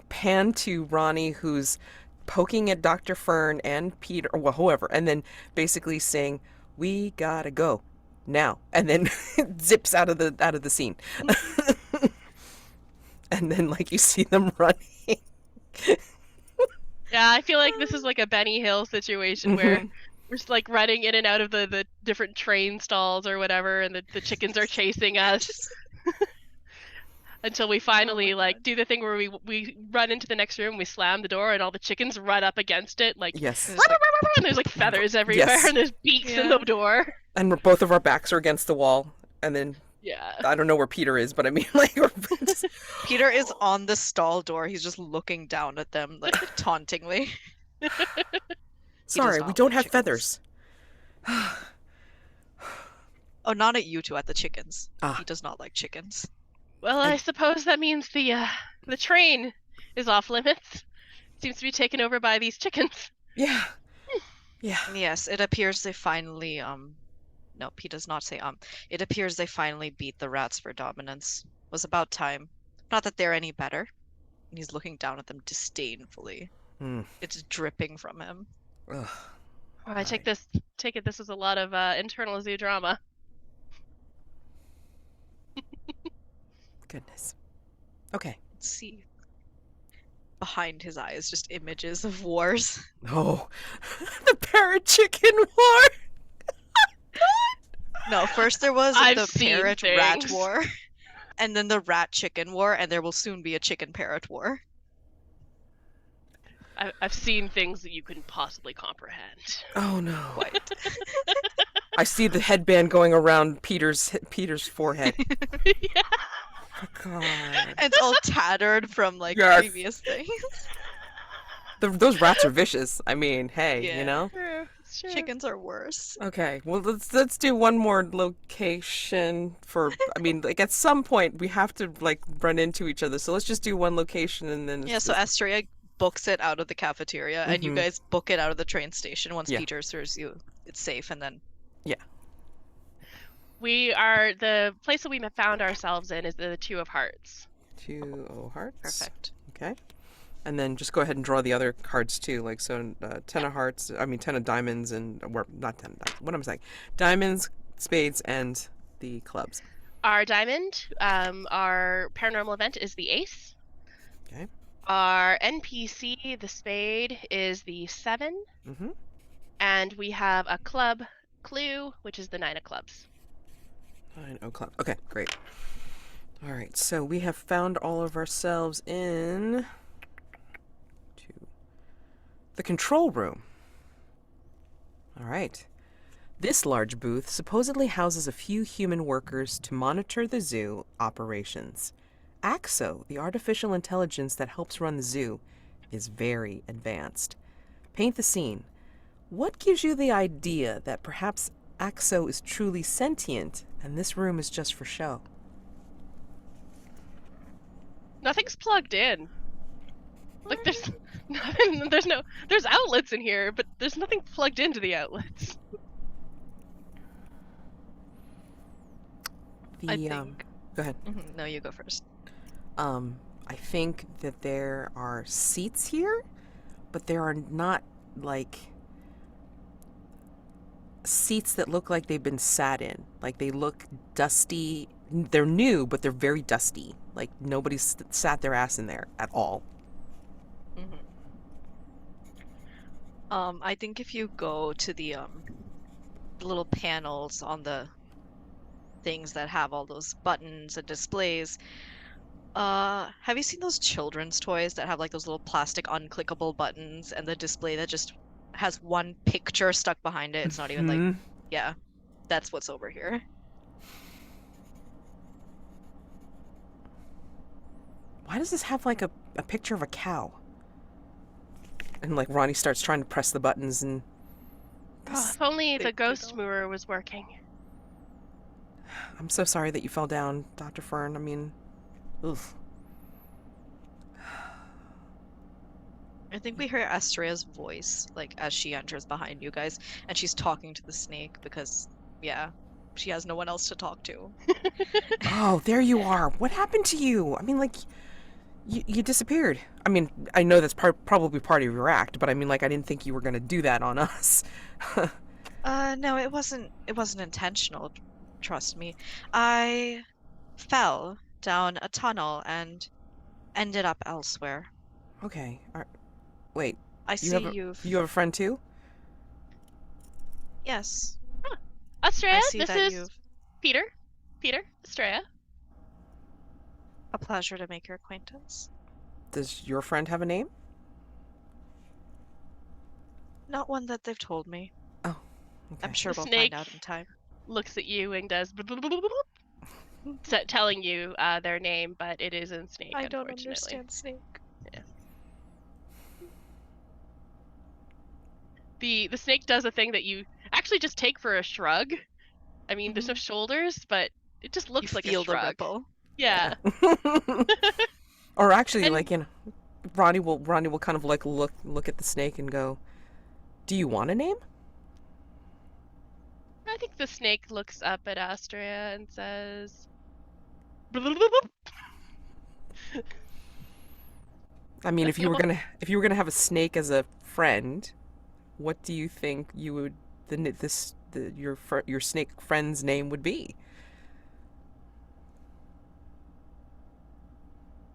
pan to Ronnie, who's poking at Dr. Fern and Peter, or well, whoever, and then basically saying, "We gotta go now," and then zips out of the scene. And then, like, you see them running. Yeah, I feel like this is like a Benny Hill situation where we're just like running in and out of the different train stalls or whatever, and the chickens are chasing us Just- until we finally my like do the thing where we run into the next room, we slam the door, and all the chickens run up against it, like, Yes. It's like, and there's like feathers everywhere, Yes. and there's beaks in the Yeah. door. And both of our backs are against the wall, and then Yeah. I don't know where Peter is, but I mean, like, we're just, Peter is on the stall door. He's just looking down at them, like tauntingly. sorry, we not don't like have chickens. feathers. Oh, not at you two, at the chickens. Ah. He does not like chickens. Well, I suppose that means the train is off limits. Seems to be taken over by these chickens. Yeah. Yeah. Yes, it appears they finally nope, he does not say It appears they finally beat the rats for dominance. Was about time. Not that they're any better. And he's looking down at them disdainfully. Hmm. It's dripping from him. Ugh. I take it this is a lot of internal zoo drama. Goodness. Okay. Let's see. Behind his eyes, just images of wars. Oh, the parrot chicken war. No, first there was I've the seen parrot rat things. war, and then the rat chicken war, and there will soon be a chicken parrot war. I've seen things that you couldn't possibly comprehend. Oh no. Quite. I see the headband going around Peter's forehead. Yeah. Oh, God. It's all tattered from like Yes. previous things. Those rats are vicious. I mean, hey, Yeah. you know. True, it's true. Chickens are worse. Okay, well let's do one more location for. I mean, like at some point we have to like run into each other. So let's just do one location and then. Yeah, so Astraea books it out of the cafeteria, and you Mhm. guys book it out of the train station once Yeah. Peter assures you it's safe, and then We are the place that we found ourselves in is the Two of Hearts. 2 hearts. perfect. Okay. And then just go ahead and draw the other cards too. Like, so 10 of hearts, I mean 10 of diamonds and, or not 10 of diamonds, what am I saying? Diamonds, spades, and the clubs. Our diamond, our paranormal event is the ace. Okay. Our NPC, the spade, is the 7. Mm-hmm. And we have a club clue, which is the 9 of clubs. 9 o'clock. Okay, great. All right, so we have found all of ourselves in the control room. All right. This large booth supposedly houses a few human workers to monitor the zoo operations. AXO, the artificial intelligence that helps run the zoo, is very advanced. Paint the scene. What gives you the idea that perhaps Axo is truly sentient and this room is just for show? Nothing's plugged in. Like there's nothing. There's outlets in here, but there's nothing plugged into the outlets. I The think. go ahead. No, you go first. I think that there are seats here, but there are not like seats that look like they've been sat in. Like they look dusty. They're new, but they're very dusty. Like nobody's sat their ass in there at all. I think if you go to the little panels on the things that have all those buttons and displays, have you seen those children's toys that have like those little plastic unclickable buttons and the display that just has one picture stuck behind it? It's not even like, yeah, that's what's over here. Why does this have like a picture of a cow? And like Ronnie starts trying to press the buttons and If only the ghost mover was working. I'm so sorry that you fell down, Dr. Fern. I mean, oof. I think we hear Astraea's voice, like, as she enters behind you guys, and she's talking to the snake because, yeah, she has no one else to talk to. Oh, there you are. What happened to you? I mean, like, you disappeared. I mean, I know that's probably part of your act, but I mean, like, I didn't think you were going to do that on us. No, it wasn't intentional, trust me. I fell down a tunnel and ended up elsewhere. Okay. Wait. I see you have a friend too? Yes. Astraea, I see this that is you've... Peter. Peter, Astraea. A pleasure to make your acquaintance. Does your friend have a name? Not one that they've told me. Oh, okay. I'm sure The we'll snake find out in time. looks at you and does telling you their name, but it isn't Snake, I don't unfortunately. understand snake. Yeah. The snake does a thing that you actually just take for a shrug. I mean, there's no shoulders, but it just looks You like feel a shrug. the ripple. Yeah. Or actually, And- like, Ronnie will kind of like look at the snake and go, "Do you want a name?" I think the snake looks up at Astraea and says, I mean, if you were gonna have a snake as a friend, what do you think you would your snake friend's name would be?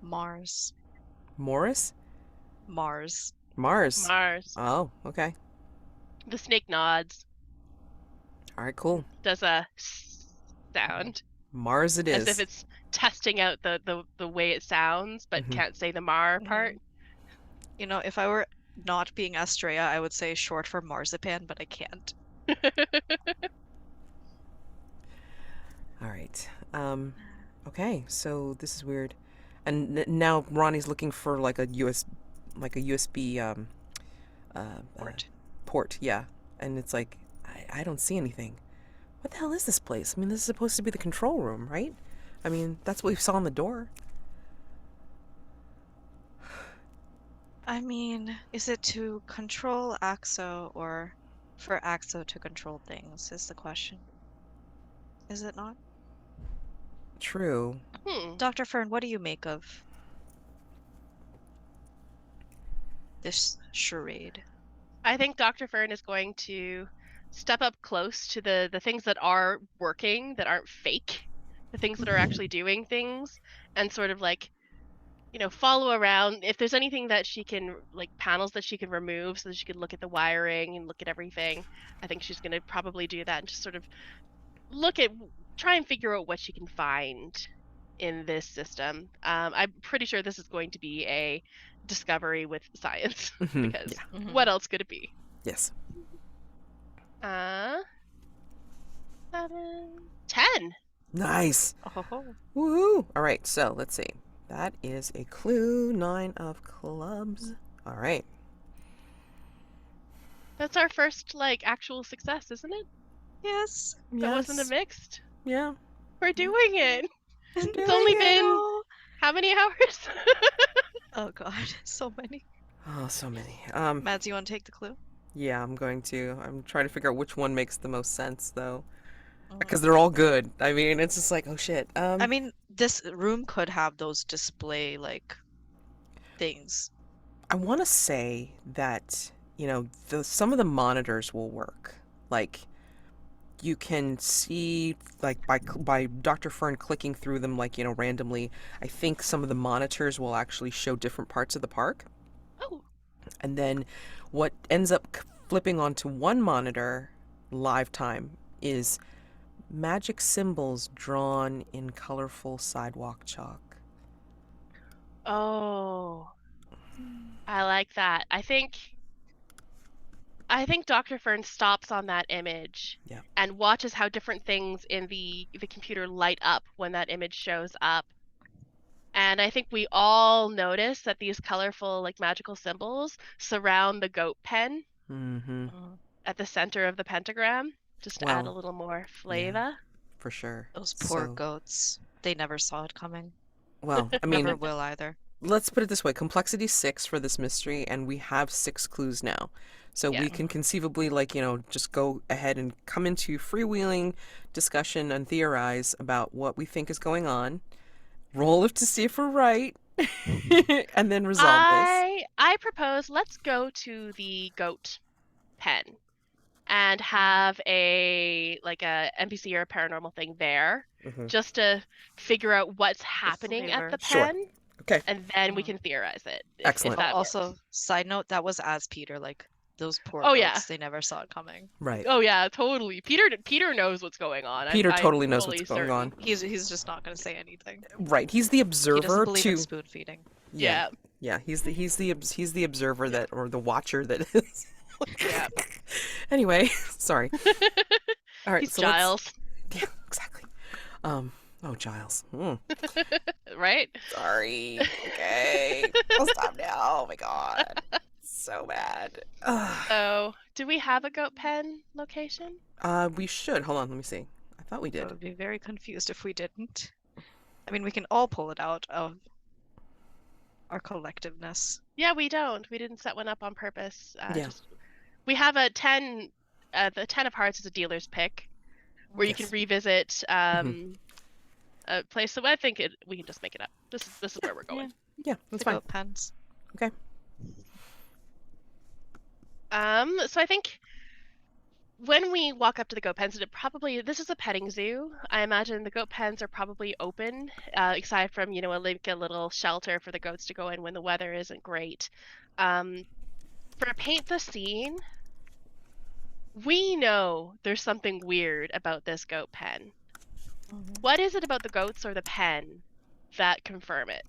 Mars. Morris? Mars. Mars. Mars. Oh, okay. The snake nods, All right, cool. does a sound, Mars it as is. if it's testing out the way it sounds, but can't say the Mar part. You know, if I were not being Astraea, I would say short for marzipan, but I can't. All right. Okay, so this is weird. And now Ronnie's looking for like a USB port, yeah. And it's like I don't see anything. What the hell is this place? I mean, this is supposed to be the control room, right? I mean, that's what we saw on the door. I mean, is it to control Axo or for Axo to control things is the question. Is it not? True. Dr. Fern, what do you make of this charade? I think Dr. Fern is going to step up close to the things that are working, that aren't fake, the things that are actually doing things, and sort of like, follow around. If there's anything that she can, like panels that she can remove so that she can look at the wiring and look at everything, I think she's going to probably do that and just sort of try and figure out what she can find in this system. I'm pretty sure this is going to be a discovery with science because what else could it be? Yes. 7, 10. Nice. Oh. Woohoo! All right, so let's see. That is a clue. 9 of clubs. All right. That's our first like actual success, isn't it? Yes. That wasn't a Yes. mixed. Yeah. We're doing it. We're It's doing only it. been how many hours? Oh god, so many. Oh, so many. Mads, you want to take the clue? Yeah, I'm going to. I'm trying to figure out which one makes the most sense though, Mm. because they're all good. I mean, it's just like, oh shit. I mean, this room could have those display like things. I want to say that, some of the monitors will work. Like you can see like by Dr. Fern clicking through them like, randomly, I think some of the monitors will actually show different parts of the park. Oh, And then what ends up flipping onto one monitor live time is magic symbols drawn in colorful sidewalk chalk. oh, I like that. I think Dr. Fern stops on that image Yeah. and watches how different things in the computer light up when that image shows up. And I think we all notice that these colorful, like magical symbols surround the goat pen Mm-hmm. Mm. at the center of the pentagram, just to add a Well, little more yeah, flavor. for sure. Those poor So, goats. They never saw it coming. well, I Never mean, will either. let's put it this way, complexity 6 for this mystery, and we have 6 clues now. So Yeah. we can conceivably, like, just go ahead and come into freewheeling discussion and theorize about what we think is going on, roll it to see if we're right, and then resolve this. I propose let's go to the goat pen and have a NPC or a paranormal thing there Hmm. just to figure out what's happening at flavor. the Sure. pen, Okay. and then we Mhm. can theorize it if Excellent. that Also, works. side note, that was as Peter, like those poor Oh yeah. goats, they never saw it coming. Right. Oh yeah, totally. Peter knows what's going on. Peter I'm totally knows what's fully going certain. on. He's just not gonna say anything. Right. He's the He doesn't observer believe in to. spoon feeding. Yeah. Yeah. Yeah. He's the observer that, or the watcher that is. Yeah. Anyway, sorry. All right. He's So let's. Giles, Yeah. Exactly. Oh, Giles. right? Sorry. Okay. I'll stop now. Oh my god. So bad. So, do we have a goat pen location? We should. Hold on. Let me see. I thought we I did. would be very confused if we didn't. I mean, we can all pull it out of our collectiveness. Yeah, we don't. We didn't set one up on purpose. Yeah. We have a 10. The 10 of hearts is a dealer's pick, where you can Yes. revisit a place. So I think we can just make it up. This is where we're going. Yeah. That's The fine. goat pens. Okay. So I think when we walk up to the goat pens, this is a petting zoo. I imagine the goat pens are probably open, aside from a little shelter for the goats to go in when the weather isn't great. For paint the scene, we know there's something weird about this goat pen. What is it about the goats or the pen that confirm it?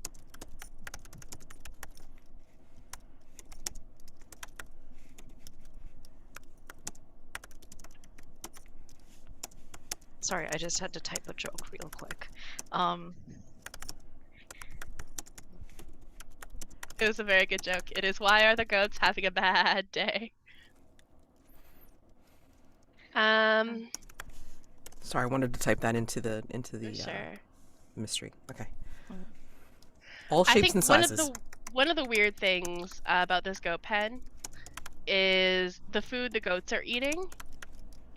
Sorry, I just had to type a joke real quick. It was a very good joke. It is, why are the goats having a bad day? Sorry, I wanted to type that into the Sure. mystery. Okay. Mm. All I shapes think and sizes. one of the weird things about this goat pen is the food the goats are eating.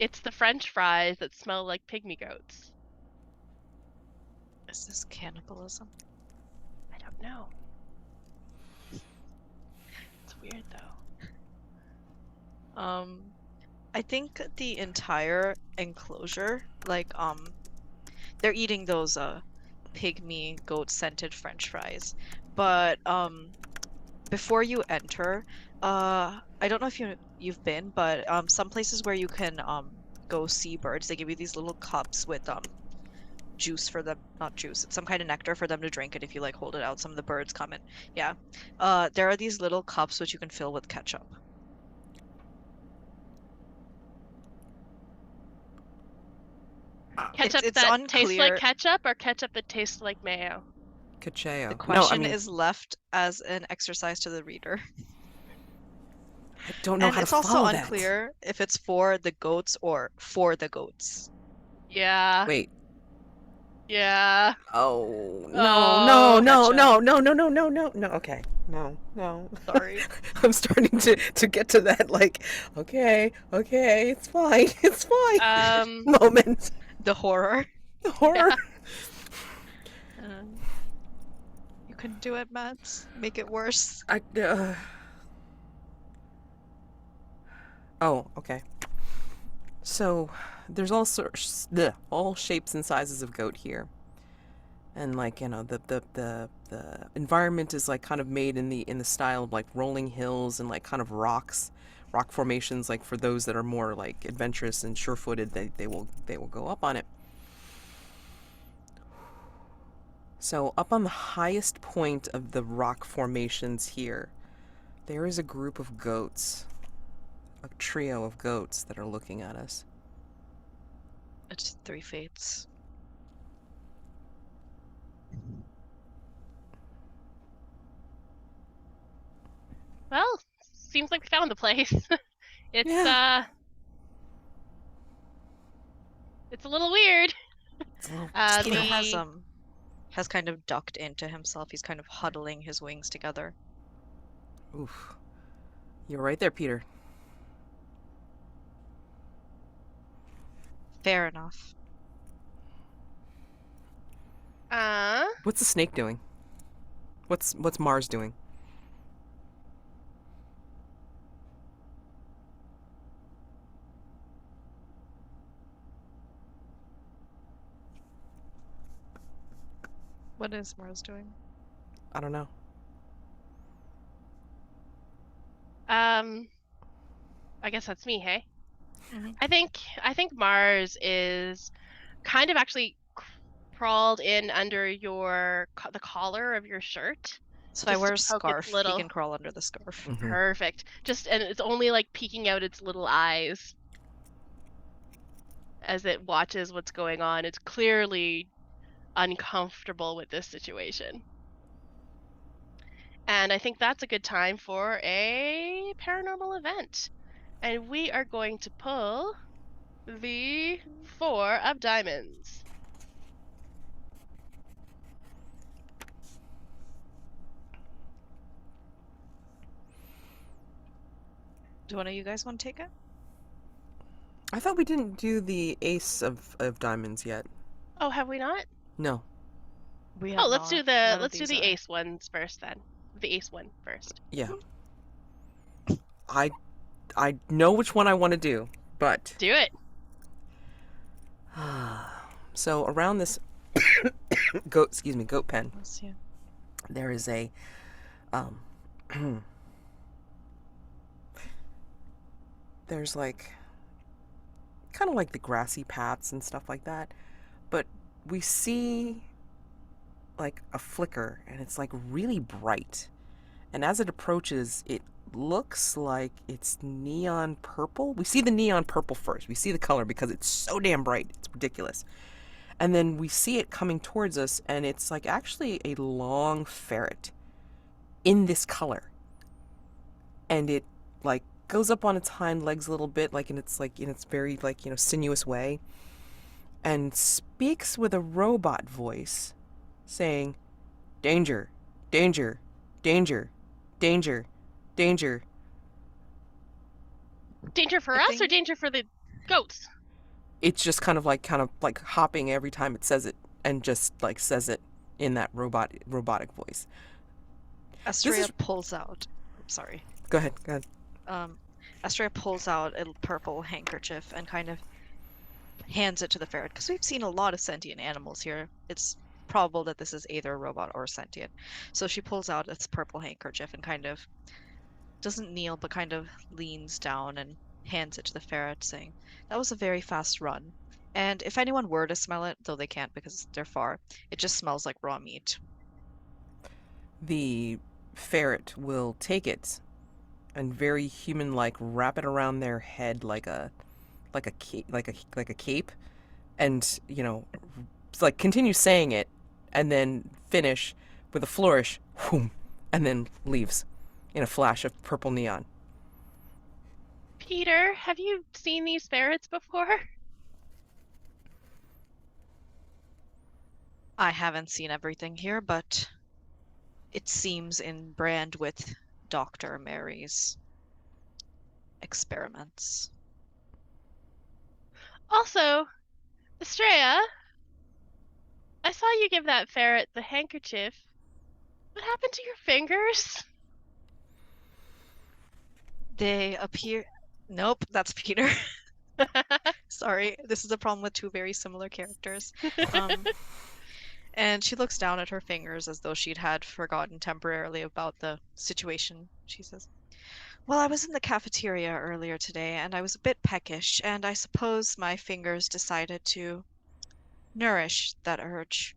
It's the French fries that smell like pygmy goats. Is this cannibalism? I don't know. It's weird though. I think the entire enclosure, like, they're eating those pygmy goat scented French fries. But before you enter, I don't know if you've been, but some places where you can go see birds, they give you these little cups with juice for them, not juice, it's some kind of nectar for them to drink, and if you like hold it out, some of the birds come in. Yeah. There are these little cups which you can fill with ketchup. Ketchup It's that tastes like unclear. ketchup or ketchup that tastes like mayo? Cacheo. The No, I question mean, is left as an exercise to the reader. I don't know And how to it's also follow that. unclear if it's for the goats or for the goats. Yeah. Wait. Yeah. Oh, no, no, Oh. no, Gotcha. no, no, no, no, no, no, no. Okay. No, no. Sorry. I'm starting to get to that, like, okay, okay, it's fine, it's fine moment. The horror. The horror. Yeah. Um, you can do it, Mads. Make it worse. I, oh, okay. So, there's all shapes and sizes of goat here. And like, the environment is like kind of made in the style of like rolling hills and like kind of rock formations, like for those that are more like adventurous and sure-footed, they will go up on it. So up on the highest point of the rock formations here, there is a group of goats, a trio of goats that are looking at us. It's three fates. Well, seems like we found the place. It's Yeah. it's a little weird. It's a little Peter scary. has kind of ducked into himself. He's kind of huddling his wings together. Oof. You're right there, Peter. Fair enough. What's the snake doing? What's Mars doing? What is Mars doing? I don't know. I guess that's me, hey? Mhm. I think Mars is kind of actually crawled in under the collar of your shirt. So I Just wear to a poke its scarf. He little can crawl under the scarf. Mhm. Perfect. And it's only like peeking out its little eyes as it watches what's going on. It's clearly uncomfortable with this situation. And I think that's a good time for a paranormal event. And we are going to pull the 4 of diamonds. Do one of you guys want to take it? I thought we didn't do the ace of diamonds yet. Oh, have we not? No. We Oh, have let's do not. the None of let's do these the are. ace ones first then. The ace one first. Yeah. I know which one I want to do, but Do it. so around this goat pen, Let's see. there is a there's like kind of like the grassy paths and stuff like that, but we see like a flicker and it's like really bright. And as it approaches, it looks like it's neon purple. We see the neon purple first. We see the color because it's so damn bright. It's ridiculous. And then we see it coming towards us, and it's like actually a long ferret in this color. And it like goes up on its hind legs a little bit, like in its very like, sinuous way, and speaks with a robot voice saying, "Danger, danger, danger, danger, danger." Danger for I us or think- danger for the goats? It's just kind of like hopping every time it says it, and just like says it in that robotic voice. Astraea is- pulls out. Sorry. Go ahead. Astraea pulls out a purple handkerchief and kind of hands it to the ferret, because we've seen a lot of sentient animals here. It's probable that this is either a robot or sentient. So she pulls out this purple handkerchief and kind of doesn't kneel, but kind of leans down and hands it to the ferret, saying, "That was a very fast run. And if anyone were to smell it, though they can't because they're far, it just smells like raw meat." The ferret will take it and very human-like wrap it around their head like a cape, and it's like continue saying it, and then finish with a flourish, whoom, and then leaves in a flash of purple neon. Peter, have you seen these ferrets before? I haven't seen everything here, but it seems in brand with Dr. Mary's experiments. Also, Astraea, I saw you give that ferret the handkerchief. What happened to your fingers? They appear. Nope, that's Peter. Sorry, this is a problem with two very similar characters. Um, and she looks down at her fingers as though she'd had forgotten temporarily about the situation. She says, well, I was in the cafeteria earlier today, and I was a bit peckish, and I suppose my fingers decided to nourish that urge.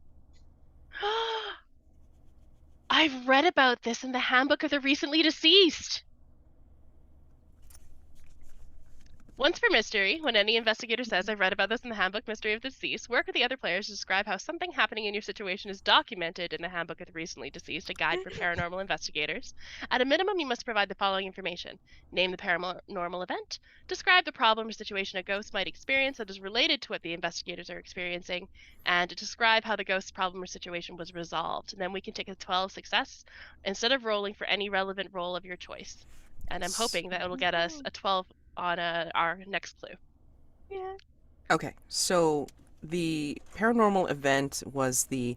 I've read about this in the Handbook of the Recently Deceased. Once for mystery, when any investigator says, I've read about this in the Handbook Mystery of the Deceased, work with the other players to describe how something happening in your situation is documented in the Handbook of the Recently Deceased, a guide for paranormal investigators. At a minimum, you must provide the following information. Name the paranormal event, describe the problem or situation a ghost might experience that is related to what the investigators are experiencing, and describe how the ghost's problem or situation was resolved. And then we can take a 12 success instead of rolling for any relevant role of your choice. And I'm hoping that it'll get us a 12 on our next clue. Yeah. Okay, so the paranormal event was the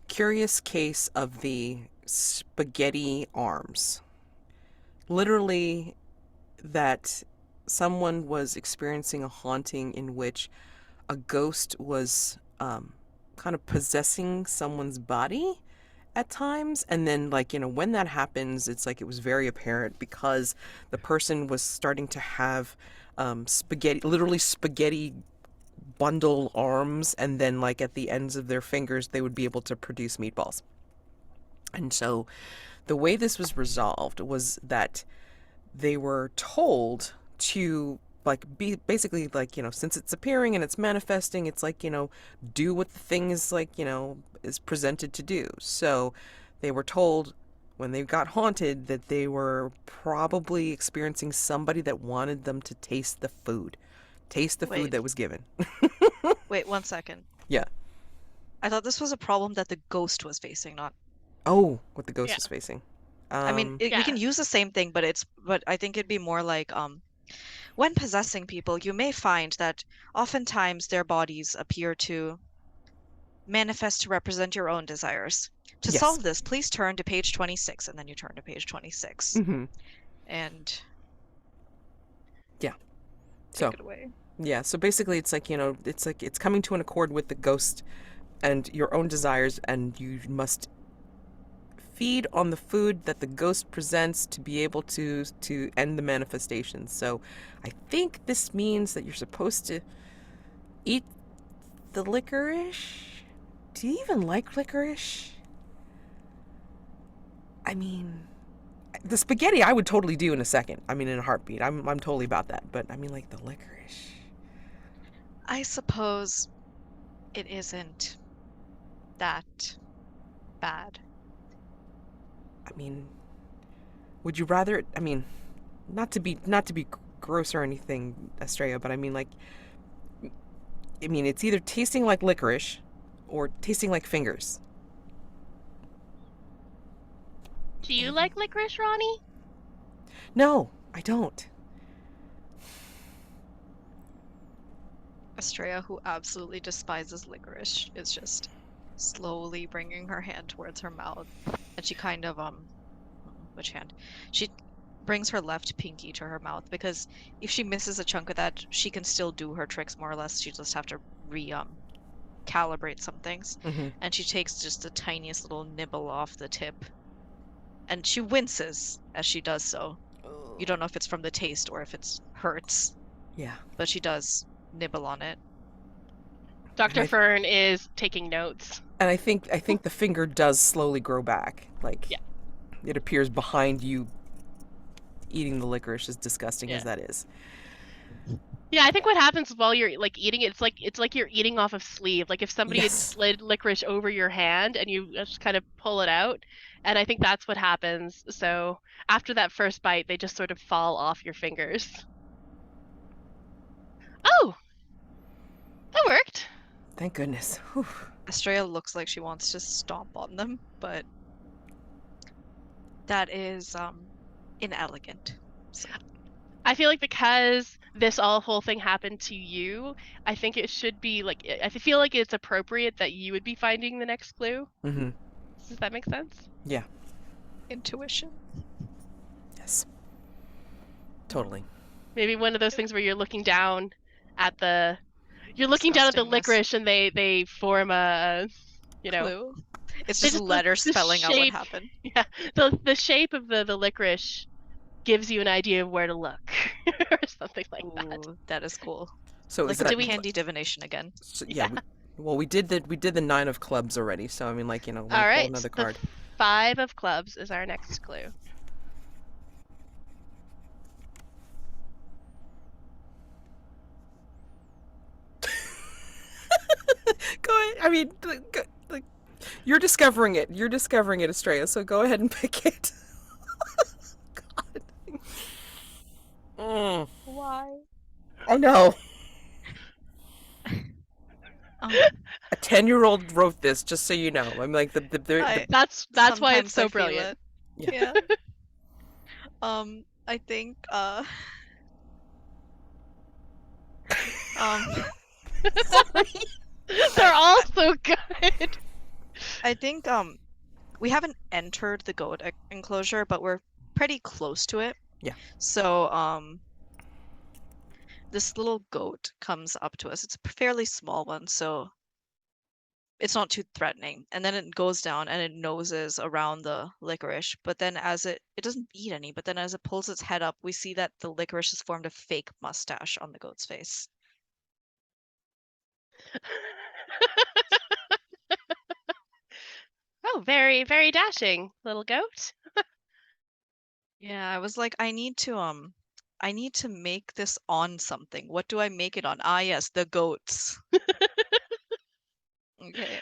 curious case of the spaghetti arms. Literally, that someone was experiencing a haunting in which a ghost was kind of possessing someone's body at times, and then, like, when that happens, it's like it was very apparent because the person was starting to have spaghetti, literally spaghetti bundle arms, and then, like, at the ends of their fingers they would be able to produce meatballs. And so the way this was resolved was that they were told to, like, be basically, like, since it's appearing and it's manifesting, it's like, do what the thing is, like, is presented to do. So they were told when they got haunted that they were probably experiencing somebody that wanted them to taste the food Wait, that was given. wait, 1 second. Yeah. I thought this was a problem that the ghost was facing, not. Oh, what the ghost Yeah. was facing. I mean, we Yeah. can use the same thing, but I think it'd be more like, when possessing people, you may find that oftentimes their bodies appear to manifest to represent your own desires. To Yes. solve this, please turn to page 26, and then you turn to page 26 Mm-hmm. and Yeah. take So it away. yeah, so basically it's like, it's coming to an accord with the ghost and your own desires, and you must feed on the food that the ghost presents to be able to end the manifestation. So I think this means that you're supposed to eat the licorice. Do you even like licorice? I mean, the spaghetti I would totally do in a second. I mean, in a heartbeat. I'm totally about that. But I mean, like, the licorice. I suppose it isn't that bad. I mean, would you rather? I mean, not to be gross or anything, Astraea, but I mean, like, it's either tasting like licorice or tasting like fingers. Do you like licorice, Ronnie? No, I don't. Astraea, who absolutely despises licorice, is just slowly bringing her hand towards her mouth, and she kind of which hand? She brings her left pinky to her mouth because if she misses a chunk of that, she can still do her tricks more or less. She just have to calibrate some things. Mm-hmm. And she takes just the tiniest little nibble off the tip, and she winces as she does so. You don't know if it's from the taste or if it hurts, Yeah. but she does nibble on it. Dr. Fern is taking notes. And I think the finger does slowly grow back. Like, Yeah. it appears behind you eating the licorice, as disgusting as Yeah. that is. Yeah, I think what happens while you're like eating it, it's like you're eating off of sleeve. Like if somebody had Yes. slid licorice over your hand and you just kind of pull it out, and I think that's what happens. So after that first bite, they just sort of fall off your fingers. Thank goodness. Whew. Astraea looks like she wants to stomp on them, but that is inelegant. So I feel like because this whole thing happened to you, I think it should be like I feel like it's appropriate that you would be finding the next clue. Mm-hmm. Does that make sense? Yeah. intuition. Yes. Totally. Maybe one of those things where you're looking down at the Disgustingness. licorice and they form a Clue. It's they just just letters the spelling out what shape. happened. Yeah, the shape of the licorice gives you an idea of where to look or something like that. Ooh, that is cool. So Like is a that candy divination again. so, yeah. We did the 9 of clubs already. So I mean, like, All pull right, another the card. 5 of clubs is our next clue. Go ahead. I mean, like, you're discovering it. You're discovering it, Astraea. So go ahead and pick it. God. Why? I know. Um, A 10-year-old wrote this, just so you know. I'm like That's why it's sometimes so I feel brilliant. it. Yeah. I think sorry. They're all so good. I think we haven't entered the goat enclosure, but we're pretty close to it. Yeah. So this little goat comes up to us. It's a fairly small one, so it's not too threatening. And then it goes down and it noses around the licorice. But then as it doesn't eat any, but then as it pulls its head up, we see that the licorice has formed a fake mustache on the goat's face. Oh, very, very dashing, little goat. Yeah, I was like, I need to make this on something. What do I make it on? Ah, yes, the goats. Okay.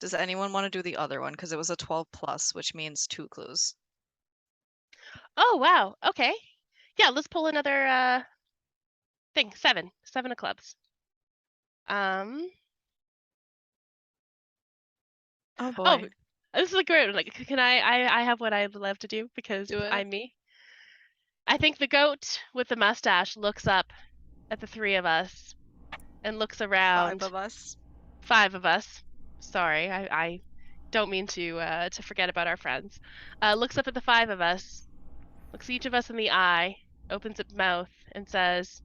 Does anyone want to do the other one? Because it was a 12 plus, which means 2 clues. Oh, wow. Okay. Yeah, let's pull another thing. 7 of clubs. Oh Oh, boy. this is a great one. Like, can I have what I'd love to do because Do it. I'm me. I think the goat with the mustache looks up at the 3 of us and looks 5 around. of us. 5 of us. Sorry, I don't mean to forget about our friends. Looks up at the 5 of us, looks each of us in the eye, opens its mouth, and says,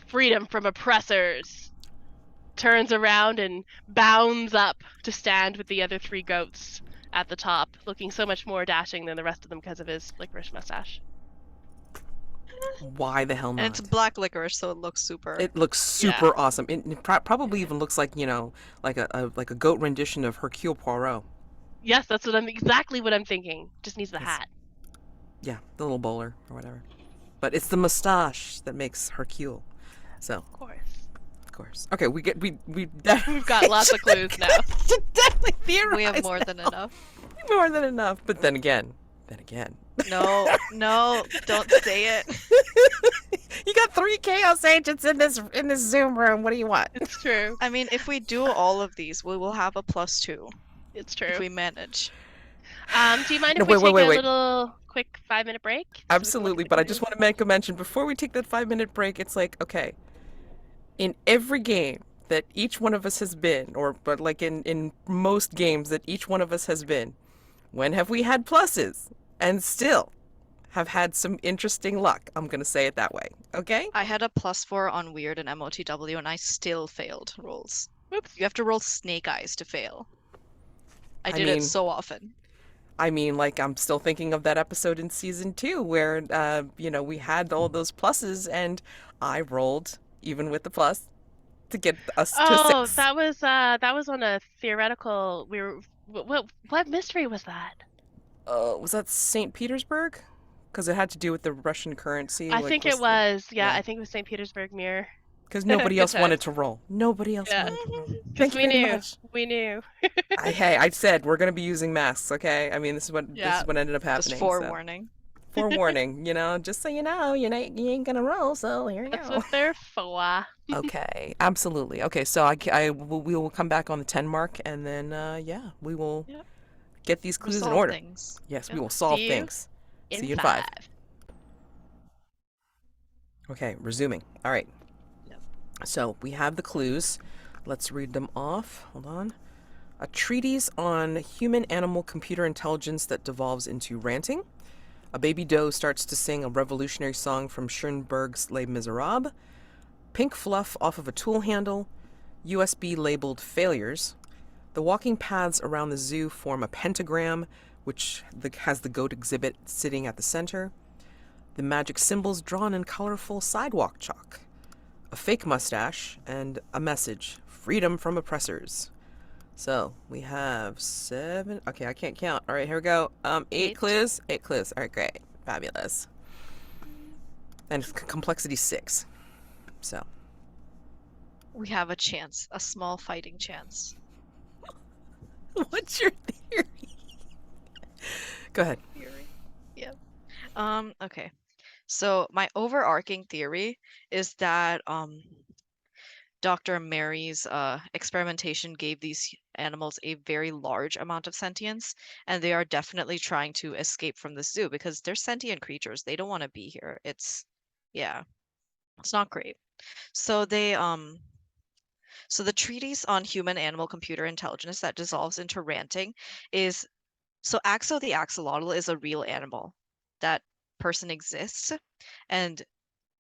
"Freedom from oppressors." Turns around and bounds up to stand with the other 3 goats at the top, looking so much more dashing than the rest of them because of his licorice mustache. Why the hell not? And it's black licorice, so it looks super. It looks super awesome. It probably even looks like, like a goat rendition of Hercule Poirot. Yes, that's exactly what I'm thinking. Just needs the hat. Yeah, the little bowler or whatever. But it's the mustache that makes Hercule. So, Of course. of course. Okay, we've We've got lots of clues now. definitely theorize. We have more than enough. More than enough. But then again. No, don't say it. You got 3 chaos agents in this Zoom room. What do you want? It's true. I mean, if we do all of these, we will have a +2 It's true. if we manage. Do you mind if No, we take wait. a little quick 5-minute break? Absolutely, but I just want to make a mention before we take that 5-minute break. It's like, okay, in every game that each one of us has been, but like in most games that each one of us has been, when have we had pluses and still have had some interesting luck? I'm gonna say it that way. Okay. I had a +4 on weird and MOTW, and I still failed rolls. Whoops. You have to roll snake eyes to fail. I did mean, it so often. I mean, like, I'm still thinking of that episode in season 2 where, we had all those pluses and I rolled, even with the plus, to get us to Oh, 6. that was on a theoretical. What mystery was that? Was that St. Petersburg? Because it had to do with the Russian currency. I like, think it was. Yeah, I think it was St. Petersburg Mirror. Because nobody Good else wanted times. to roll. Nobody else Yeah. wanted to roll. 'Cause Thank you we very knew. much. We knew. Hey, I said we're gonna be using masks, okay? I mean, this is what Yeah. ended up happening. Just so. forewarning. forewarning, just so you know, you ain't gonna roll, so here you That's go. what they're for. Okay, absolutely. Okay, so we will come back on the 10 mark, and then, yeah, we will Yep. get these clues in Resolve order. things. Yes, we Yep. will solve See you things. See in you in 5. 5. Okay, resuming. All right, Yep. so we have the clues. Let's read them off. Hold on. A treatise on human animal computer intelligence that devolves into ranting. A baby doe starts to sing a revolutionary song from Schoenberg's Les Miserables. Pink fluff off of a tool handle. USB labeled failures. The walking paths around the zoo form a pentagram, which has the goat exhibit sitting at the center. The magic symbols drawn in colorful sidewalk chalk. A fake mustache, and a message: freedom from oppressors. So we have 7. Okay, I can't count. All right, here we go. 8 8. clues. 8 clues. All right, great, fabulous. And complexity 6. So We have a chance, a small fighting chance. what's your theory? Go ahead. Theory. Yep. Okay. So my overarching theory is that Dr. Mary's experimentation gave these animals a very large amount of sentience, and they are definitely trying to escape from the zoo because they're sentient creatures. They don't want to be here. Yeah, it's not great. So so the treatise on human animal computer intelligence that dissolves into ranting is so Axo the axolotl is a real animal. That person exists, and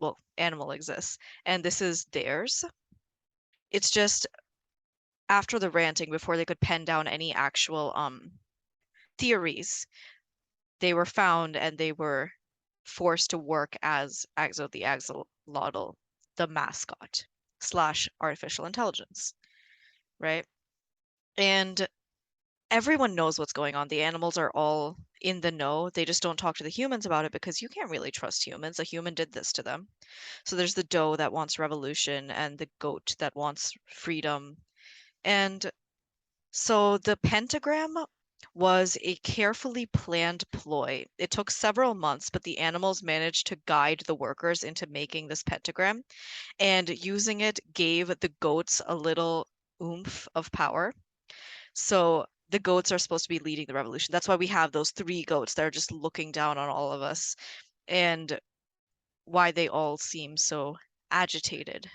well, animal exists, and this is theirs. It's just after the ranting, before they could pen down any actual theories, they were found and they were forced to work as Axo the axolotl, the mascot slash artificial intelligence, right? And everyone knows what's going on. The animals are all in the know. They just don't talk to the humans about it because you can't really trust humans. A human did this to them. So there's the doe that wants revolution and the goat that wants freedom. And so the pentagram was a carefully planned ploy. It took several months, but the animals managed to guide the workers into making this pentagram, and using it gave the goats a little oomph of power. So the goats are supposed to be leading the revolution. That's why we have those 3 goats that are just looking down on all of us, and why they all seem so agitated.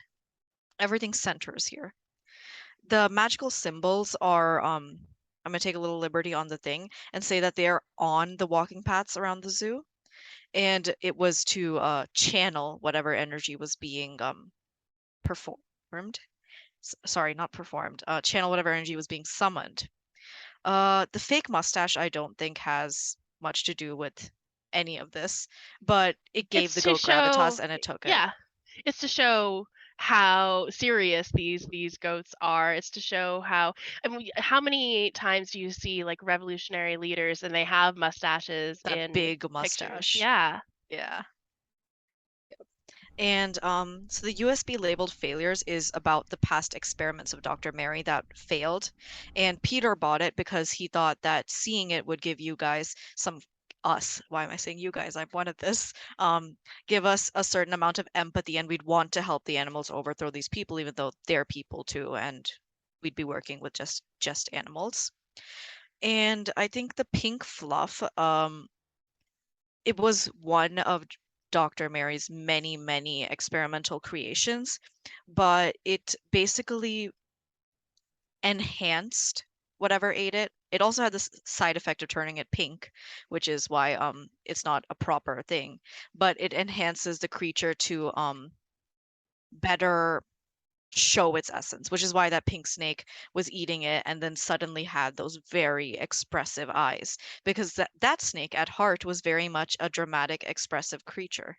Everything centers here. The magical symbols are I'm gonna take a little liberty on the thing and say that they're on the walking paths around the zoo, and it was to channel whatever energy was being performed. Sorry, not performed. Channel whatever energy was being summoned. The fake mustache I don't think has much to do with any of this, but it gave It's the to goat gravitas show, and it took it. yeah, it's to show how serious these goats are. It's to show how, I mean, how many times do you see like revolutionary leaders and they have mustaches That in big pictures? mustache. Yeah. Yeah. And so the USB labeled failures is about the past experiments of Dr. Mary that failed. And Peter bought it because he thought that seeing it would give you guys why am I saying you guys? I've wanted this. Give us a certain amount of empathy, and we'd want to help the animals overthrow these people, even though they're people too, and we'd be working with just animals. And I think the pink fluff, it was one of Dr. Mary's many, many experimental creations, but it basically enhanced whatever ate it. It also had this side effect of turning it pink, which is why it's not a proper thing, but it enhances the creature to better show its essence, which is why that pink snake was eating it and then suddenly had those very expressive eyes, because that snake at heart was very much a dramatic, expressive creature.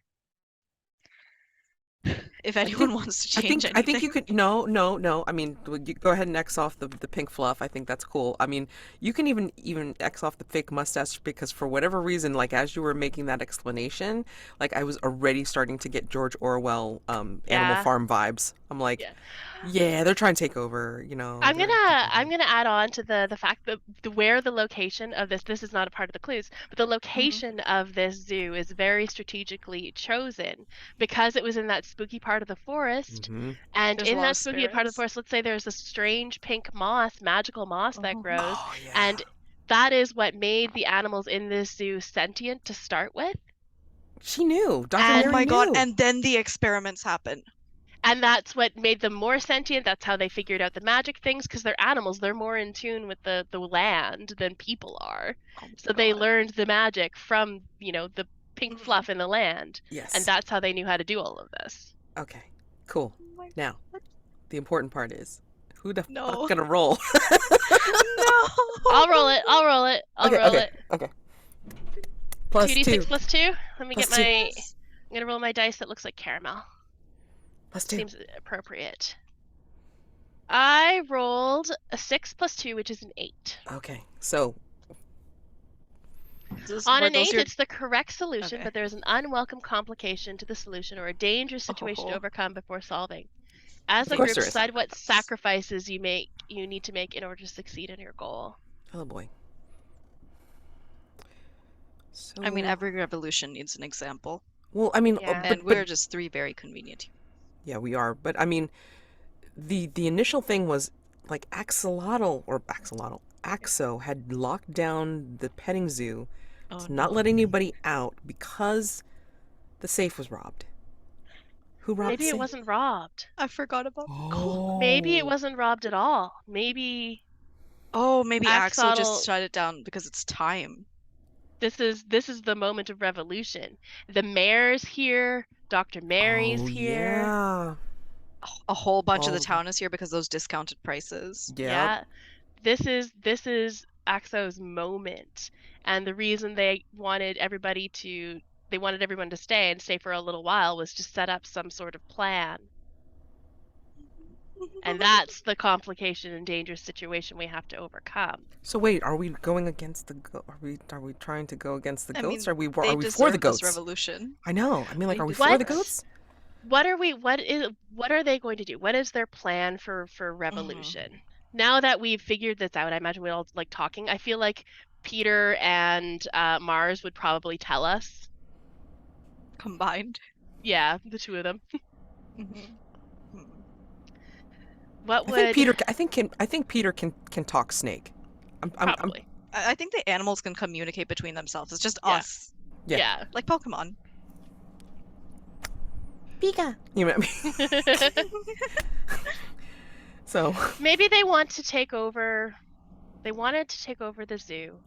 If I think anyone wants to I change think I think anything. you could no. I mean, you go ahead and X off the pink fluff. I think that's cool. I mean, you can even X off the fake mustache because for whatever reason, like as you were making that explanation, like I was already starting to get George Orwell Animal Yeah. Farm vibes. I'm like, Yeah. Yeah, they're trying to take over, you know. I'm They're gonna add on to the fact that where the location of this is not a part of the clues, but the location of this zoo is very strategically chosen because it was in that spooky part of the forest. hmm And There's a in lot that of spooky part of the spirits. forest, let's say there's a strange pink moss, magical moss that Oh. grows, Oh yeah. and that is what made the animals in this zoo sentient to start with. She knew. Dr. Oh And Mary my god, knew. and then the experiments happen. and that's what made them more sentient. That's how they figured out the magic things, because they're animals. They're more in tune with the land than people are. Oh my So they god. learned the magic from, the pink fluff in the land. And Yes. that's how they knew how to do all of this. Okay. Cool. Oh my Now, god. the important part is who the No. fuck's gonna roll? No. I'll roll it. I'll roll it. I'll okay, roll okay, it. okay. Plus 2d6 two. plus 2. Let me Plus get two. my. I'm gonna roll my dice that looks like caramel. Plus two. Seems appropriate. I rolled a 6 plus 2, which is an 8. Okay. So On Were an those 8, your... it's the correct solution, Okay. but there is an unwelcome complication to the solution or a dangerous situation to Oh. overcome before solving. As a course group, there is. decide what sacrifices you need to make in order to succeed in your goal. oh boy. So I mean, every revolution needs an example. well, I mean, Yeah. And we're just three very convenient. yeah, we are. But I mean, the initial thing was like Axo had locked down the petting zoo Oh, to not let anybody out because the safe was robbed. Who robbed Maybe the it safe? wasn't robbed. I forgot about Maybe it wasn't robbed at all. Maybe Oh, maybe Axel Axolotl. just shut it down because it's time. This is the moment of revolution. The mayor's here. Dr. Mary's here. Yeah. A whole bunch of All the of town is here because those discounted prices. Yeah. This is Axo's moment. And the reason they wanted everyone to stay and stay for a little while was to set up some sort of plan. And that's the complication and dangerous situation we have to overcome. So wait, are we going against the are we trying to go against the I goats? mean, are we they for the deserve goats? this revolution. I know. I mean, like, They are we deserve for the What? goats? What are they going to do? What is their plan for revolution? Now that we've figured this out, I imagine we all like talking. I feel like Peter and Mars would probably tell us. Combined. Yeah, the two of them. Mhm. What I would think Peter can talk snake. probably? I think the animals can communicate between themselves. It's just Yeah. us. Yeah. Like Pokemon. Pika. You know what I mean? So Maybe they want to take over. They wanted to take over the zoo.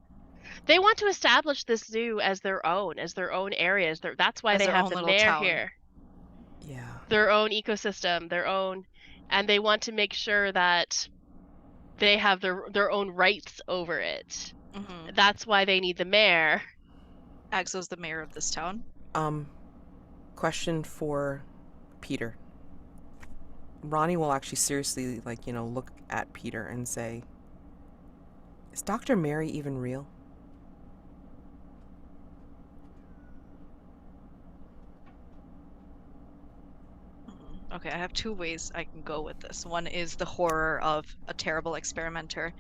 They want to establish this zoo as their own area. That's why As they their have own the little mayor town. here. yeah. Their own ecosystem, and they want to make sure that they have their own rights over it. That's why they need the mayor. Axel's the mayor of this town. Question for Peter. Ronnie will actually seriously look at Peter and say, "Is Dr. Mary even real?" Okay, I have two ways I can go with this. One is the horror of a terrible experimenter.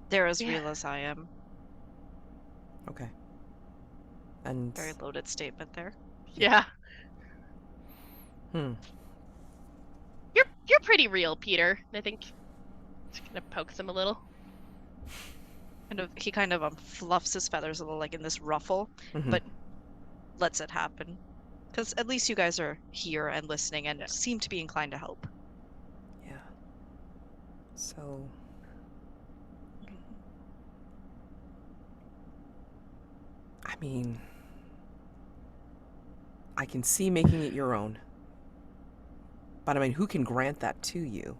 They're as real as I am. Okay. And Very loaded statement there. Yeah. hmm. You're pretty real, Peter. I think just kind of pokes him a little. He kind of fluffs his feathers a little, like in this ruffle, Mhm. but lets it happen. Because at least you guys are here and listening and seem to be inclined to help. Yeah. So I mean, I can see making it your own. But I mean, who can grant that to you,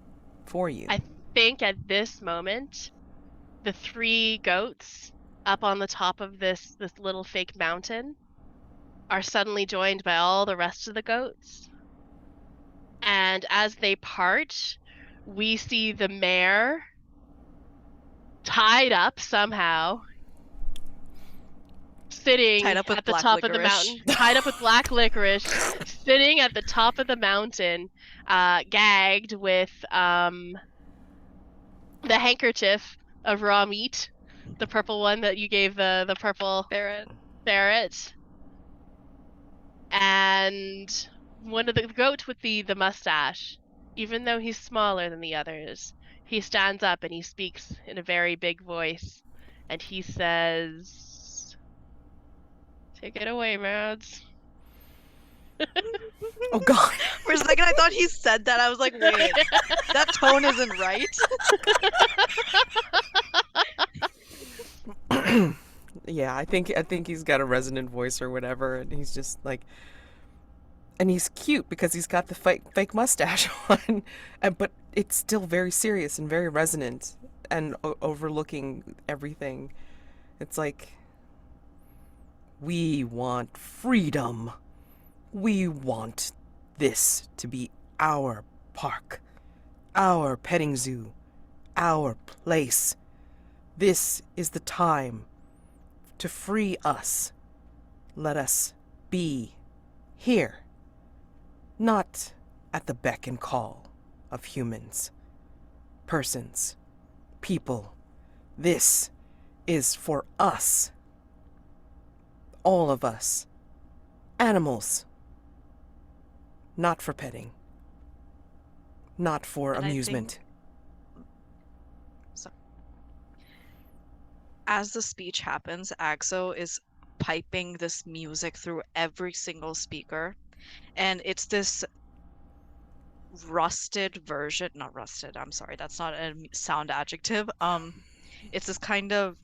for you? I think at this moment, the 3 goats up on the top of this little fake mountain are suddenly joined by all the rest of the goats. And as they part, we see the mayor tied up somehow sitting Tied up with at the black top of the licorice. mountain, tied up with black licorice, sitting at the top of the mountain, gagged with the handkerchief of raw meat, the purple one that you gave the purple Ferret. ferret, and one of the goat with the mustache. Even though he's smaller than the others, he stands up and he speaks in a very big voice, and he says, "Take it away, Mads." Oh God. For a second, I thought he said that. I was like, wait, that tone isn't right. Yeah, I think he's got a resonant voice or whatever, and he's just like, and he's cute because he's got the fake mustache on, but it's still very serious and very resonant and overlooking everything. It's like, we want freedom. We want this to be our park, our petting zoo, our place. This is the time to free us. Let us be here, not at the beck and call of humans, persons, people. This is for us, all of us, animals, not for petting, not for And I think- amusement. As the speech happens, Axo is piping this music through every single speaker, and it's this rusted version, not rusted, I'm sorry, that's not a sound adjective. It's this kind of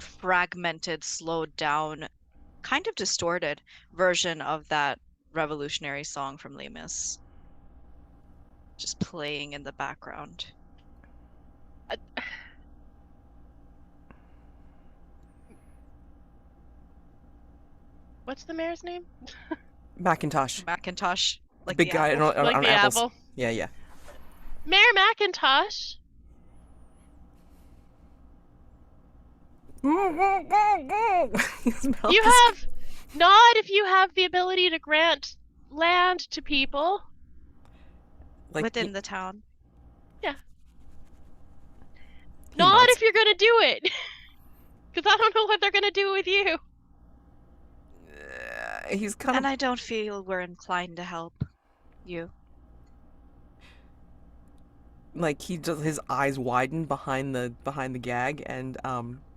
fragmented, slowed down, kind of distorted version of that revolutionary song from Les Mis, just playing in the background. What's the mayor's name? Macintosh. Macintosh, like Big the guy apple. on Like the apples. apple. Yeah, yeah. Mayor Macintosh. His mouth You is- have not if you have the ability to grant land to people. like Within the town. he Not nods. if you're gonna do it. Because I don't know what they're gonna do with you. He's kind And of I don't feel we're inclined to help you. like his eyes widen behind the gag, and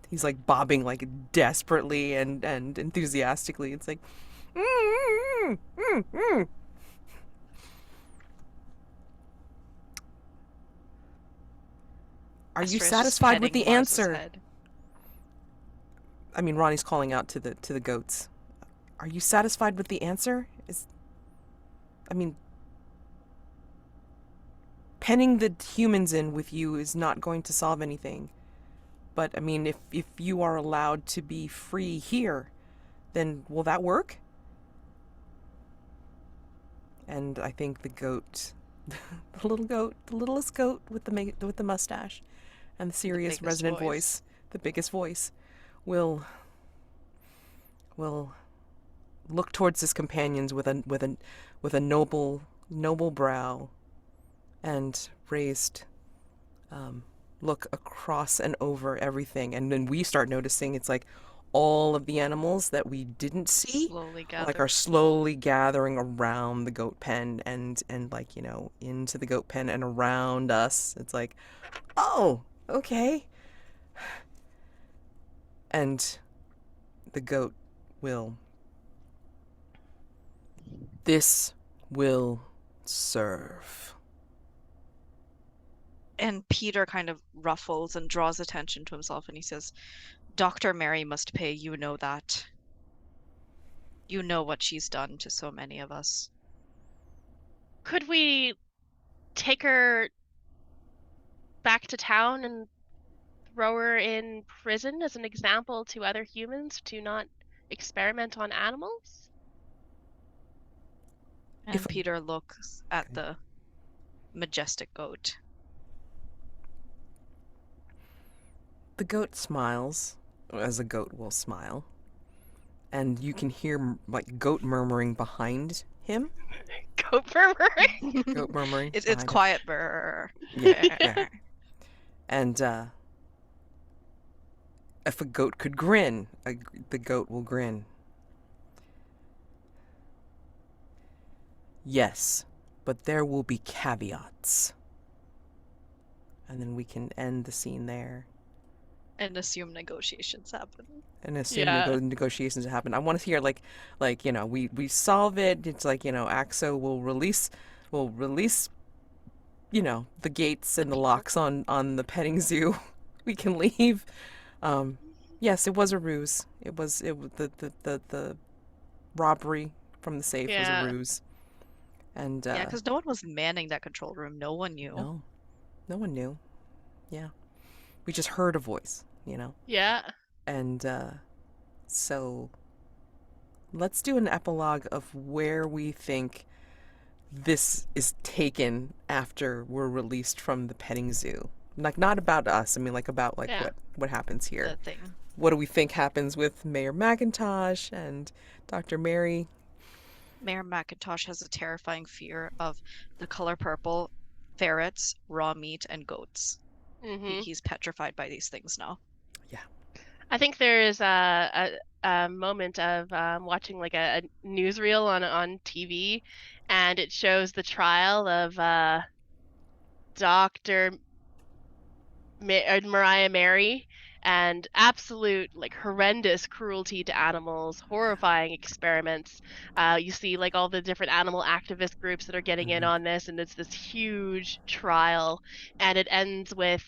he's like bobbing like desperately and enthusiastically. It's like, mm, mm, mm, mm. Are you Astraea's just satisfied with petting the Mars's answer? head. I mean, Ronnie's calling out to the goats. Are you satisfied with the answer? I mean, penning the humans in with you is not going to solve anything. But I mean, if you are allowed to be free here, then will that work? And I think the goat, the littlest goat with the mustache, and the serious biggest resonant voice. voice, the biggest voice, will look towards his companions with a noble brow, and raised look across and over everything. And then we start noticing it's like all of the animals that we didn't see Slowly like gather. are slowly gathering around the goat pen, and like, you know, into the goat pen and around us. It's like, oh, okay. And the goat will, this will serve. And Peter kind of ruffles and draws attention to himself, and he says, Dr. Mary must pay, you know that. You know what she's done to so many of us. Could we take her back to town and throw her in prison as an example to other humans to not experiment on animals? And If- Peter looks at the majestic goat. The goat smiles, as a goat will smile, and you can hear like goat murmuring behind him. Goat murmuring. Goat murmuring It's behind him. quiet. Brr. Yeah, yeah. And if a goat could grin, the goat will grin. Yes, but there will be caveats. And then we can end the scene there And assume negotiations happen. and assume Yeah. negotiations happen. I want to hear like we solve it. It's like Axo will release the gates and the locks on the petting zoo. We can leave. Yes, it was a ruse. The robbery from the safe was a Yeah. ruse. And Yeah, because no one was manning that control room. No one knew. no one knew. Yeah, we just heard a voice, Yeah. and so let's do an epilogue of where we think this is taken after we're released from the petting zoo. Like not about us. I mean, like about like Yeah. what happens here. The thing. What do we think happens with Mayor McIntosh and Dr. Mary? Mayor McIntosh has a terrifying fear of the color purple, ferrets, raw meat, and goats. Hmm. He's petrified by these things now. I think there is a moment of watching like a newsreel on TV, and it shows the trial of Dr. Mariah Mary, and absolute like horrendous cruelty to animals, horrifying experiments. You see like all the different animal activist groups that are getting in Mhm. on this, and it's this huge trial, and it ends with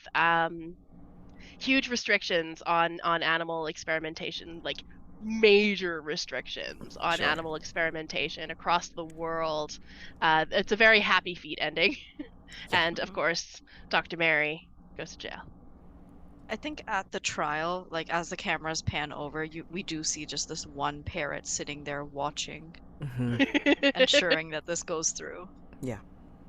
huge restrictions on animal experimentation, like major restrictions on Sure. animal experimentation across the world. It's a very happy feet ending. Yeah. And of course, Dr. Mary goes to jail. I think at the trial, like as the cameras pan over, we do see just this one parrot sitting there watching, Hmm. ensuring that this goes through. Yeah.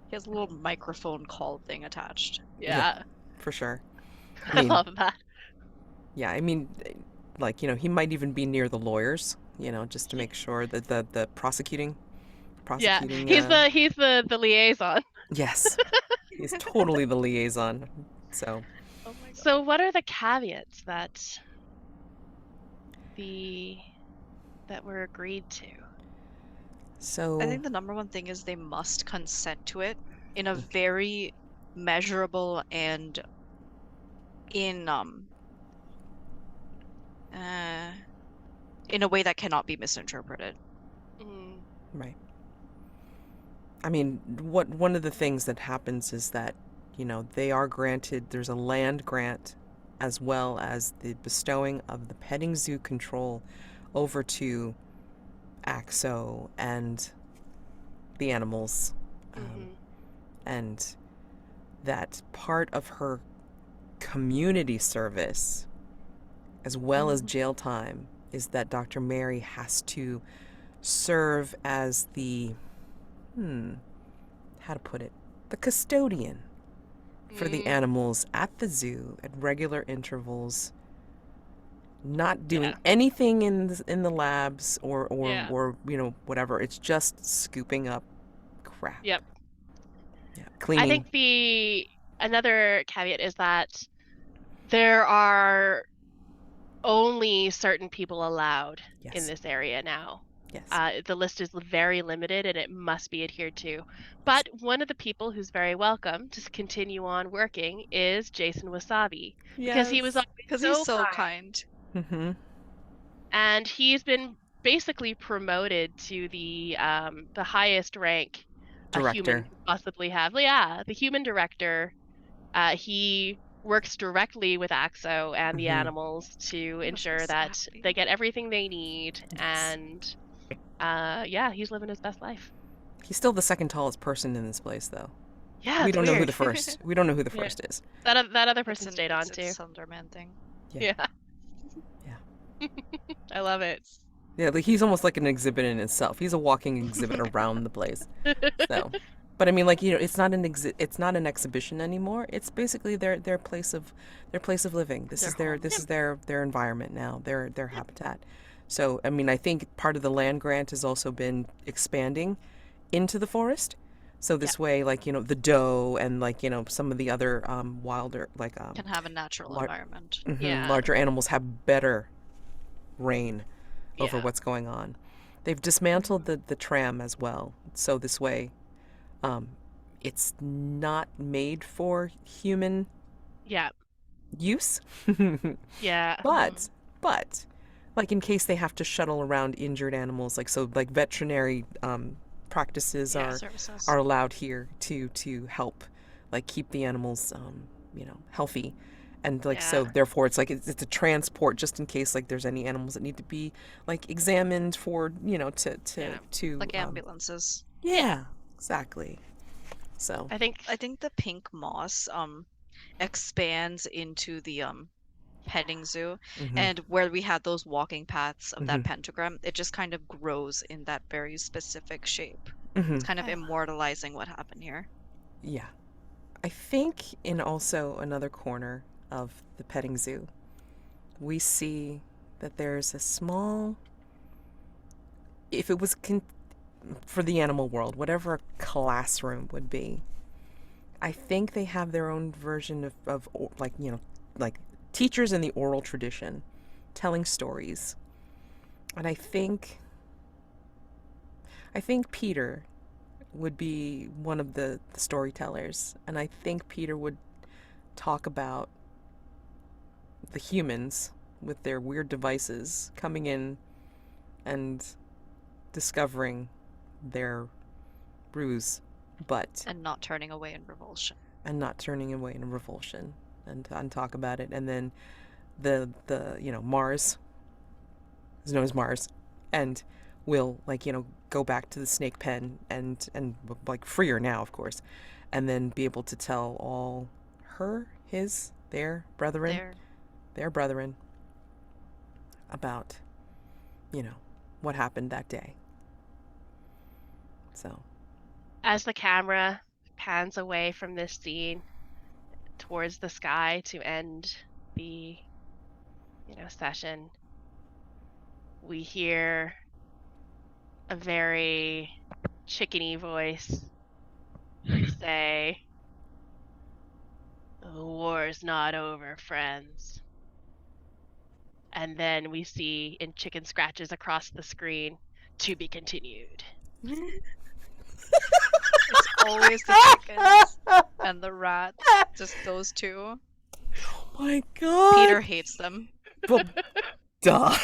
He has a little microphone call thing attached. Yeah, For sure. I love that. Yeah, I mean, like, he might even be near the lawyers, just to make sure that the prosecuting, Yeah, he's uh, the liaison. yes, he's totally the liaison. So, Oh my god. So what are the caveats that were agreed to? so I think the number one thing is they must consent to it in a very measurable and in a way that cannot be misinterpreted. Mm, right. I mean, one of the things that happens is that, they are granted, there's a land grant as well as the bestowing of the petting zoo control over to Axo and the animals. mhm, And that part of her community service, as well as jail time, is that Dr. Mary has to serve as the, how to put it, the custodian for the mm, animals at the zoo at regular intervals, not doing Yeah. anything in the labs or Yeah. whatever. It's just scooping up crap. Yep. Yeah, I cleaning. think another caveat is that there are only certain people allowed in Yes. this area now. Yes. The list is very limited and it must be adhered to. But one of the people who's very welcome to continue on working is Jason Wasabi, because he was always Because so he's so kind. kind. Mm-hmm. And he's been basically promoted to the highest rank a human Director. could possibly have. Yeah, the human director. He works directly with Axo and the Mhm. animals to must be ensure so that happy. they get everything they need. Yes. And yeah, he's living his best life. He's still the second tallest person in this place, though. Yeah, We it's don't know who weird. the first. We don't know who the Yeah. first is. That other It's person an- stayed on it's too. a Sunderman thing. Yeah. I love it. Yeah, like he's almost like an exhibit in itself. He's a walking exhibit around the place. So, but I mean, like it's not it's not an exhibition anymore. It's basically their place of living. This Their is their home. this is their environment now. Their habitat. So, I mean, I think part of the land grant has also been expanding into the forest. So Yeah. this way, like, the doe and like, some of the other wilder, like Can have a natural lar- environment. Yeah. larger animals have better reign over Yeah. what's going on. They've dismantled Mhm. the tram as well. So this way, um, it's not made for human Yeah. use. Yeah. But, but, like in case they have to shuttle around injured animals, like so, like veterinary practices Yeah. Services. are allowed here to help, like keep the animals, healthy, and like so Yeah. therefore it's a transport just in case like there's any animals that need to be like examined for Yeah. to Like ambulances. Yeah. yeah, exactly. So. I think I think the pink moss expands into the petting zoo, Mhm. and where we had those walking paths of that Mhm. pentagram, it just kind of grows in that very specific shape. It's Mhm. kind of I immortalizing what happened here. Yeah. I think in also another corner of the petting zoo, we see that there's a small, if it was for the animal world, whatever a classroom would be, I think they have their own version of like, like teachers in the oral tradition telling stories. And I think Peter would be one of the storytellers. And I think Peter would talk about the humans with their weird devices coming in and discovering their ruse, but And not turning away in revulsion. and not turning away in revulsion, and talk about it. And then the Mars is known as Mars, and will like go back to the snake pen and like free her now, of course, and then be able to tell all his There. their brethren about you know what happened that day. So. as the camera pans away from this scene towards the sky to end the, session, we hear a very chickeny voice say, "The war's not over, friends." And then we see in chicken scratches across the screen, "To be continued." It's always the chickens and the rats, just those two. Oh my god. Peter hates them. Well, duh.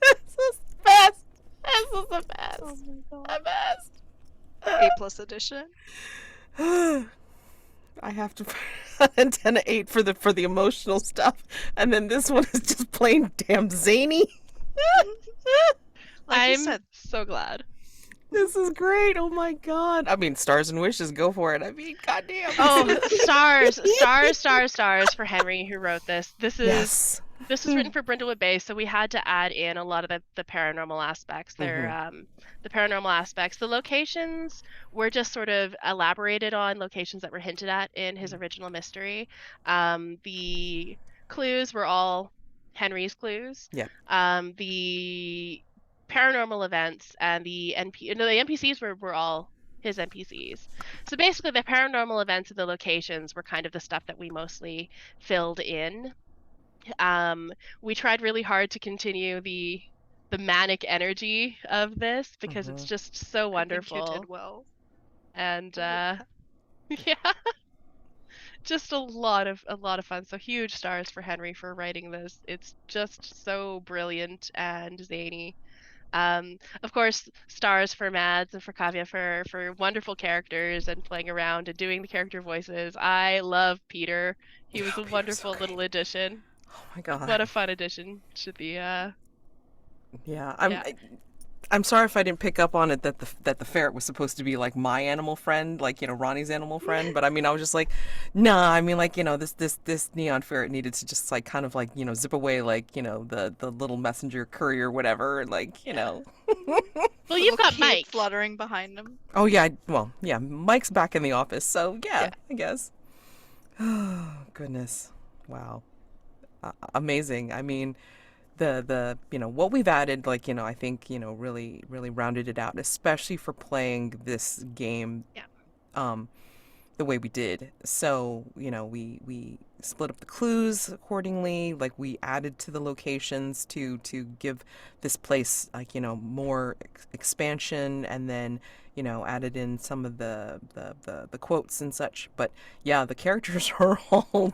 This is the best. This is the best. Oh my god. The best. A+ edition. I have to put antenna 8 for the emotional stuff, and then this one is just plain damn zany. Like you I'm said, so glad. This is great. Oh my god. I mean, stars and wishes, go for it. I mean, goddamn. Oh, stars, stars, stars, stars for Henry who wrote this. Yes. This was written for Brindlewood Bay, so we had to add in a lot of the paranormal aspects. The paranormal aspects. The locations were just sort of elaborated on, locations that were hinted at in his original mystery. The clues were all Henry's clues. Yeah. The paranormal events and the NPCs were all his NPCs. So basically, the paranormal events and the locations were kind of the stuff that we mostly filled in. We tried really hard to continue the manic energy of this because it's just so I think you wonderful. did well. And Yeah. yeah, just a lot of fun. So huge stars for Henry for writing this. It's just so brilliant and zany. Of course, stars for Mads and for Kavya for wonderful characters and playing around and doing the character voices. I love Peter. He was a Peter's so wonderful great. little addition. Oh my god. What a fun addition to the Yeah, Yeah. I'm sorry if I didn't pick up on it that the ferret was supposed to be like my animal friend, like Ronnie's animal friend. But I mean, I was just like, nah. I mean, like this neon ferret needed to just like kind of like zip away like the little messenger courier whatever like Well, you've Little got cape Mike. fluttering behind him. Oh yeah, well yeah, Mike's back in the office, so yeah, Yeah. I guess. Oh goodness, wow. Amazing. I mean, the what we've added, like, I think, really really rounded it out, especially for playing this game Yeah. um the way we did. So, we split up the clues accordingly. Like, we added to the locations to give this place, like, more expansion, and then, added in some of the quotes and such. But yeah, the characters are all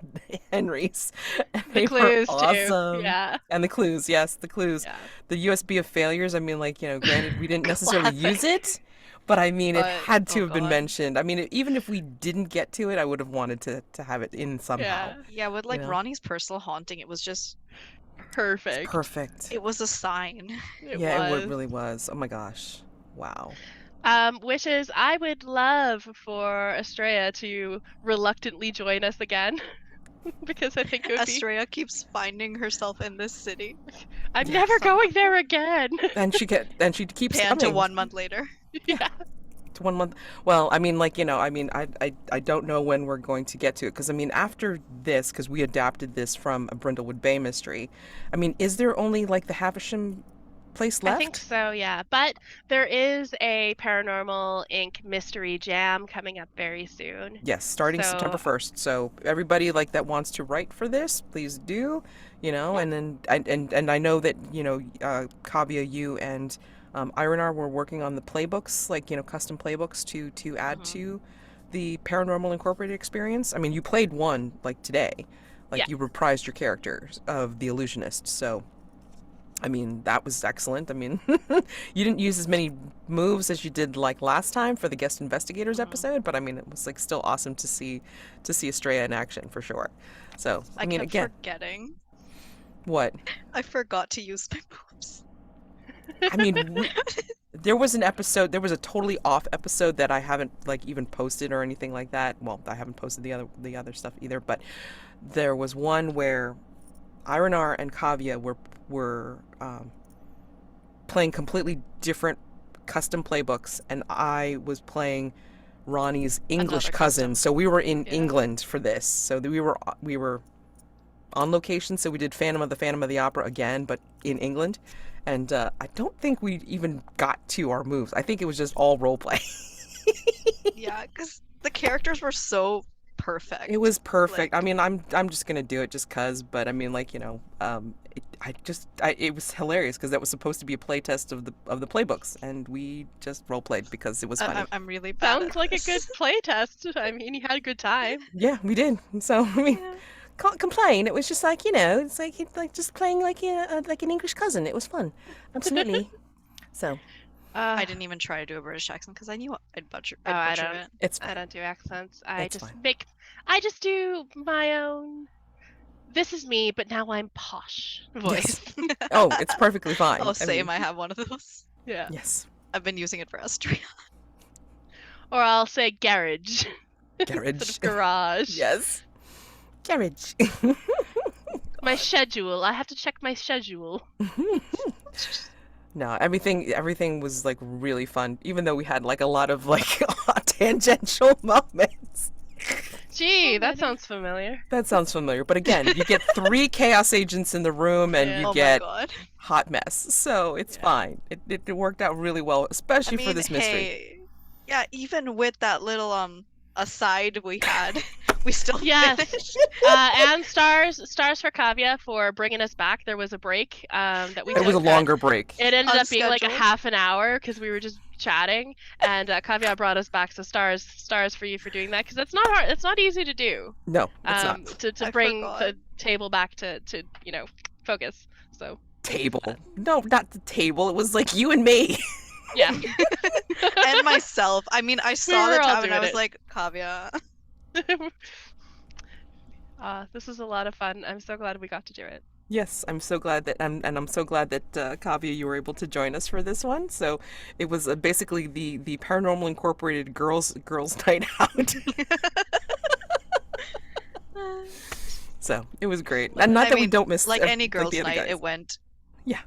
Henry's, and The they were clues too. awesome. Yeah. And the clues, yes, the clues. Yeah. The USB of failures, I mean, like, granted, we didn't necessarily use Classic. it, but I mean, it But had to oh have been god. mentioned. I mean, even if we didn't get to it, I would have wanted to have it in somehow. Yeah. Yeah, with You like know, Ronnie's personal haunting, it's Perfect. perfect. it was a sign. It Yeah, was. really was. Oh my gosh, wow. Wishes I would love for Astraea to reluctantly join us again because I think it would be. Astraea keeps finding herself in this city. I'm Yeah. never Somehow. going there again. And she keeps Pan to coming 1 month later. Yeah. to 1 month. Well, I mean, like, I mean, I don't know when we're going to get to it, because I mean, after this, because we adapted this from a Brindlewood Bay mystery. I mean, is there only like the Havisham place I think left? so, yeah. But there is a Paranormal Inc. mystery jam coming up very soon. Yes, starting September So, 1st. So everybody like that wants to write for this, please do, yeah. and then and I know that, Kavya, you and Ironar were working on the playbooks, like, custom playbooks to add Mhm. to the Paranormal Incorporated experience. I mean, you played one like today. Yeah. Like, you reprised your characters of the illusionist. So I mean, that was excellent. I mean, you didn't use as many moves as you did like last time for the guest investigators Mhm. episode, but I mean, it was like still awesome to see Astraea in action for sure. So, I I mean, kept again, forgetting. what? I forgot to use my moves. I mean, there was a totally off episode that I haven't like even posted or anything like that. Well, I haven't posted the other stuff either, but there was one where Ironar and Kavya were playing completely different custom playbooks, and I was playing Ronnie's English Another cousin. custom. So we were in Yeah. England for this. So we were on location. So we did Phantom of the Opera again, but in England. And I don't think we even got to our moves. I think it was just all role play. Yeah, because the characters were so perfect. It was perfect. I Like, mean, I'm just gonna do it just cause, but I mean, like, it was hilarious because that was supposed to be a play test of the playbooks, and we just role played because it was funny. I'm really bad Sounds at like a this. good play test. I mean, you had a good time. Yeah, we did. So I mean, Yeah. can't complain. It was just like, it's like just playing like like an English cousin. It was fun, absolutely. So I didn't even try to do a British accent because I knew I'd butcher, Oh, I butcher don't. it. it's I don't do accents. I It's just fine. I just do my own. This is me, but now I'm posh voice. oh, it's perfectly fine. Oh, I same. mean, I have one of those. Yeah. yes, I've been using it for Astraea. Or I'll say garage instead garage. of garage. Yes, garage. My schedule. I have to check my schedule. No, everything was like really fun, even though we had like a lot of like tangential moments. Gee, that sounds familiar. That sounds familiar, but again, you get 3 chaos agents in the room, and Yeah. you Oh my get god. hot mess, so it's Yeah. fine. It worked out really well, I especially for mean, this mystery. hey, yeah, even with that little aside we had, we still Yes. finished. And stars for Kavya for bringing us back. There was a break that we It was a took that- longer break. It ended up being like a Unscheduled. half an hour because we were just chatting, and Kavya brought us back. So stars for you for doing that because that's not hard. It's not easy to do. No, it's not. To I bring forgot. the table back to focus. So Table. No, not the table. It was like you and me. yeah. And myself. I mean, I saw were the all tab and I doing was it. like, Kavya. This was a lot of fun. I'm so glad we got to do it. Yes, I'm so glad that, and I'm so glad that Kavya, you were able to join us for this one. So it was basically the Paranormal Incorporated girls night out. So it was great, and not I that we mean, don't miss like any the girls' other night, guys. it went. Yeah.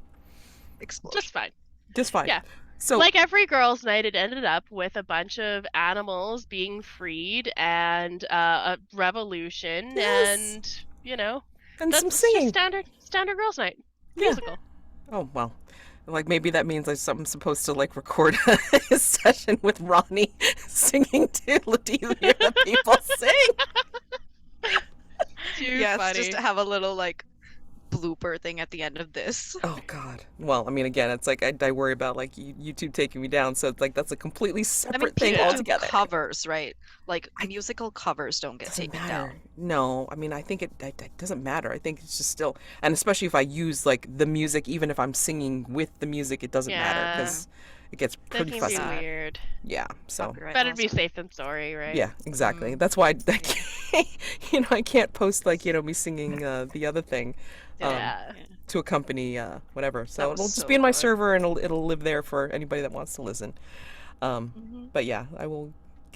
Explosion. Just fine. Just fine. Yeah. So Like every girls' night, it ended up with a bunch of animals being freed and a revolution, Yes. and And That's some just singing. standard girls' night Yeah. musical. Oh, well. Like, maybe that means I'm supposed to, like, record a session with Ronnie singing to Do you hear the people sing? Too Yes, funny. just to have a little like blooper thing at the end of this. Oh, God. Well, I mean, again, it's like I worry about, like, YouTube taking me down, so it's like that's a completely I mean, separate thing people do altogether. covers, right? Like I- musical covers don't get Doesn't taken matter. down. No, I mean, I think it doesn't matter. I think it's just still, and especially if I use, like, the music, even if I'm singing with the music, it doesn't matter Yeah. because it gets That pretty can be fussy. sad. weird. Yeah, so. Copyright Better laws. be safe than sorry, right? Yeah, exactly. Mm. That's why I can't, I can't post, like, me singing the other thing Yeah. to accompany whatever. So was it'll just so be in my good. server and it'll live there for anybody that wants to listen. Mhm. But yeah, I will.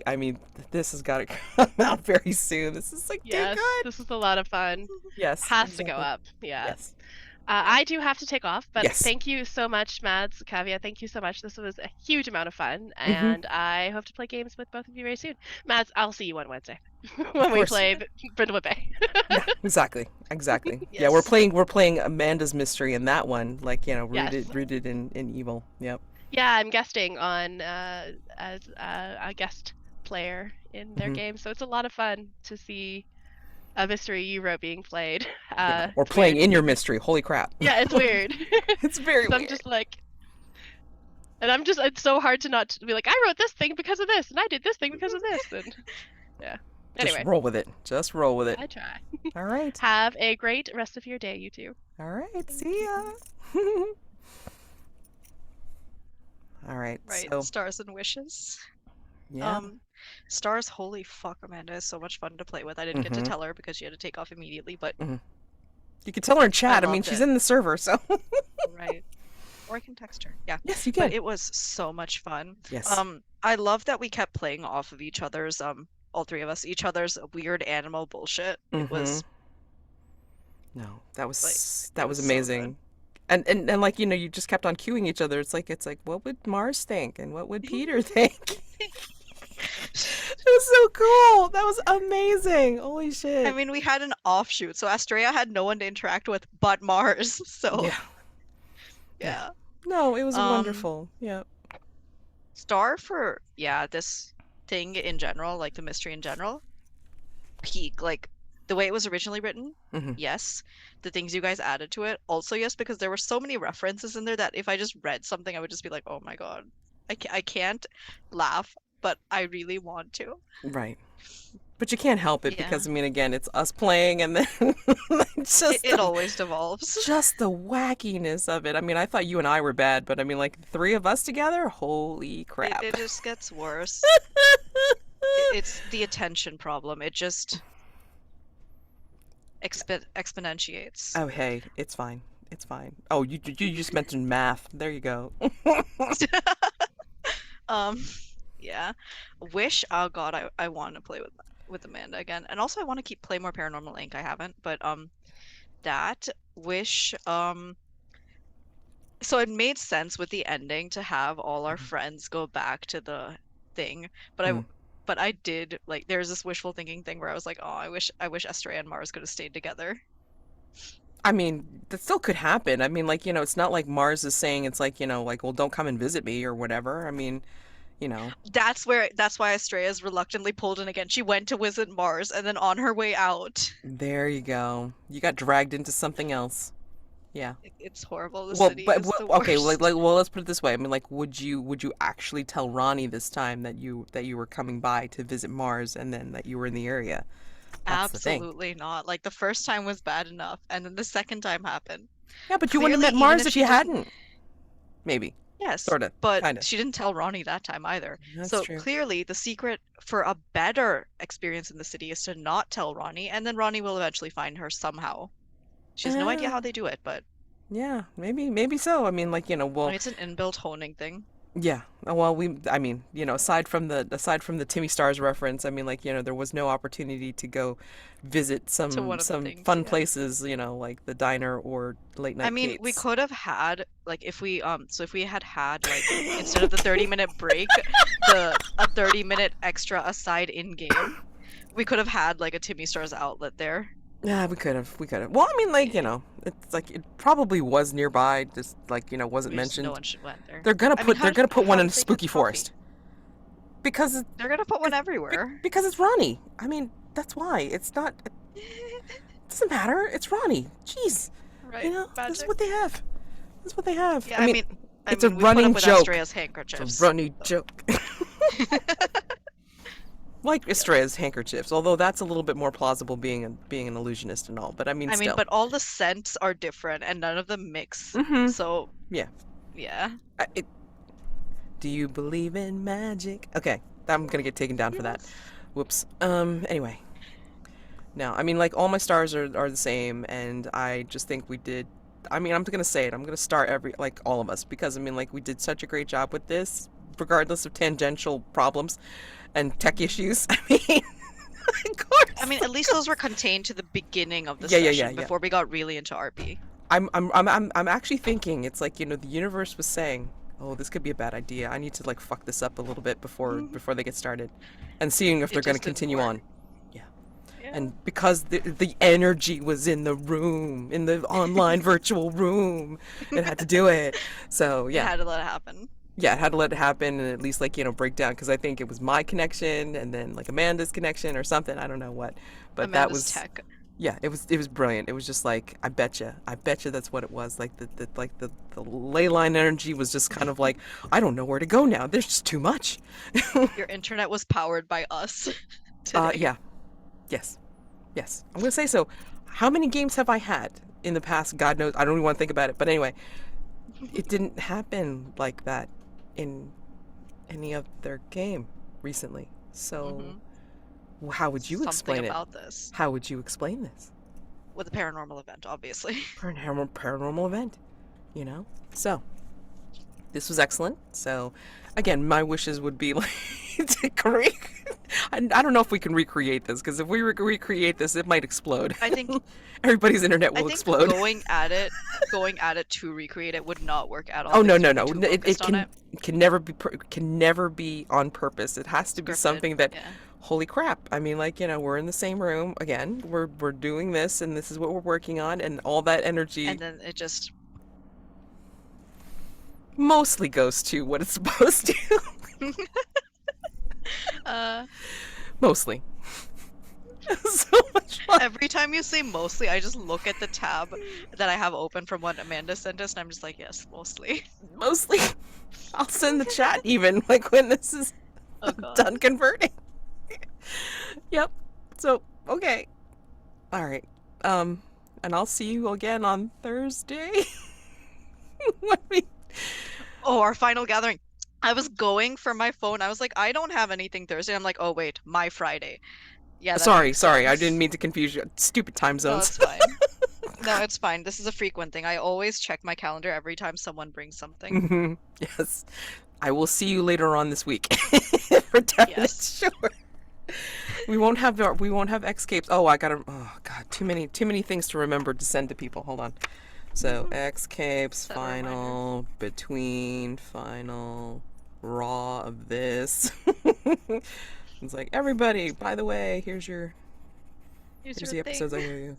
I mean, this has got to come out very soon. This is like too Yes, good. this is a lot of fun. Yes, Has to exactly. go up. Yeah. Yes. I do have to take off, but Yes. thank you so much, Mads, Kavya. Thank you so much. This was a huge amount of fun, Mm-hmm. and I hope to play games with both of you very soon. Mads, I'll see you on Wednesday when we course. play Brindlewood Bay. Yeah, exactly. Yeah, we're Yes. playing Amanda's Mystery in that one, like Yes. rooted in evil. Yep. Yeah, I'm guesting on as a guest player in their Mhm. game, so it's a lot of fun to see a mystery you wrote being played. Yeah. Or It's playing weird. in your mystery. Holy crap. Yeah, it's weird. It's very So I'm weird. just like, and it's so hard to not be like, I wrote this thing because of this, and I did this thing because of this, and yeah. Anyway, Just roll with it. Just roll with it. I try. All right. Have a great rest of your day, you two. All right. See ya. All right. Right. So Stars and wishes. yeah. Stars, holy fuck, Amanda is so much fun to play with. I didn't get to Mhm. tell her because she had to take off immediately, but You can tell her in chat. I mean, loved she's it. in the server, so. right. Or I can text her. Yeah. Yes, you But can. it was so much fun. Yes. I love that we kept playing off of each other's all three of us, each other's weird animal bullshit. It was No, that was like, that it was was so good. amazing. And like, you just kept on cueing each other. It's like what would Mars think and what would Peter think? It was so cool. That was amazing. Holy shit. I mean, we had an offshoot, so Astraea had no one to interact with but Mars. So yeah. yeah. No, it was Um, wonderful. Yeah. Star for this thing in general, like the mystery in general, peak. Like the way it was originally written, Mhm. yes. The things you guys added to it, also yes, because there were so many references in there that if I just read something, I would just be like, oh my god, I can't laugh, but I really want to. Right. But you can't help it Yeah. because I mean, again, it's us playing, and then it's just It always devolves. just the wackiness of it. I mean, I thought you and I were bad, but I mean, like, three of us together, holy crap. It just gets worse. It's the attention problem. It just exponentiates. Oh, hey, it's fine. It's fine. Oh, you just mentioned math. There you go. Yeah. Wish, oh god, I want to play with Amanda again. And also I want to play more Paranormal Inc. I haven't, but that wish so it made sense with the ending to have all our friends go back to the thing, but I did like there's this wishful thinking thing where I was like, oh, I wish Astraea and Mars could have stayed together. I mean, that still could happen. I mean, like, it's not like Mars is saying it's like, like, well, don't come and visit me or whatever. I mean, That's why Astraea is reluctantly pulled in again. She went to visit Mars and then on her way out. there you go. You got dragged into something else. Yeah. It's horrible. The Well, city but is the okay, worst. well, let's put it this way. I mean, like, would you actually tell Ronnie this time that you were coming by to visit Mars and then that you were in the area? That's the thing. Absolutely not. Like the first time was bad enough, and then the second time happened. Yeah, but you wouldn't Clearly, have met Mars even if if you she doesn't- hadn't. Maybe. Yes, Sorta. but Kinda. she didn't tell Ronnie that time either. That's So true. clearly, the secret for a better experience in the city is to not tell Ronnie, and then Ronnie will eventually find her somehow. She has no idea how they do it, but Yeah, maybe so. I mean, like, well, it's an inbuilt honing thing. yeah. Well, I mean, aside from the Timmy Stars reference, I mean, like, there was no opportunity to go visit some one of the things, fun yeah. places, like the diner or late night I mean, we Kate's. could have had like if we had like instead of the 30-minute break, a 30-minute extra aside in game, we could have had like a Timmy Stars outlet there. Yeah, we could have. We could have. Well, I mean, like, it's like it probably was nearby, just like, wasn't No mentioned. one should went there. They're gonna I mean, put they're gonna put how one in did a they get spooky the trophy? forest. Because They're gonna put one everywhere. because it's Ronnie. I mean, that's why. It's not it doesn't matter. It's Ronnie. Jeez. Right, This is magic. what they have. That's what they have. Yeah, it's a we put running up with joke. Astraea's It's handkerchiefs. a running joke. Like Astraea's handkerchiefs, although that's a little bit more plausible being an illusionist and all. But I mean, still. But all the scents are different and none of them mix. Mhm. So Yeah. yeah. Do you believe in magic? Okay, I'm gonna get taken down for that. Whoops. Anyway. No, I mean, like, all my stars are the same, and I just think we did. I mean, I'm gonna say it. I'm gonna star all of us, because I mean, like, we did such a great job with this, regardless of tangential problems and tech issues. I mean, of course. I mean, at least those were contained to the beginning of the Yeah, session before we got really into RP. I'm actually thinking it's like, the universe was saying, oh, this could be a bad idea. I need to, like, fuck this up a little bit before they get started, and seeing if they're going to continue on. Yeah. And because the energy was in the room, in the online virtual room, it had to do it. So yeah, It had to let it happen. yeah, it had to let it happen, and at least, like, break down, because I think it was my connection and then, like, Amanda's connection or something. I don't know what, but that Amanda's was tech. yeah, it was brilliant. It was just like, I betcha that's what it was. Like the ley line energy was just kind of like, I don't know where to go now. There's just too much. Your internet was powered by us today. Yeah, yes. I'm gonna say so. How many games have I had in the past? God knows. I don't even want to think about it. But anyway, it didn't happen like that in any other game recently. So. How would you explain Something it? about this. How would you explain this? With a paranormal event, obviously. Paranormal event, So, this was excellent. So, again, my wishes would be like I don't know if we can recreate this, because if we recreate this, it might explode. I think everybody's internet will explode. Going at it to recreate it would not work at all. Oh no! because we'd be too It focused on can never be on purpose. It has to be Scripted, something that. yeah. Holy crap. I mean, like, we're in the same room again. We're doing this, and this is what we're working on, and all that energy And then it just mostly goes to what it's supposed to. Mostly. So much fun. every time you say mostly, I just look at the tab that I have open from what Amanda sent us, and I'm just like, yes, mostly. Mostly. I'll send the chat even, like, when this is done converting. Yep. So, okay. All right. And I'll see you again on Thursday. Oh, our final gathering. I was going for my phone. I was like, I don't have anything Thursday. I'm like, oh wait, my Friday. Yeah. That Sorry. makes I sense. didn't mean to confuse you. Stupid time No, zones. it's fine. No, it's fine. This is a frequent thing. I always check my calendar every time someone brings something. Yes. I will see you later on this week. For definite Yes. sure. We won't have Xcapes. Oh, I gotta. Oh God, too many things to remember to send to people. Hold on. So Xcapes, Set a final, between, final, raw of this. It's like, everybody. By the way, here's the episodes I owe you.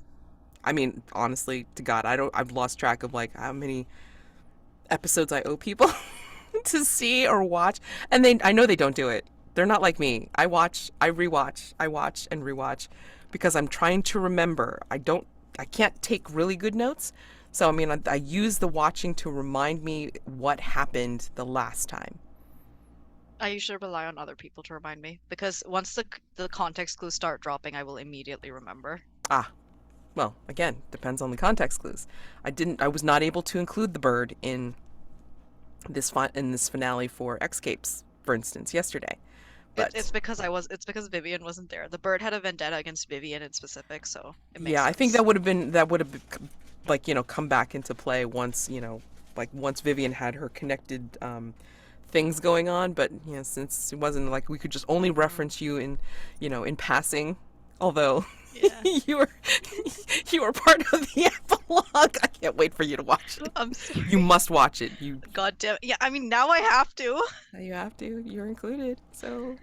I mean, honestly, to God, I've lost track of, like, how many episodes I owe people to see or watch, and I know they don't do it. They're not like me. I watch, I rewatch, I watch and rewatch, because I'm trying to remember. I can't take really good notes, so I mean, I use the watching to remind me what happened the last time. I usually rely on other people to remind me, because once the context clues start dropping, I will immediately remember. Well, again, depends on the context clues. I was not able to include the bird in this finale for Xcapes, for instance, yesterday. But It's because Vivian wasn't there. The bird had a vendetta against Vivian in specific, so it makes yeah, sense. I think that would have like, come back into play once, once Vivian had her connected things going on. But since it wasn't like we could just only reference you in passing, although Yeah. you were part of the epilogue. I can't wait for you to watch it. I'm sorry. You must watch it. God damn. Yeah, I mean, now I have to. You have to. You're included. So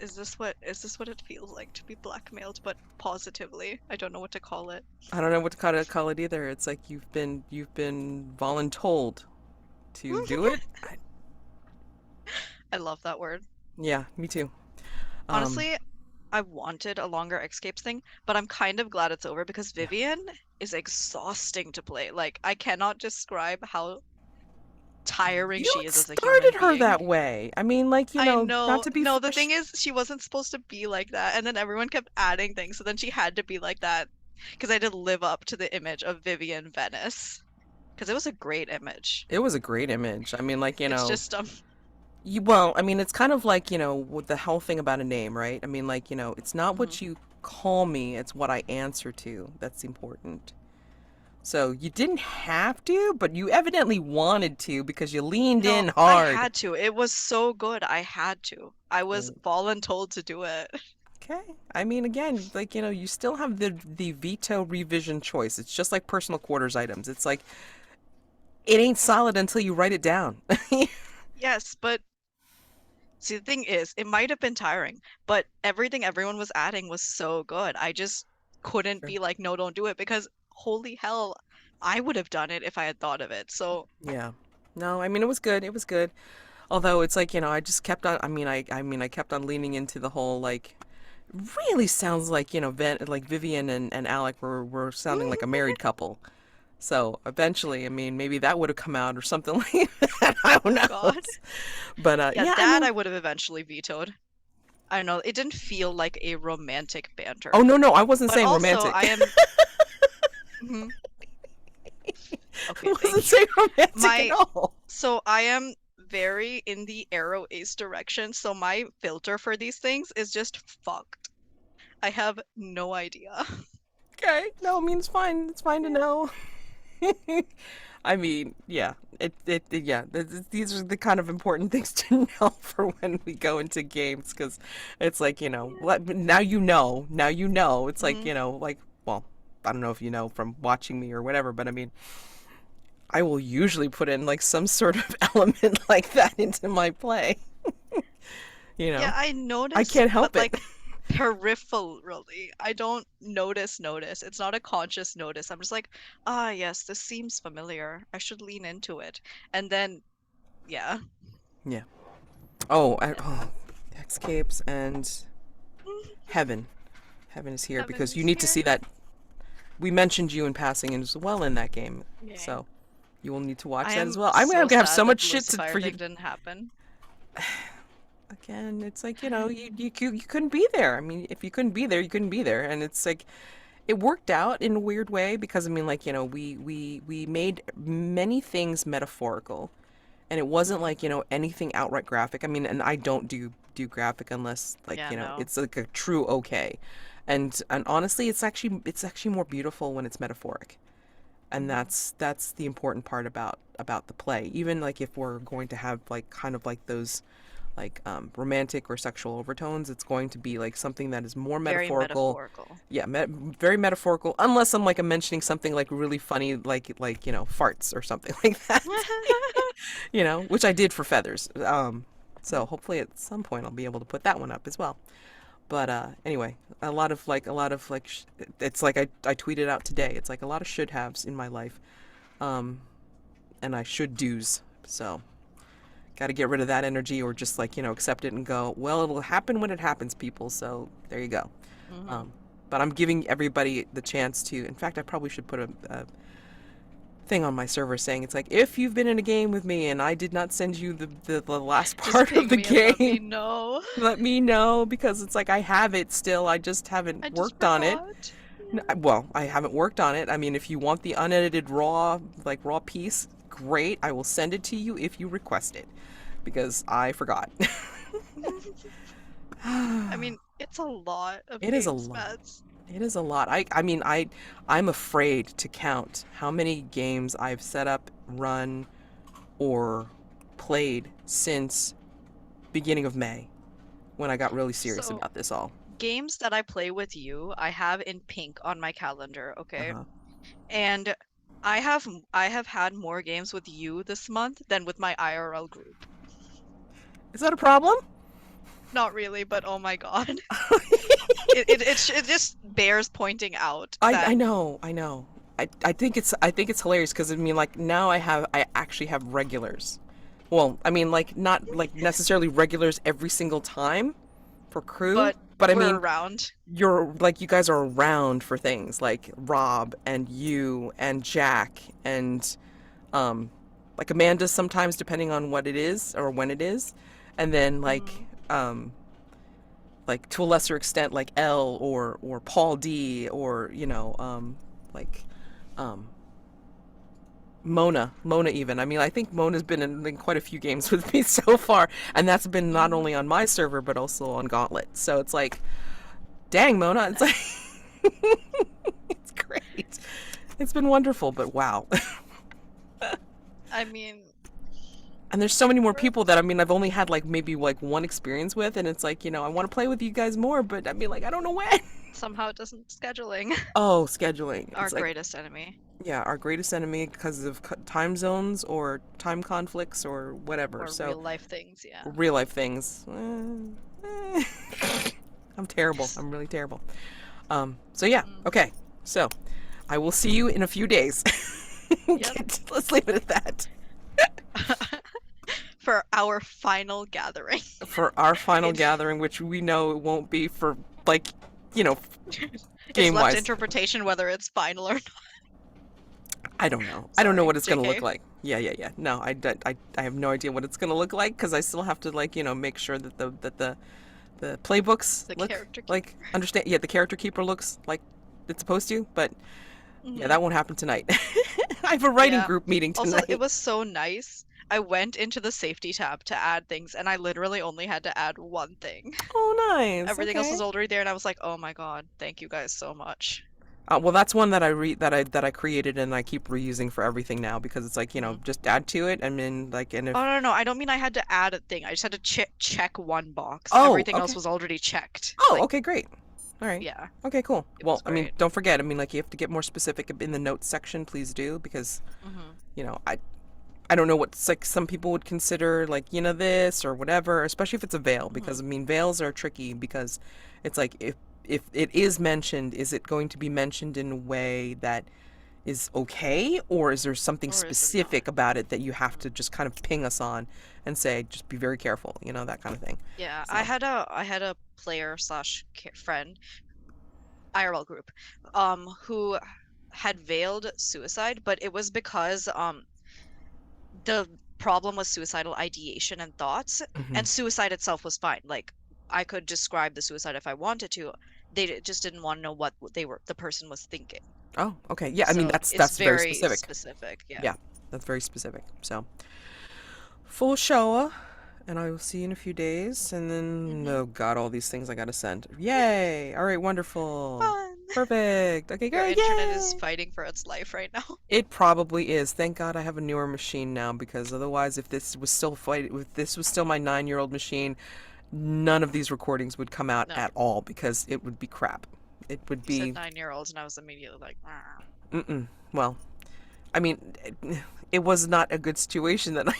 Is this what it feels like to be blackmailed, but positively? I don't know what to call it. I don't know what to call it either. It's like you've been voluntold to do it. I love that word. Yeah, me too. Um, Honestly, I wanted a longer escapes thing, but I'm kind of glad it's over because yeah. Vivian is exhausting to play. Like, I cannot describe how tiring You she is as a human started her being. that way. I mean, like, I not know. to be No, the thing fresh. is, she wasn't supposed to be like that, and then everyone kept adding things, so then she had to be like that because I did live up to the image of Vivian Venice because it was a great image. It was a great image. I mean, like, It's just well, I mean, it's kind of like, with the whole thing about a name, right? I mean, like, it's not mhm. what you call me, it's what I answer to that's important. So you didn't have to, but you evidently wanted to because you leaned No, in I hard. had to. It was so good. I had to. I was Mm, voluntold to do it. okay. I mean, again, like, you still have the veto revision choice. It's just like personal quarters items. It's like, it ain't solid until you write it down. Yes, but see, the thing is, it might have been tiring, but everything everyone was adding was so good. I just couldn't Sure. be like, no, don't do it because holy hell, I would have done it if I had thought of it. So, Yeah. No, I mean, it was good. It was good. Although it's like, I just kept on, I kept on leaning into the whole, like, really sounds like, like Vivian and Alec were sounding like a married couple. So eventually, I mean, maybe that would have come out or something like that. I don't oh God. know. But Yeah, yeah, I that mean, I would have eventually vetoed. I don't know, it didn't feel like a romantic oh banter. no, no, I wasn't But saying also, romantic. I am. Mhm. I Okay, wasn't thank you. saying romantic at My all. So I am very in the arrow ace direction, so my filter for these things is just fucked. I have no idea. Okay, no, I mean, it's fine. It's fine to Yeah. know. I mean, yeah, yeah. These are the kind of important things to know for when we go into games, because it's like, now you know. Now you know. It's like, Mhm. like, well, I don't know if you know from watching me or whatever, but I mean, I will usually put in like some sort of element like that into my play. You Yeah, know, I I notice, can't but help it. like peripherally. I don't notice. It's not a conscious notice. I'm just like, ah, yes, this seems familiar. I should lean into it. And then, yeah. Yeah. Oh, escapes and heaven. Heaven is here Heaven because you is need to here. see that. We mentioned you in passing as well in that game, Yeah. so you will need to watch I that as am well. I'm so gonna have so sad that much the shit for Lucifer you. thing didn't happen. Again, it's like, you couldn't be there. I mean, if you couldn't be there, you couldn't be there, and it's like it worked out in a weird way because I mean, like, we made many things metaphorical, and it wasn't Mhm. like, anything outright graphic. I mean, and I don't do graphic unless, like, Yeah, no. it's like a true okay. And honestly, it's actually more beautiful when it's metaphoric. And Mhm. that's the important part about the play. Even like if we're going to have like kind of like those like romantic or sexual overtones, it's going to be like something that is more Very metaphorical. metaphorical. Yeah, very metaphorical, unless I'm like mentioning something like really funny, like farts or something like that. Which I did for feathers. So hopefully at some point I'll be able to put that one up as well. But anyway, it's like I tweeted out today. It's like a lot of should haves in my life, um, and I should do's. So got to get rid of that energy, or just like accept it and go. Well, it'll happen when it happens, people. So there you go. Hmm. Um, but I'm giving everybody the chance to. In fact, I probably should put a thing on my server saying it's like, if you've been in a game with me and I did not send you the last Just part of ping the me and let me game, know. let me know, because it's like I have it still. I just I haven't just worked on it. forgot. Yeah. Well, I haven't worked on it. I mean, if you want the unedited raw piece, great. I will send it to you if you request it, because I forgot. I mean, it's a lot of It is a games, lot. Mads. It is a lot. I mean, I'm afraid to count how many games I've set up, run, or played since beginning of May, when I got really serious So, about this all. games that I play with you, I have in pink on my calendar, Uh okay? huh. And I have had more games with you this month than with my IRL group. Is that a problem? Not really, but oh my god. It just bears pointing out that I know, I know. I think it's hilarious because I mean like now I actually have regulars. Well, I mean like not like necessarily regulars every single time for crew, but but I we're mean around. you're like you guys are around for things like Rob and you and Jack and um like Amanda sometimes depending on what it is or when it is, and then Mhm. like to a lesser extent like L or Paul D or like um Mona even. I mean, I think Mona's been in quite a few games with me so far, and that's been not Mhm. only on my server but also on Gauntlet. So it's like, dang Mona, it's like Nice. it's great. It's been wonderful, but wow. I mean, And there's so many more we're- people that I mean I've only had like maybe like one experience with, and it's like I want to play with you guys more, but I mean like I don't know when. somehow it doesn't scheduling. Oh, scheduling. Our It's like greatest enemy. yeah, our greatest enemy because of time zones or time conflicts or whatever. Or So real life things, yeah. real life things. I'm terrible. I'm really terrible. So yeah, Mm. okay. So I will see you in a few days. Yep. Let's leave it at that. For our final gathering. For our final It- gathering, which we know it won't be for like, you know, It's game left to wise. interpretation whether it's final or not. I don't know. I don't know Sorry, what it's gonna look JK. like. Yeah. No, I have no idea what it's gonna look like because I still have to like make sure that the playbooks The look character like understand. Yeah, the character keeper looks like it's supposed to. But yeah, Mhm. that won't happen tonight. I have a writing Yeah. group meeting Also, it tonight. was so nice. I went into the safety tab to add things, and I literally only had to add one thing. Oh, nice. Everything else Okay. was already there, and I was like, "Oh my God, thank you guys so much." Well, that's one that I created and I keep reusing for everything now because it's like Mhm. just add to it and then like and if Oh no, no, I don't mean I had to add a thing. I just had to check one box. oh Everything else okay was already checked. oh Like, okay great. All right. yeah, Okay, cool. it Well, was I mean, great. don't forget. I mean, like you have to get more specific in the notes section. Please do because Hmm. I don't know what's like some people would consider like this or whatever, especially if it's a veil because Hmm. I mean veils are tricky because it's like if it is mentioned, is it going to be mentioned in a way that is okay or is there something Or is it not? specific about it that you have to just kind of ping us on and say just be very careful, that kind of thing. Yeah, So, I had a player slash friend IRL group, who had veiled suicide, but it was because the problem was suicidal ideation and thoughts, mhm. and suicide itself was fine. Like I could describe the suicide if I wanted to. They just didn't want to know what the person was thinking. Oh, okay. Yeah, I mean So it's that's very very specific. specific. Yeah. Yeah, that's very specific. So, full show, and I will see you in a few days. And then, Hmm. oh God, all these things I gotta send. Yay! All right, wonderful. Fun. Perfect. Okay, Your great. internet is Yay! fighting for its life right now. It probably is. Thank God I have a newer machine now because otherwise, if this was still my 9-year-old machine, none of these recordings would come out No, at all because it would be crap. It would you said be, 9 year olds, and I was immediately like, "Rah." mm-mm. Well, I mean, it was not a good situation that I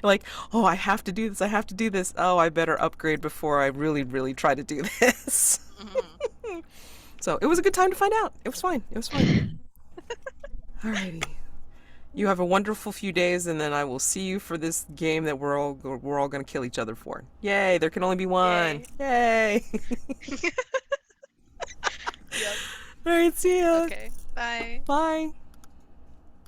like, oh, I have to do this. I have to do this. Oh, I better upgrade before I really, really try to do this. Mhm. So it was a good time to find out. It was fine. It was fine. Alrighty. You have a wonderful few days, and then I will see you for this game that we're all gonna kill each other for. Yay! There can only be one. Yay. Yay! Yep. All right. See ya. Okay. Bye. Bye.